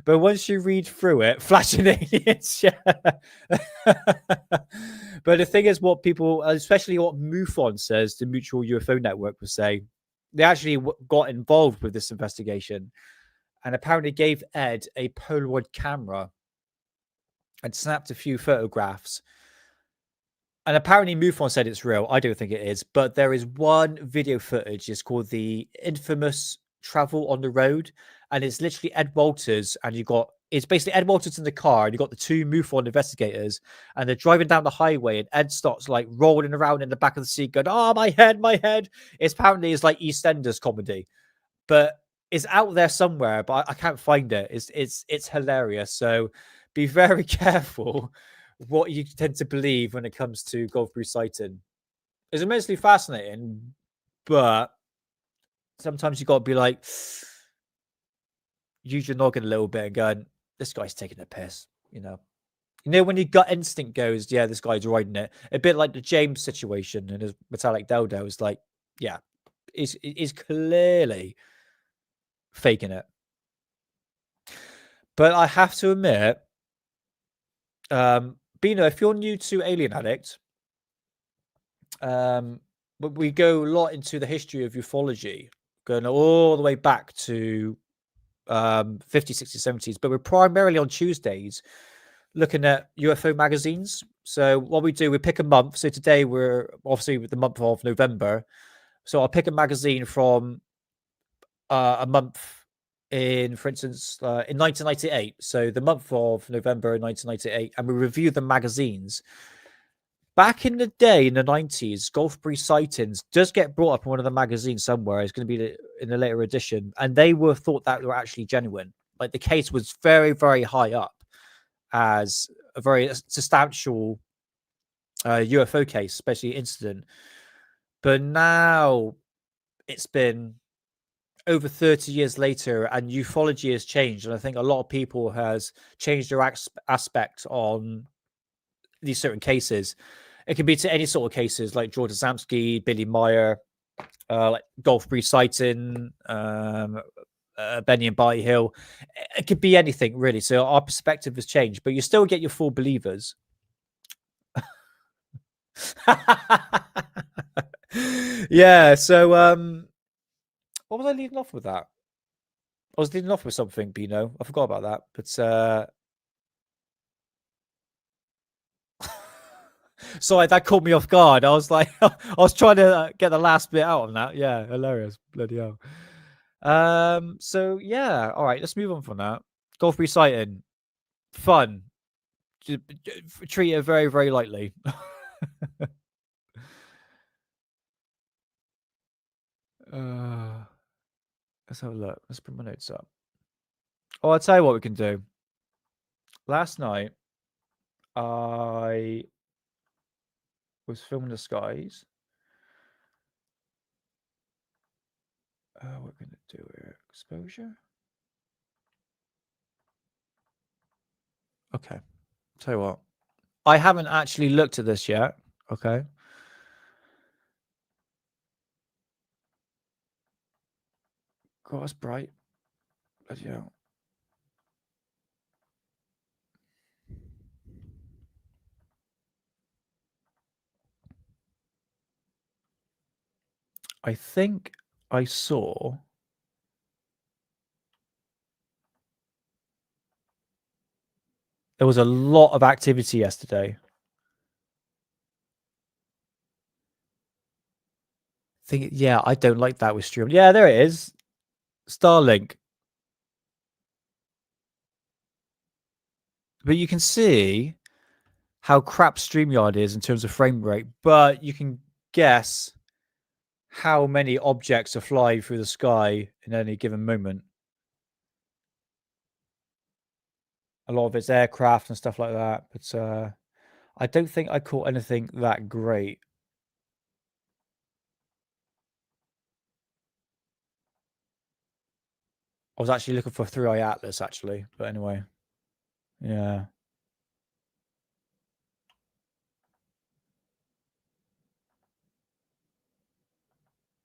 But once you read through it, flashing aliens, yeah. But the thing is, what people, especially what MUFON says, the Mutual UFO Network, will say, they actually got involved with this investigation and apparently gave Ed a Polaroid camera and snapped a few photographs. And apparently MUFON said it's real. I don't think it is. But there is one video footage. It's called the infamous Travel on the Road. And it's literally Ed Walters. And it's basically Ed Walters in the car. And you got the two MUFON investigators. And they're driving down the highway. And Ed starts like rolling around in the back of the seat going, "Oh, my head, my head." It's like EastEnders comedy. But it's out there somewhere. But I can't find it. It's hilarious. So be very careful what you tend to believe when it comes to Gulf Breeze sighting. It's immensely fascinating, but sometimes you got to be like, use your noggin a little bit and going, this guy's taking a piss, you know. When your gut instinct goes, yeah, this guy's riding it. A bit like the James situation and his metallic dildo is like, yeah, is clearly faking it. But I have to admit, Bino, if you're new to Alien Addict, we go a lot into the history of ufology, going all the way back to 50s, 60s, 70s, but we're primarily on Tuesdays looking at UFO magazines. So what we do, we pick a month. So today we're obviously with the month of November. So I'll pick a magazine from a month in, for instance, in 1998. So the month of November 1998, and we review the magazines. Back in the day, in the 90s, Gulf Breeze sightings does get brought up in one of the magazines somewhere. It's going to be in a later edition. And they were thought that they were actually genuine. Like the case was very, very high up as a very substantial UFO case, especially incident. But now it's been over 30 years later and ufology has changed, and I think a lot of people has changed their aspect on these certain cases. It can be to any sort of cases like George Zamsky, Billy Meyer, like Gulfbury sighting, Benny and Barty Hill. It could be anything really. So our perspective has changed, but you still get your full believers. Yeah. So what was I leading off with that? I was leading off with something, Bino. I forgot about that. But sorry, that caught me off guard. I was like, I was trying to get the last bit out of that. Yeah, hilarious. Bloody hell. So yeah, all right, let's move on from that. Gulfbury sighting. Fun. Treat it very, very lightly. Let's have a look. Let's put my notes up. Oh, I'll tell you what we can do. Last night, I was filming the skies. We're going to do exposure. Okay. Tell you what. I haven't actually looked at this yet. Okay. God, it's bright. Bloody hell. I think I saw there was a lot of activity yesterday. Yeah, I don't like that with stream. Yeah, there it is. Starlink. But you can see how crap StreamYard is in terms of frame rate, but you can guess how many objects are flying through the sky in any given moment. A lot of it's aircraft and stuff like that, but I don't think I caught anything that great. I was actually looking for 3-Eye Atlas, actually, but anyway. Yeah.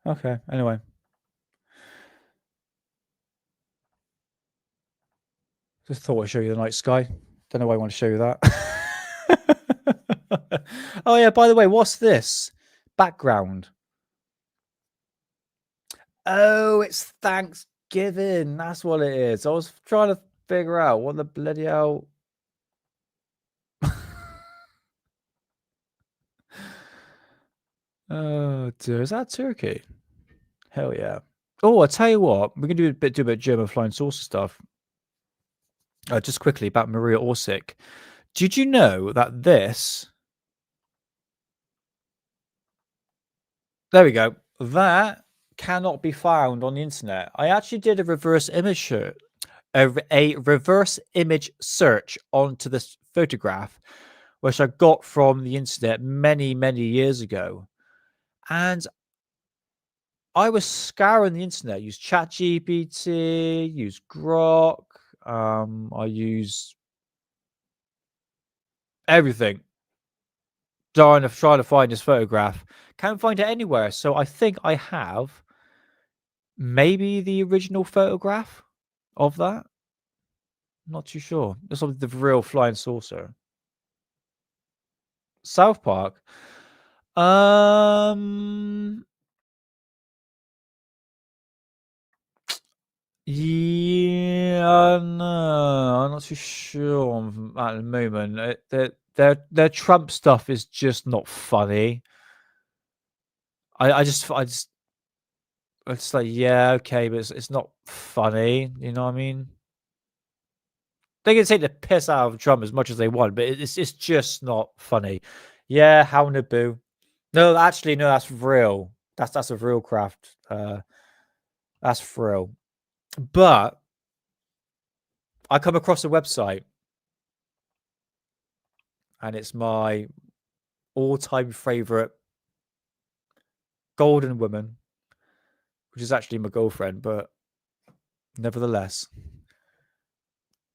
Okay, anyway. Just thought I'd show you the night sky. Don't know why I want to show you that. Oh, yeah, by the way, what's this? Background. Oh, it's Thanksgiving. That's what it is. I was trying to figure out what the bloody hell. Oh, dear. Is that turkey? Hell yeah. Oh, I'll tell you what. We're going to do a bit of German flying saucer stuff. Just quickly about Maria Orsic. Did you know that this... There we go. That cannot be found on the internet. I actually did a reverse image search, a reverse image search onto this photograph, which I got from the internet many, many years ago. And I was scouring the internet, used ChatGPT, used Grok, I use everything. Trying to find this photograph. Can't find it anywhere. So I think I have maybe the original photograph of that. I'm not too sure. This is the real flying saucer. South Park. Yeah, no, I'm not too sure at the moment. Their Trump stuff is just not funny. It's like, yeah, okay, but it's not funny. You know what I mean? They can take the piss out of Trump as much as they want, but it's just not funny. Yeah, how Naboo. No, actually, no, that's real. That's a real craft. That's real. But I come across a website, and it's my all-time favorite golden woman, which is actually my girlfriend, but Nevertheless,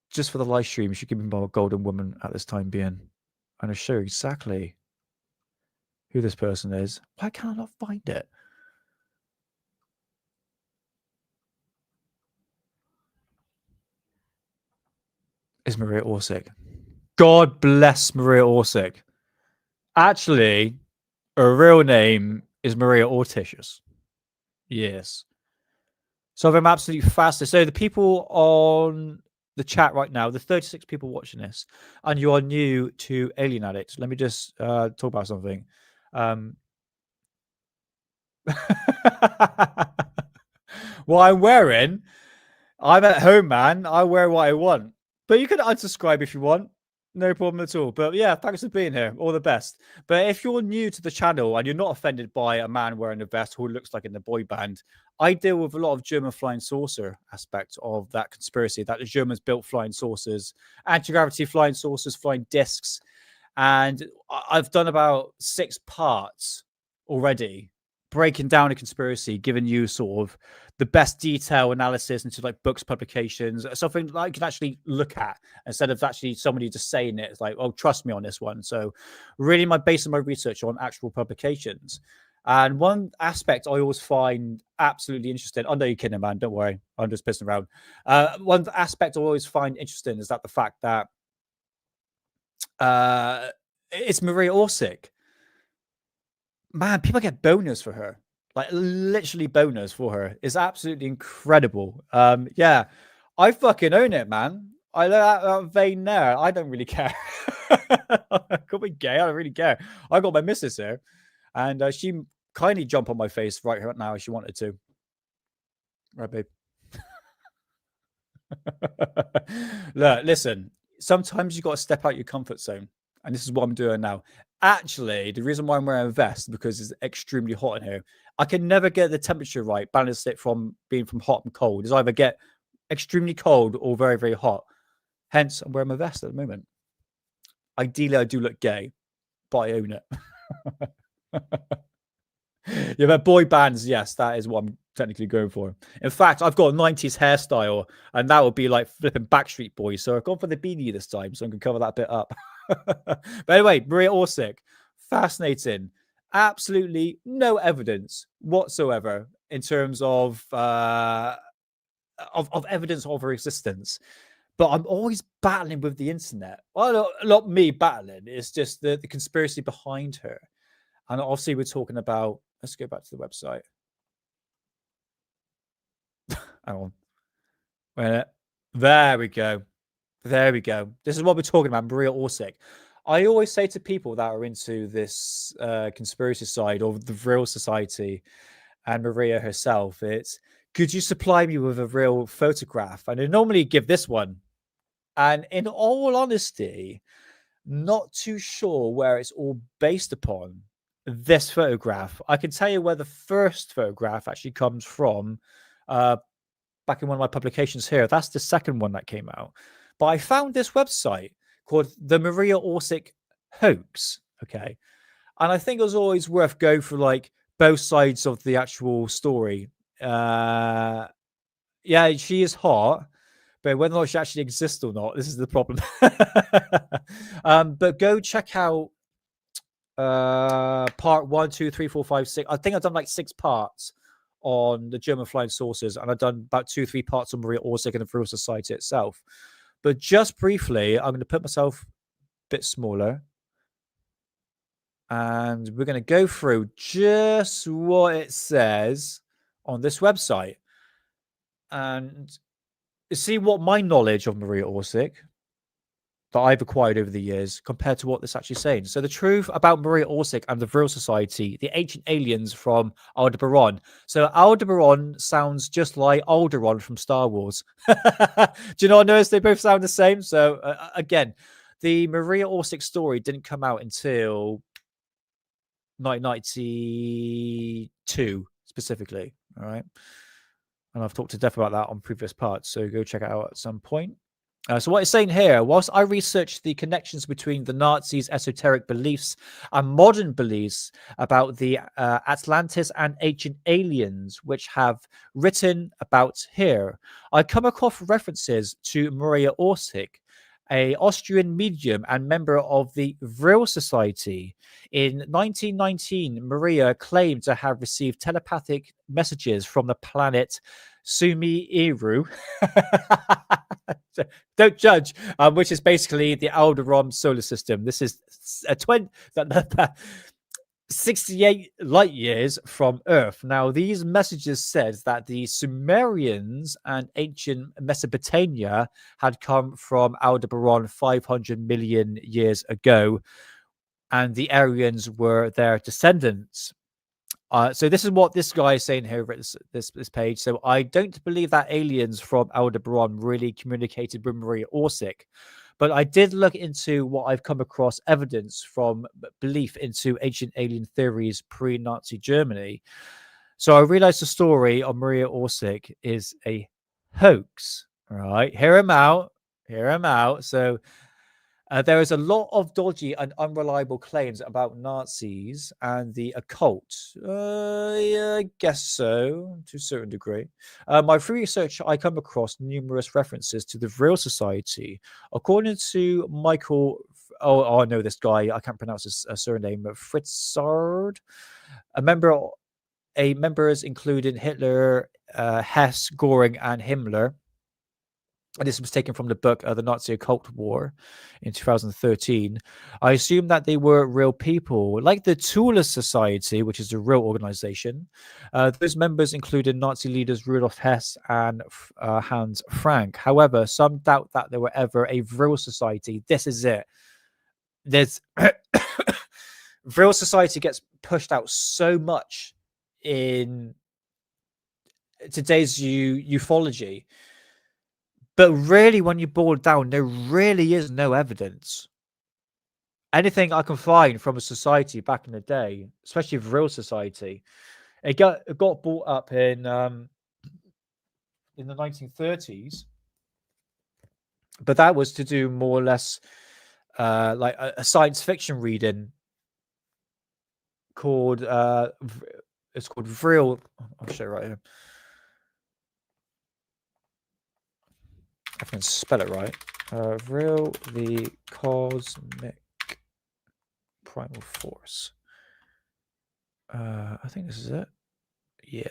just for the live stream, you should give me my golden woman at this time being. And I'll show you exactly who this person is. Why can't I not find it? Is Maria Orsic. God bless Maria Orsic. Actually, her real name is Maria Orticius. Yes. So I'm absolutely fascinated. So the people on the chat right now, the 36 people watching this, and you are new to Alien Addict, let me just talk about something. What I'm wearing, I'm at home, man. I wear what I want. But you can unsubscribe if you want. No problem at all. But yeah, thanks for being here. All the best. But if you're new to the channel and you're not offended by a man wearing a vest who looks like in the boy band, I deal with a lot of German flying saucer aspect of that conspiracy, that the Germans built flying saucers, anti-gravity flying saucers, flying discs. And I've done about 6 parts already, breaking down a conspiracy, giving you sort of the best detail analysis into like books, publications, something that I can actually look at instead of actually somebody just saying it. It's like, oh, trust me on this one. So really basing my research on actual publications. And one aspect I always find absolutely interesting. I know you're kidding, man. Don't worry. I'm just pissing around. One aspect I always find interesting is that the fact that it's Maria Orsic. Man, people get boners for her. Like literally boners for her. It's absolutely incredible. Yeah, I fucking own it, man. I know that vein there. I don't really care. I could be gay. I don't really care. I got my missus here, and she kindly jumped on my face right now if she wanted to. Right, babe. Look, listen. Sometimes you got to step out your comfort zone, and this is what I'm doing now. Actually, the reason why I'm wearing a vest is because it's extremely hot in here. I can never get the temperature right, balance it from being from hot and cold. It's either get extremely cold or very, very hot. Hence, I'm wearing my vest at the moment. Ideally, I do look gay, but I own it. Yeah, but boy bands, yes, that is what I'm technically going for. In fact, I've got a 90s hairstyle, and that would be like flipping Backstreet Boys. So I've gone for the beanie this time, so I can cover that bit up. But anyway, Maria Orsic, fascinating. Absolutely no evidence whatsoever in terms of evidence of her existence. But I'm always battling with the internet. Well, not me battling. It's just the conspiracy behind her. And obviously, we're talking about. Let's go back to the website. Hang on. Wait a minute. There we go. There we go. This is what we're talking about, Maria Orsic. I always say to people that are into this conspiracy side of the real society and Maria herself, it's, could you supply me with a real photograph? And I normally give this one. And in all honesty, not too sure where it's all based upon. This photograph, I can tell you where the first photograph actually comes from. Back in one of my publications here, that's the second one that came out. But I found this website called the Maria Orsic Hoax. Okay, and I think it was always worth going for like both sides of the actual story. Yeah, she is hot, but whether or not she actually exists or not, this is the problem. But go check out part 1, 2, 3, 4, 5, 6. I think I've done like 6 parts on the German flying saucers, and I've done about 2, 3 parts on Maria Orsic and the Real Society itself. But just briefly, I'm going to put myself a bit smaller, and we're going to go through just what it says on this website and see what my knowledge of Maria Orsic that I've acquired over the years compared to what this actually saying. So the truth about Maria Orsic and the Real Society, the ancient aliens from Aldebaran. So Aldebaran sounds just like Alderaan from Star Wars. Do you not notice they both sound the same? So again, the Maria Orsic story didn't come out until 1992 specifically. All right. And I've talked to Def about that on previous parts. So go check it out at some point. So what it's saying here, whilst I researched the connections between the Nazis' esoteric beliefs and modern beliefs about the Atlantis and ancient aliens, which have written about here, I come across references to Maria Orsic, a Austrian medium and member of the Vril Society. In 1919, Maria claimed to have received telepathic messages from the planet Sumi-Iru. Don't judge, which is basically the Aldebaran solar system. This is 68 light years from Earth. Now, these messages said that the Sumerians and ancient Mesopotamia had come from Aldebaran 500 million years ago, and the Aryans were their descendants. So this is what this guy is saying here at this page. So I don't believe that aliens from Aldebaran really communicated with Maria Orsic, but I did look into what I've come across evidence from belief into ancient alien theories pre-Nazi Germany. So I realized the story of Maria Orsic is a hoax. All right, hear him out. Hear him out. So there is a lot of dodgy and unreliable claims about Nazis and the occult. Yeah, I guess so, to a certain degree. My free research, I come across numerous references to the Vril Society. According to Michael, I know this guy, I can't pronounce his surname, Fritzard, members including Hitler, Hess, Goring, and Himmler. And this was taken from the book The Nazi Occult War in 2013. I assume that they were real people, like the Tula Society, which is a real organization. Those members included Nazi leaders Rudolf Hess and Hans Frank. However, some doubt that there were ever a Vril Society. This is it. There's Vril Society gets pushed out so much in today's ufology. But really, when you boil it down, there really is no evidence. Anything I can find from a society back in the day, especially a real society, it got brought up in the 1930s. But that was to do more or less like a science fiction reading called it's called Vril. I'll show you right here. I can spell it right. Vril, the cosmic primal force. I think this is it. Yeah.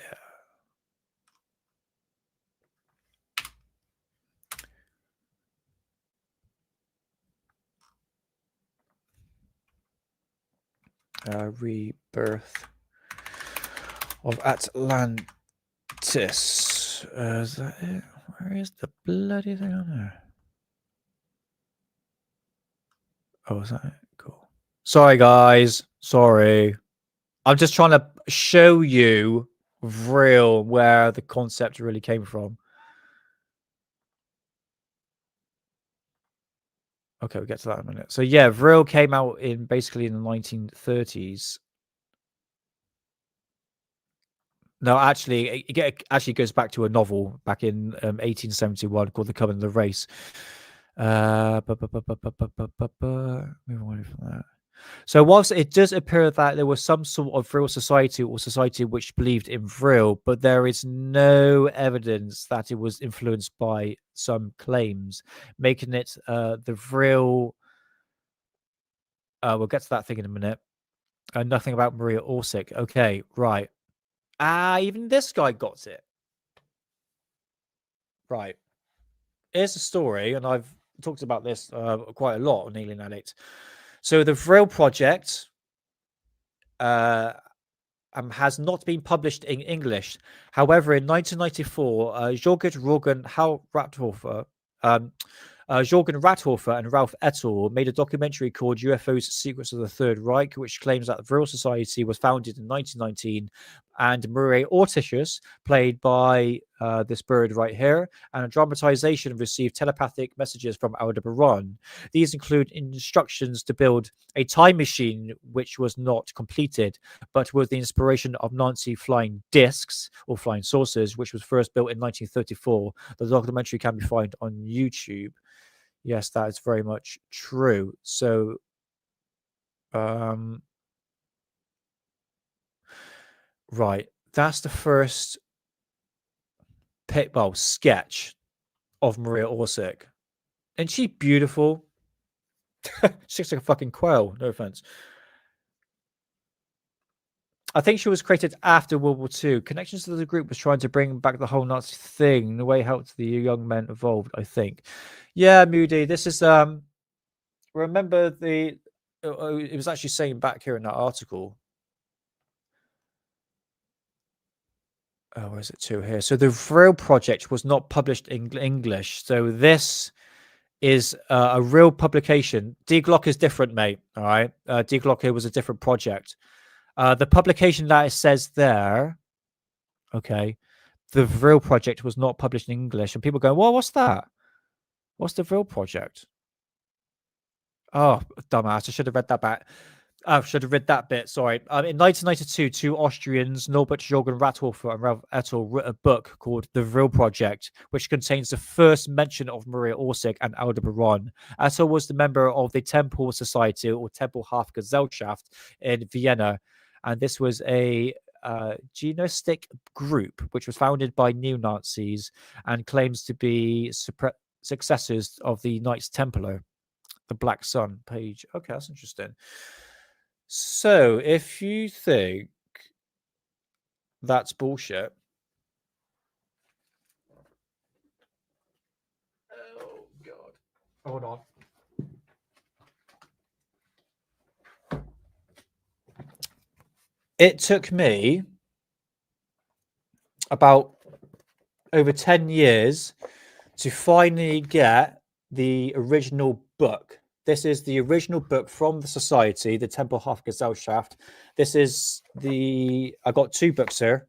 Rebirth of Atlantis. Is that it? Where is the bloody thing on there? Oh, is that it? Cool. Sorry, guys. Sorry. I'm just trying to show you real where the concept really came from. Okay, we'll get to that in a minute. So yeah, Vril came out in basically in the 1930s. No, actually, it actually goes back to a novel back in 1871 called The Coming of the Race. Move away from that. So whilst it does appear that there was some sort of Vril society or society which believed in Vril, but there is no evidence that it was influenced by some claims, making it the Vril. We'll get to that thing in a minute. Nothing about Maria Orsic. Okay, right. Even this guy got it. Right. Here's the story, and I've talked about this quite a lot on Alien Addict. So the Vril project has not been published in English. However, in 1994, Jürgen Rathofer and Ralph Ettel made a documentary called UFOs Secrets of the Third Reich, which claims that the Vril Society was founded in 1919, and Maria Orticius, played by this bird right here, and a dramatization received telepathic messages from Aldebaran. These include instructions to build a time machine, which was not completed, but with the inspiration of Nazi flying discs or flying saucers, which was first built in 1934. The documentary can be found on YouTube. Yes, that is very much true. So, right, that's the first sketch of Maria Orsic. Isn't she beautiful? She looks like a fucking quail. No offense. I think she was created after World War II. Connections to the group was trying to bring back the whole Nazi thing. The way helped the young men evolved, I think. Yeah, Moody. This is remember the it was actually saying back here in that article. Oh, where is it to here? So the real project was not published in English. So this is a real publication. D Glock is different, mate. All right. D Glock here was a different project. The publication that it says there, okay, the real project was not published in English. And people go, well, what's that? What's the real project? Oh, dumbass. I should have read that back. I should have read that bit. Sorry. In 1992, two Austrians, Norbert Jorgen Rathofer and Ralph Ettel, wrote a book called The Real Project, which contains the first mention of Maria Orsic and Aldebaran. Ettel was the member of the Temple Society or Tempelhofgesellschaft in Vienna, and this was a genetic group which was founded by neo-Nazis and claims to be successors of the Knights Templar, the Black Sun page. Okay, that's interesting. So, if you think that's bullshit, oh god, hold on. It took me about over 10 years to finally get the original book. This is the original book from the society, the Tempelhofgesellschaft. This is I got two books here,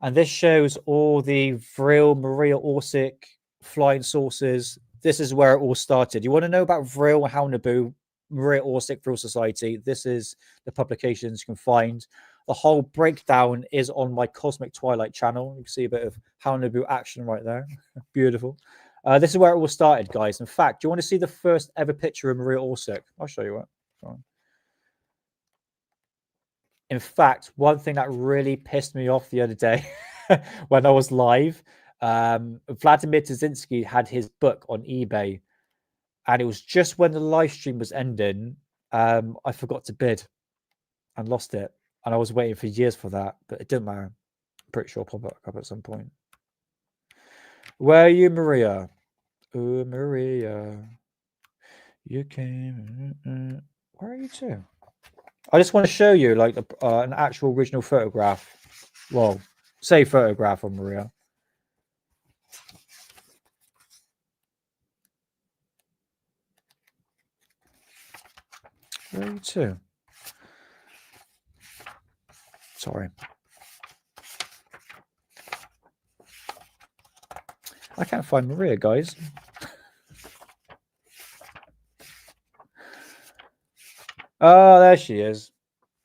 and this shows all the Vril Maria Orsic flying saucers. This is where it all started. You want to know about Vril Haunabu, Maria Orsic Vril Society? This is the publications you can find. The whole breakdown is on my Cosmic Twilight channel. You can see a bit of Haunabu action right there. Beautiful. This is where it all started, guys. In fact, do you want to see the first ever picture of Maria Orsic? I'll show you what. In fact, one thing that really pissed me off the other day when I was live, Vladimir Tazinski had his book on eBay, and it was just when the live stream was ending, I forgot to bid and lost it. And I was waiting for years for that, but it didn't matter. I'm pretty sure I'll pop it up at some point. Where are you, Maria? Oh, Maria. You came. Where are you to? I just want to show you like an actual original photograph. Well, say photograph of Maria. Where are you to? Sorry. I can't find Maria, guys. Oh, there she is.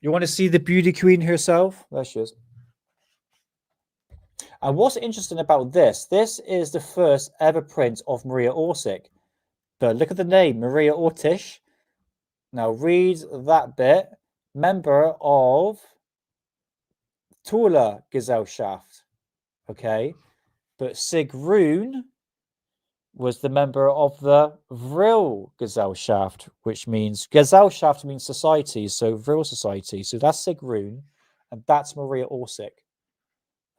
You want to see the beauty queen herself? There she is. And what's interesting about this is the first ever print of Maria Orsic. But look at the name, Maria Ortish. Now read that bit. Member of Tula Gesellschaft. Okay. But Sigrun was the member of the Vril Gesellschaft, which means Gesellschaft means society, so Vril society. So that's Sigrun, and that's Maria Orsic.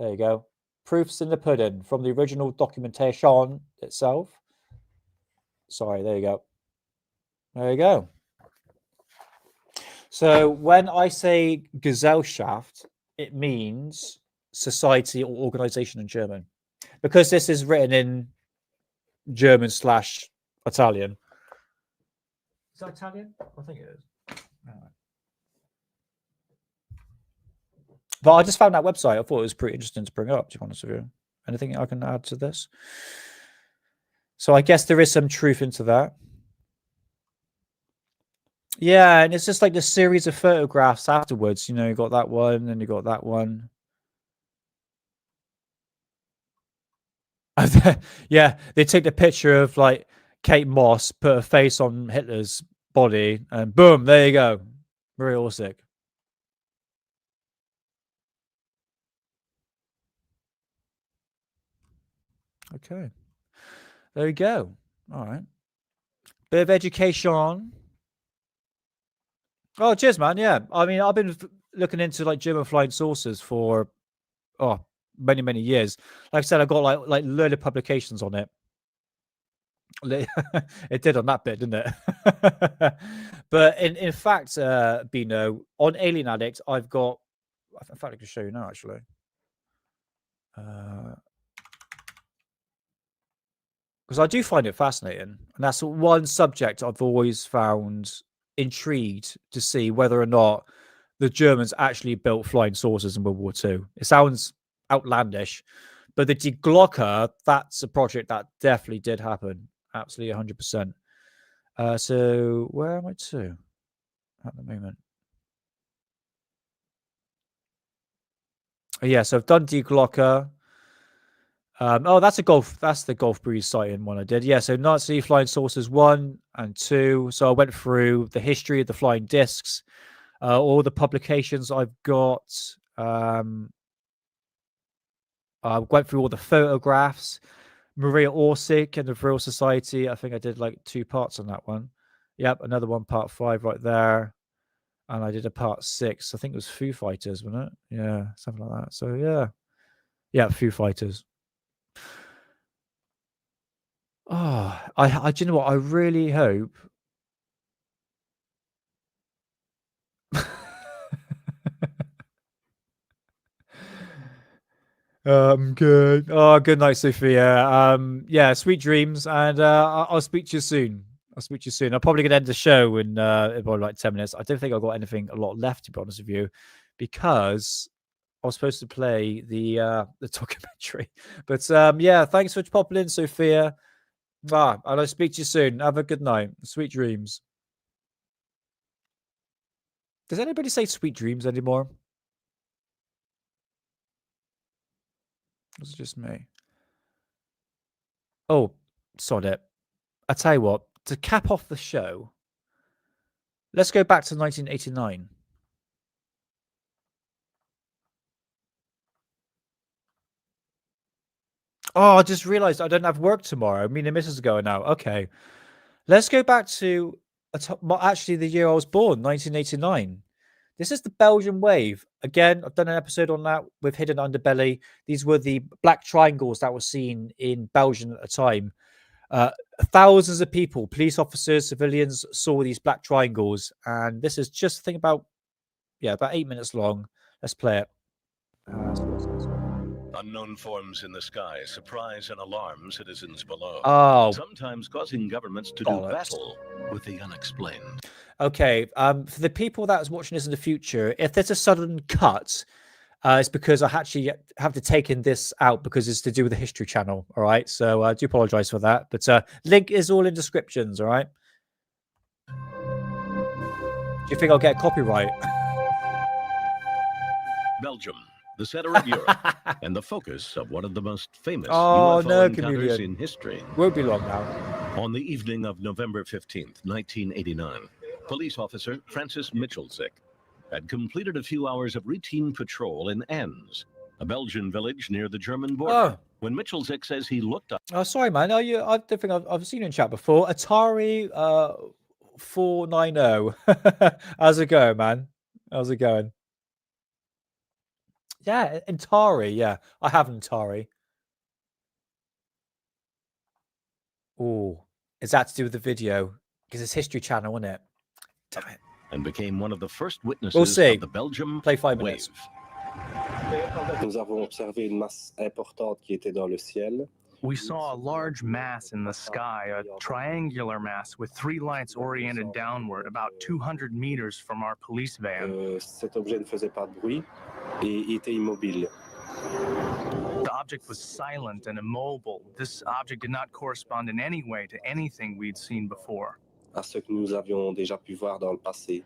There you go. Proofs in the pudding from the original documentation itself. Sorry, there you go. There you go. So when I say Gesellschaft, it means society or organization in German. Because this is written in German/Italian. Is that Italian? I think it is. Right. But I just found that website. I thought it was pretty interesting to bring up, to be honest with you. Anything I can add to this? So I guess there is some truth into that. Yeah, and it's just like the series of photographs afterwards. You know, you got that one, and you got that one. Yeah, they take the picture of like Kate Moss put a face on Hitler's body, and boom, there you go, Maria Orsic. Okay, there you go. All right, bit of education. Oh, cheers, man. Yeah, I mean, I've been looking into like German flying saucers for many years. Like I said, I got like load of publications on it. It did on that bit, didn't it? But in fact, Bino, on Alien Addict, I've got. In fact, I can show you now, actually. Because I do find it fascinating, and that's one subject I've always found intrigued to see whether or not the Germans actually built flying saucers in World War II. It sounds outlandish, but the Die Glocke, that's a project that definitely did happen. Absolutely 100%. So where am I to at the moment? Yeah, so I've done Die Glocke. Oh, that's the Gulf Breeze sighting one I did. Yeah, so Nazi flying saucers 1 and 2. So I went through the history of the flying discs, all the publications I've got. I went through all the photographs. Maria Orsic and the Vril Society. I think I did like 2 parts on that one. Yep, another one, part 5 right there. And I did a part 6. I think it was Foo Fighters, wasn't it? Yeah, something like that. So yeah, Foo Fighters. Oh, do you know what? I really hope. Good. Oh, good night, Sophia. Yeah, sweet dreams, and I'll speak to you soon. I'm probably gonna end the show in about like 10 minutes. I don't think I've got anything a lot left, to be honest with you, because I was supposed to play the documentary. But yeah, thanks for popping in, Sophia. And I'll speak to you soon. Have a good night. Sweet dreams. Does anybody say sweet dreams anymore? It's just me. Oh, sod it. I tell you what, to cap off the show, let's go back to 1989. Oh, I just realized I don't have work tomorrow. Me and the missus are going out. Okay. Let's go back to actually the year I was born, 1989. This is the Belgian wave. Again, I've done an episode on that with Hidden Underbelly. These were the black triangles that were seen in Belgium at the time. Thousands of people, police officers, civilians, saw these black triangles. And this is just, think about 8 minutes long. Let's play it. Unknown forms in the sky surprise and alarm citizens below. Oh, sometimes causing governments to bollocks. do battle with the unexplained. Okay, for the people that's watching this in the future, if there's a sudden cut, it's because I actually have to take in this out because it's to do with the History Channel. All right, so I do apologize for that, but link is all in descriptions. All right. Do you think I'll get copyright? Belgium, the center of Europe, and the focus of one of the most famous Oh, UFO no, encounters comedian. in history. Won't be long now. On the evening of November 15th, 1989, police officer Francis Michalczyk had completed a few hours of routine patrol in Enns, a Belgian village near the German border. When Michalczyk says he looked up. Oh, sorry, man. I don't think I've seen you in chat before. Atari 490. How's it going, man? How's it going? Yeah, Atari. Yeah, I have an Atari. Oh, is that to do with the video? Because it's History Channel, isn't it? Damn it. And became one of the first witnesses We'll see. of the Belgium Play 5 wave. minutes. Nous avons observé une masse importante qui était dans le ciel. We saw a large mass in the sky, a triangular mass with 3 lights oriented downward, about 200 meters from our police van. Cet objet ne faisait pas de bruit et était immobile. The object was silent and immobile. This object did not correspond in any way to anything we'd seen before. À ce que nous avions déjà pu voir dans le passé.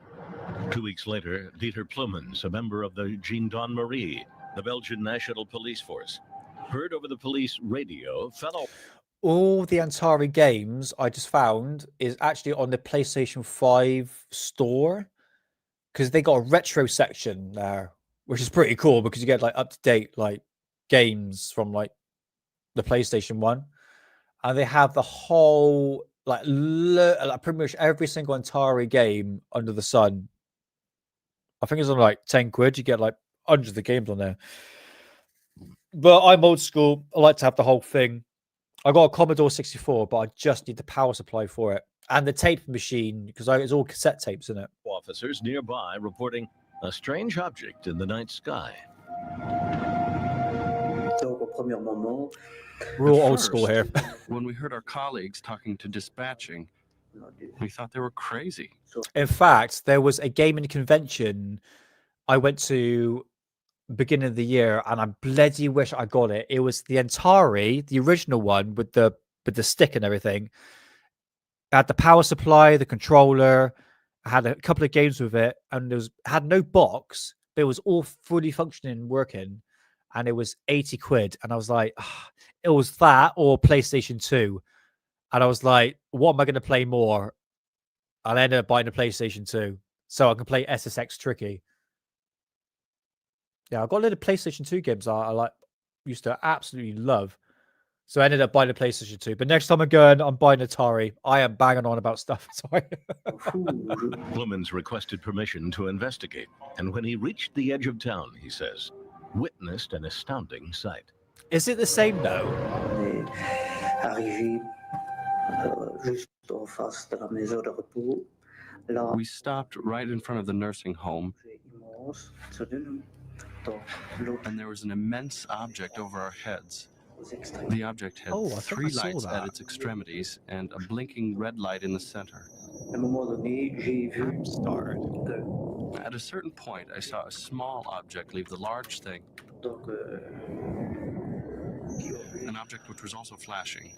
2 weeks later, Dieter Plumens, a member of the Gendarmerie, the Belgian National Police Force, heard over the police radio, fellow. all the Atari games I just found is actually on the PlayStation 5 store because they got a retro section there, which is pretty cool because you get like up to date like games from like the PlayStation 1, and they have the whole like pretty much every single Atari game under the sun. I think it's on like 10 quid. You get like hundreds of games on there. But I'm old school. I like to have the whole thing. I got a Commodore 64, but I just need the power supply for it and the tape machine because it's all cassette tapes in it. Officers nearby reporting a strange object in the night sky. We're all At old school here. first, when we heard our colleagues talking to dispatching, we thought they were crazy. In fact, there was a gaming convention I went to beginning of the year, and I bloody wish I got it. It was the Atari, the original one with the stick and everything. It had the power supply, the controller. I had a couple of games with it, and had no box, but it was all fully functioning and working. And it was 80 quid. And I was like, it was that or PlayStation 2. And I was like, what am I going to play more? And I ended up buying a PlayStation 2 so I can play SSX Tricky. Yeah, I got a lot of PlayStation 2 games I like used to absolutely love. So I ended up buying a PlayStation 2. But next time I'm going, I'm buying Atari. I am banging on about stuff. Sorry. Plumans requested permission to investigate, and when he reached the edge of town, he says, witnessed an astounding sight. Is it the same though? We stopped right in front of the nursing home, and there was an immense object over our heads. The object had Oh, I think I 3 saw lights at that. its extremities and a blinking red light in the center. I'm starred. At a certain point, I saw a small object leave the large thing. An object which was also flashing,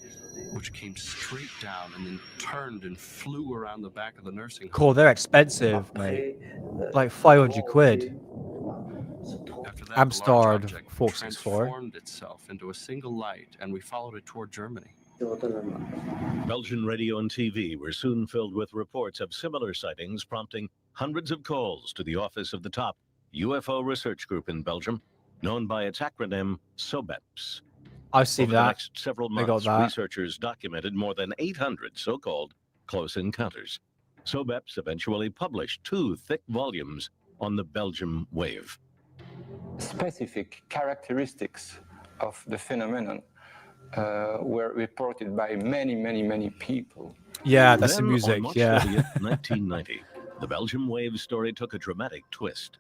which came straight down and then turned and flew around the back of the nursing home. Cool, they're expensive, mate. Like 500 quid. After that, I'm the large starred, object 464. transformed itself into a single light, and we followed it toward Germany. Belgian radio and TV were soon filled with reports of similar sightings, prompting hundreds of calls to the office of the top UFO research group in Belgium, known by its acronym SOBEPS. I've seen Over the that. next several I got months, that. researchers documented more than 800 so-called close encounters. SOBEPS eventually published 2 thick volumes on the Belgium wave. Specific characteristics of the phenomenon were reported by many people. Yeah, that's the Then, music. on March Yeah. 30th, 1990, the Belgium wave story took a dramatic twist.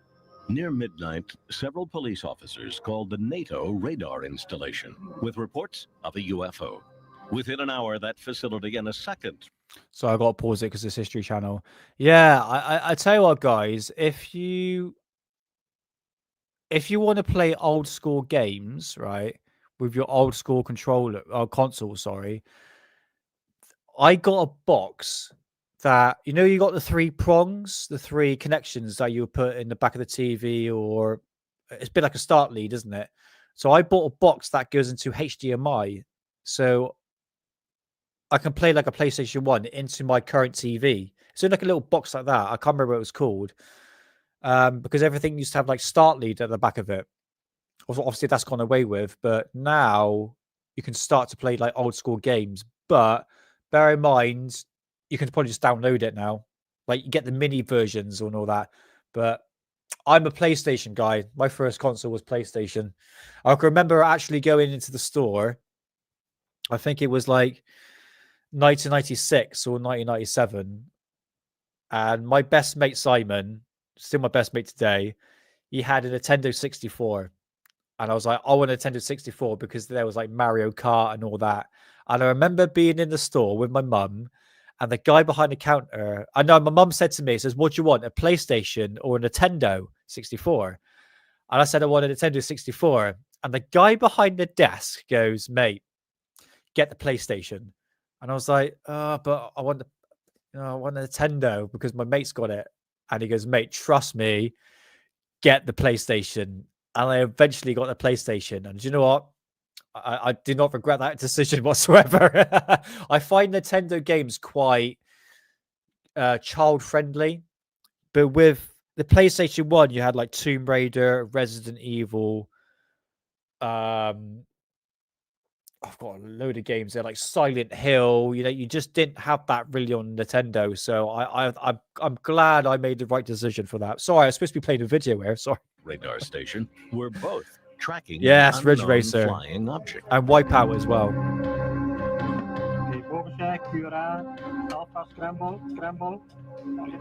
Near midnight, several police officers called the NATO radar installation with reports of a UFO. Within an hour, that facility and a second. So I got to pause it because it's History Channel. Yeah, I tell you what, guys, if you want to play old school games, right, with your old school controller or console, sorry, I got a box that you got the 3 prongs, the 3 connections that you put in the back of the TV, or it's a bit like a start lead, isn't it? So I bought a box that goes into HDMI, so I can play like a PlayStation 1 into my current TV. So like a little box like that. I can't remember what it was called. Because everything used to have like start lead at the back of it. Obviously that's gone away with, but now you can start to play like old school games. But bear in mind, you can probably just download it now. Like you get the mini versions and all that. But I'm a PlayStation guy. My first console was PlayStation. I can remember actually going into the store. I think it was like 1996 or 1997. And my best mate, Simon, still my best mate today, he had a Nintendo 64. And I was like, I want a Nintendo 64 because there was like Mario Kart and all that. And I remember being in the store with my mum, and the guy behind the counter, I know my mum said to me, he says, what do you want, a PlayStation or a Nintendo 64? And I said, I want a Nintendo 64. And the guy behind the desk goes, mate, get the PlayStation. And I was like, but I want I want a Nintendo because my mate's got it. And he goes, mate, trust me, get the PlayStation. And I eventually got the PlayStation. And do you know what? I did not regret that decision whatsoever. I find Nintendo games quite child friendly, but with the PlayStation 1, you had like Tomb Raider, Resident Evil. I've got a load of games there, like Silent Hill. You just didn't have that really on Nintendo. So I'm glad I made the right decision for that. Sorry, I was supposed to be playing a video here. Sorry. Radar station were both tracking Yes, an Ridge unknown Racer flying object. and Wipeout as well.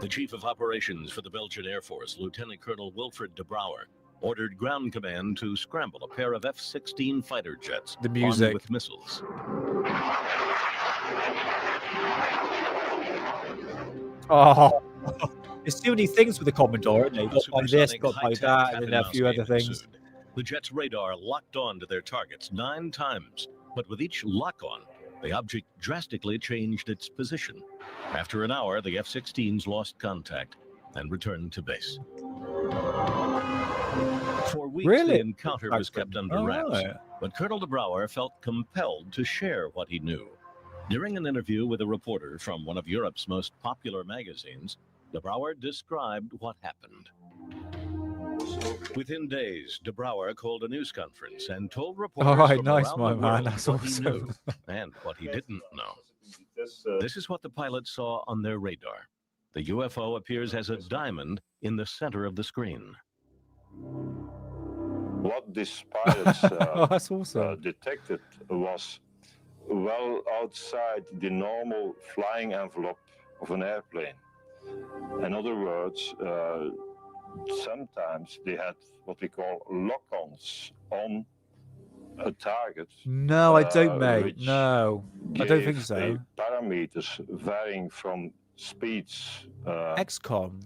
The chief of operations for the Belgian Air Force, Lieutenant Colonel Wilfred de Brouwer, ordered ground command to scramble a pair of F-16 fighter jets The music. armed with missiles. Oh, there's too many things with the Commodore, isn't it? A Got by this, supersonic got by high-tech that, cat and and then a mouse few game other things. ensued. The jet's radar locked on to their targets 9 times, but with each lock-on, the object drastically changed its position. After an hour, the F-16s lost contact and returned to base. For weeks, Really? the encounter was kept under wraps, Alright. but Colonel de Brouwer felt compelled to share what he knew. During an interview with a reporter from one of Europe's most popular magazines, de Brouwer described what happened. Within days, de Brouwer called a news conference and told reporters Alright, from nice, around my the man. world That's what he awesome. knew and what he didn't know. This is what the pilots saw on their radar. The UFO appears as a diamond in the center of the screen. What these pilots Oh, that's awesome. detected was well outside the normal flying envelope of an airplane. In other words, sometimes they had what we call lock-ons on a target. No, I don't, mate. which No, I don't think gave so. Parameters varying from speeds XCOM.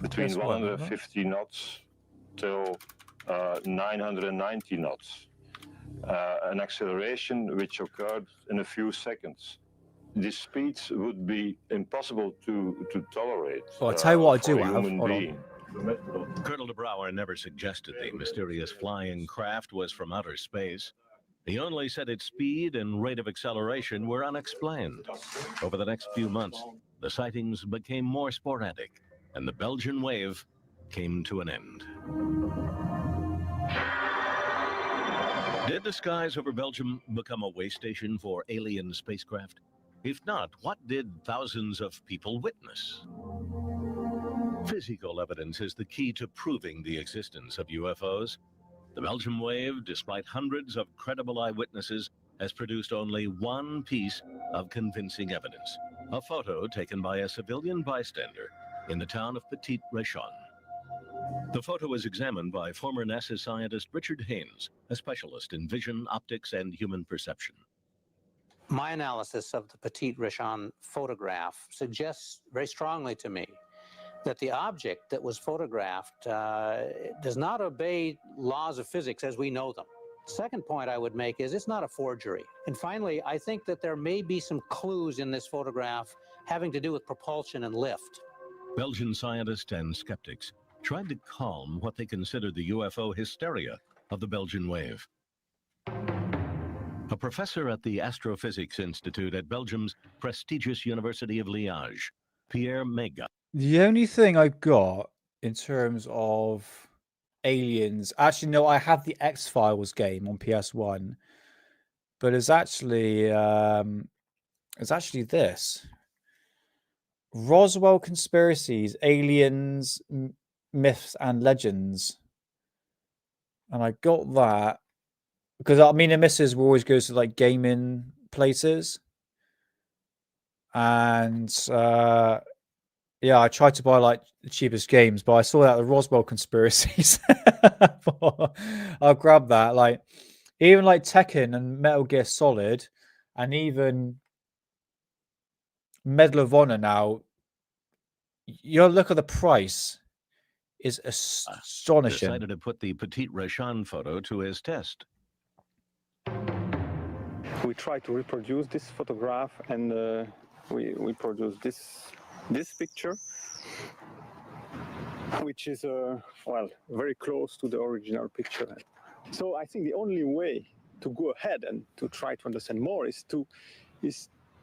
between PS1, 150 knots till 990 knots. An acceleration which occurred in a few seconds. These speeds would be impossible to tolerate. Well, I'll tell you what I for do a have. human Hold on. being. Colonel de Brouwer never suggested the mysterious flying craft was from outer space. He only said its speed and rate of acceleration were unexplained. Over the next few months, the sightings became more sporadic, and the Belgian wave came to an end. Did the skies over Belgium become a way station for alien spacecraft? If not, what did thousands of people witness? Physical evidence is the key to proving the existence of UFOs. The Belgian wave, despite hundreds of credible eyewitnesses, has produced only one piece of convincing evidence: a photo taken by a civilian bystander in the town of Petit Réchon. The photo was examined by former NASA scientist Richard Haynes, a specialist in vision, optics, and human perception. My analysis of the Petit Réchon photograph suggests very strongly to me that the object that was photographed does not obey laws of physics as we know them. Second point I would make is it's not a forgery. And finally, I think that there may be some clues in this photograph having to do with propulsion and lift. Belgian scientists and skeptics tried to calm what they considered the UFO hysteria of the Belgian wave. A professor at the Astrophysics Institute at Belgium's prestigious University of Liège, Pierre Mega. The only thing I've got in terms of aliens, actually, no, I have the X-Files game on PS1, but it's actually this: Roswell Conspiracies, Aliens, Myths and Legends, and I got that because me and the missus will always go to like gaming places, and yeah, I tried to buy like the cheapest games, but I saw that the Roswell Conspiracies. I'll grab that. Like even like Tekken and Metal Gear Solid, and even Medal of Honor. Now, you look at the price; is astonishing. Decided to put the Petit Réchon photo to his test. We try to reproduce this photograph, and we produce this picture, which is well, very close to the original picture. So I think the only way go ahead and to try to understand more is to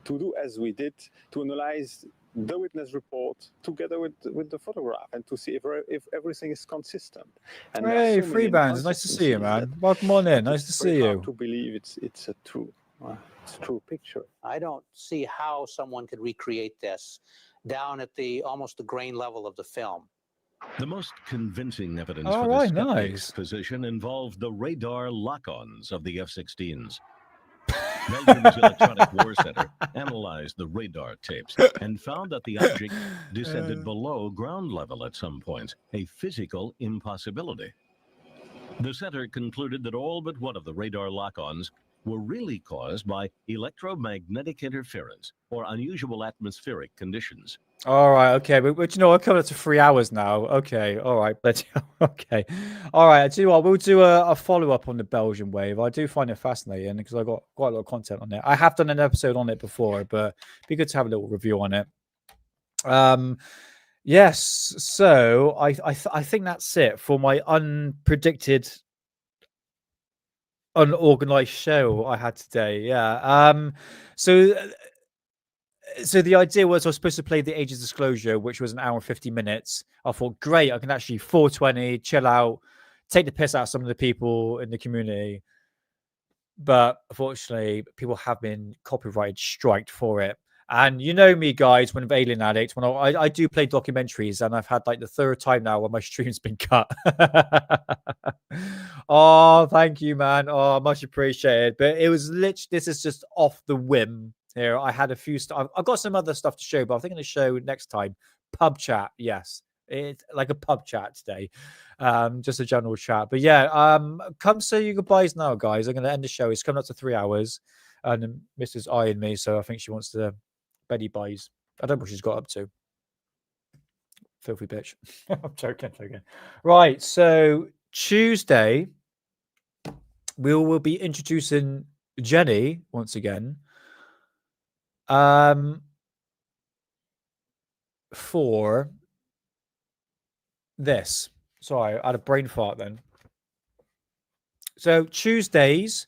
do as we did, to analyze the witness report together with the photograph and to see if everything is consistent. And there are Hey, so many free bands, nice to see you, inconsistencies man. Welcome on in. that Nice to it's very see hard you. to believe it's a true picture. I don't see how someone could recreate this down at the almost the grain level of the film. The most convincing evidence All for the right, skeptic's nice. position involved the radar lock-ons of the F-16s. Belgium's Electronic War Center analyzed the radar tapes and found that the object descended below ground level at some point, a physical impossibility. The center concluded that all but one of the radar lock-ons were really caused by electromagnetic interference or unusual atmospheric conditions. All right, okay, but you know, we're coming up to 3 hours now. Okay, all right, but okay, all right. I tell you what, we'll do a follow up on the Belgian wave. I do find it fascinating because I got quite a lot of content on it. I have done an episode on it before, but it'd be good to have a little review on it. Yes, so I think that's it for my unpredicted, unorganized show I had today. Yeah. So the idea was I was supposed to play the Age of Disclosure, which was an hour and 50 minutes. I thought, great, I can actually 420, chill out, take the piss out of some of the people in the community. But unfortunately, people have been copyright striked for it. And you know me, guys, when I'm Alien Addict, when I do play documentaries, and I've had like the third time now where my stream's been cut. Oh, thank you, man. Oh, much appreciated. But it was literally, this is just off the whim here. I had a few stuff. I've got some other stuff to show, but I think I'm going to show next time. Pub chat, yes. It's like a pub chat today. Just a general chat. But yeah, come say your goodbyes now, guys. I'm going to end the show. It's coming up to 3 hours. And Mrs. eyeing me, so I think she wants to Betty buys. I don't know what she's got up to. Filthy bitch. I'm joking. Right. So Tuesday, we will be introducing Jenny once again. For this. Sorry, I had a brain fart then. So Tuesdays,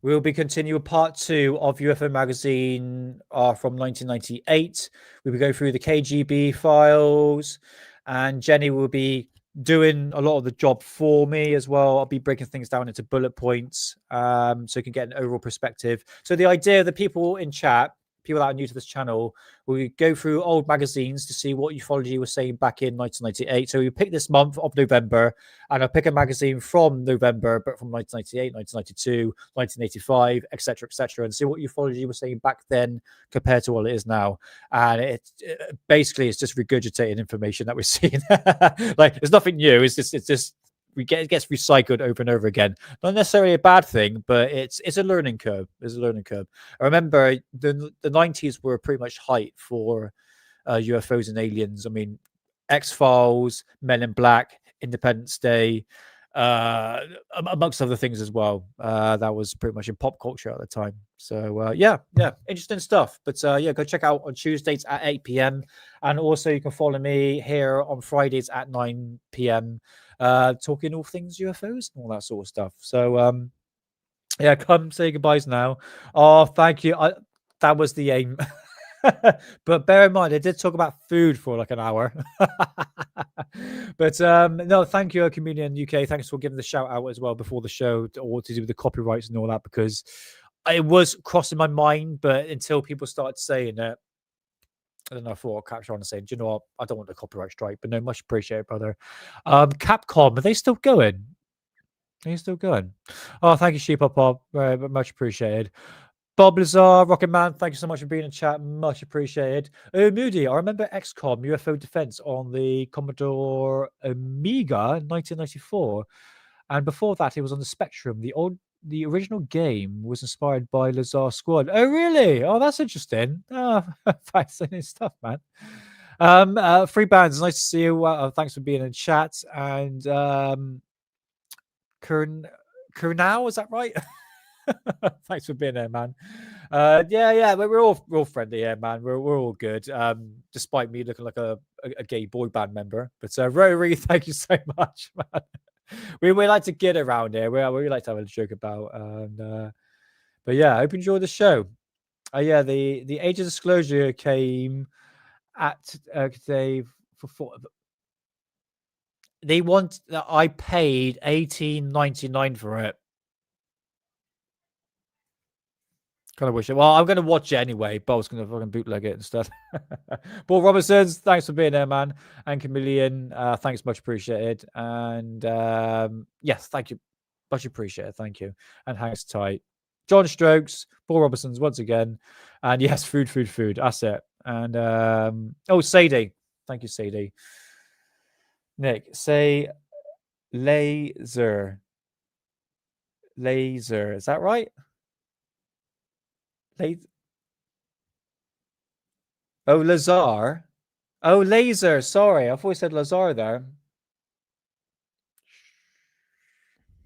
we'll be continuing part 2 of UFO Magazine from 1998. We'll be going through the KGB files, and Jenny will be doing a lot of the job for me as well. I'll be breaking things down into bullet points so you can get an overall perspective. So the idea of the people in chat, people that are new to this channel, we go through old magazines to see what ufology was saying back in 1998. So we pick this month of November, and I'll pick a magazine from November, but from 1998, 1992, 1985, etc., and see what ufology was saying back then compared to what it is now. And it basically it's just regurgitating information that we're seeing. Like there's nothing new. It's just it gets recycled over and over again. Not necessarily a bad thing, but it's a learning curve. It's a learning curve. I remember the 90s were pretty much height for UFOs and aliens. I mean, X-Files, Men in Black, Independence Day, amongst other things as well. That was pretty much in pop culture at the time. So yeah, interesting stuff. But yeah, go check out on Tuesdays at 8 p.m. And also you can follow me here on Fridays at 9 p.m. Talking all things UFOs and all that sort of stuff. So yeah, come say goodbyes now. Oh, thank you. That was the aim. But bear in mind, I did talk about food for like an hour. But no, thank you, Comedian UK. Thanks for giving the shout out as well before the show, or to do with the copyrights and all that, because it was crossing my mind, but until people started saying it, I don't know, I thought I'll capture on and say, do you know what? I don't want the copyright strike, but no, much appreciated, brother. Capcom, are they still going? Are you still going? Oh, thank you, Sheep Bob. Very much appreciated. Bob Lazar, Rocket Man, thank you so much for being in chat. Much appreciated. Moody, I remember XCOM UFO Defense on the Commodore Amiga in 1994. And before that, it was on the Spectrum. The original game was inspired by Lazar Squad. Oh, really? Oh, that's interesting. Oh, fascinating stuff, man. Free Bands, nice to see you. Thanks for being in chat. And Kernau, is that right? Thanks for being there, man. Yeah, we're all friendly here, man. We're all good. Despite me looking like a gay boy band member. But Rory, thank you so much, man. we like to kid around here. We like to have a joke about. But yeah, I hope you enjoyed the show. Yeah, the age of disclosure came at today for they want that I paid $18.99 for it. Kind of wish it. Well, I'm going to watch it anyway, but I was going to fucking bootleg it instead. Paul Robertsons, thanks for being there, man. And Chameleon, thanks, much appreciated. And yes, thank you, much appreciated. Thank you. And hangs tight. John Strokes, Paul Robertsons once again, and yes, food. That's it. And oh, Sadie, thank you, Sadie. Nick, say laser. Is that right? Oh, Lazar. Oh, laser. Sorry, I thought we said Lazar there.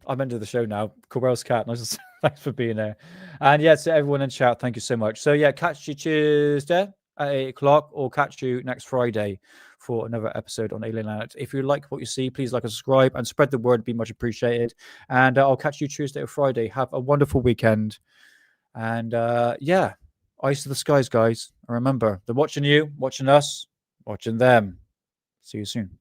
I'm into the show now. Corell's cat. Nice. Thanks for being there. And yeah, to everyone in chat, thank you so much. So yeah, catch you Tuesday at 8 o'clock, or catch you next Friday for another episode on Alien Planet. If you like what you see, please like and subscribe and spread the word. Be much appreciated. And I'll catch you Tuesday or Friday. Have a wonderful weekend. And yeah, eyes to the skies, guys. And remember, they're watching you, watching us, watching them. See you soon.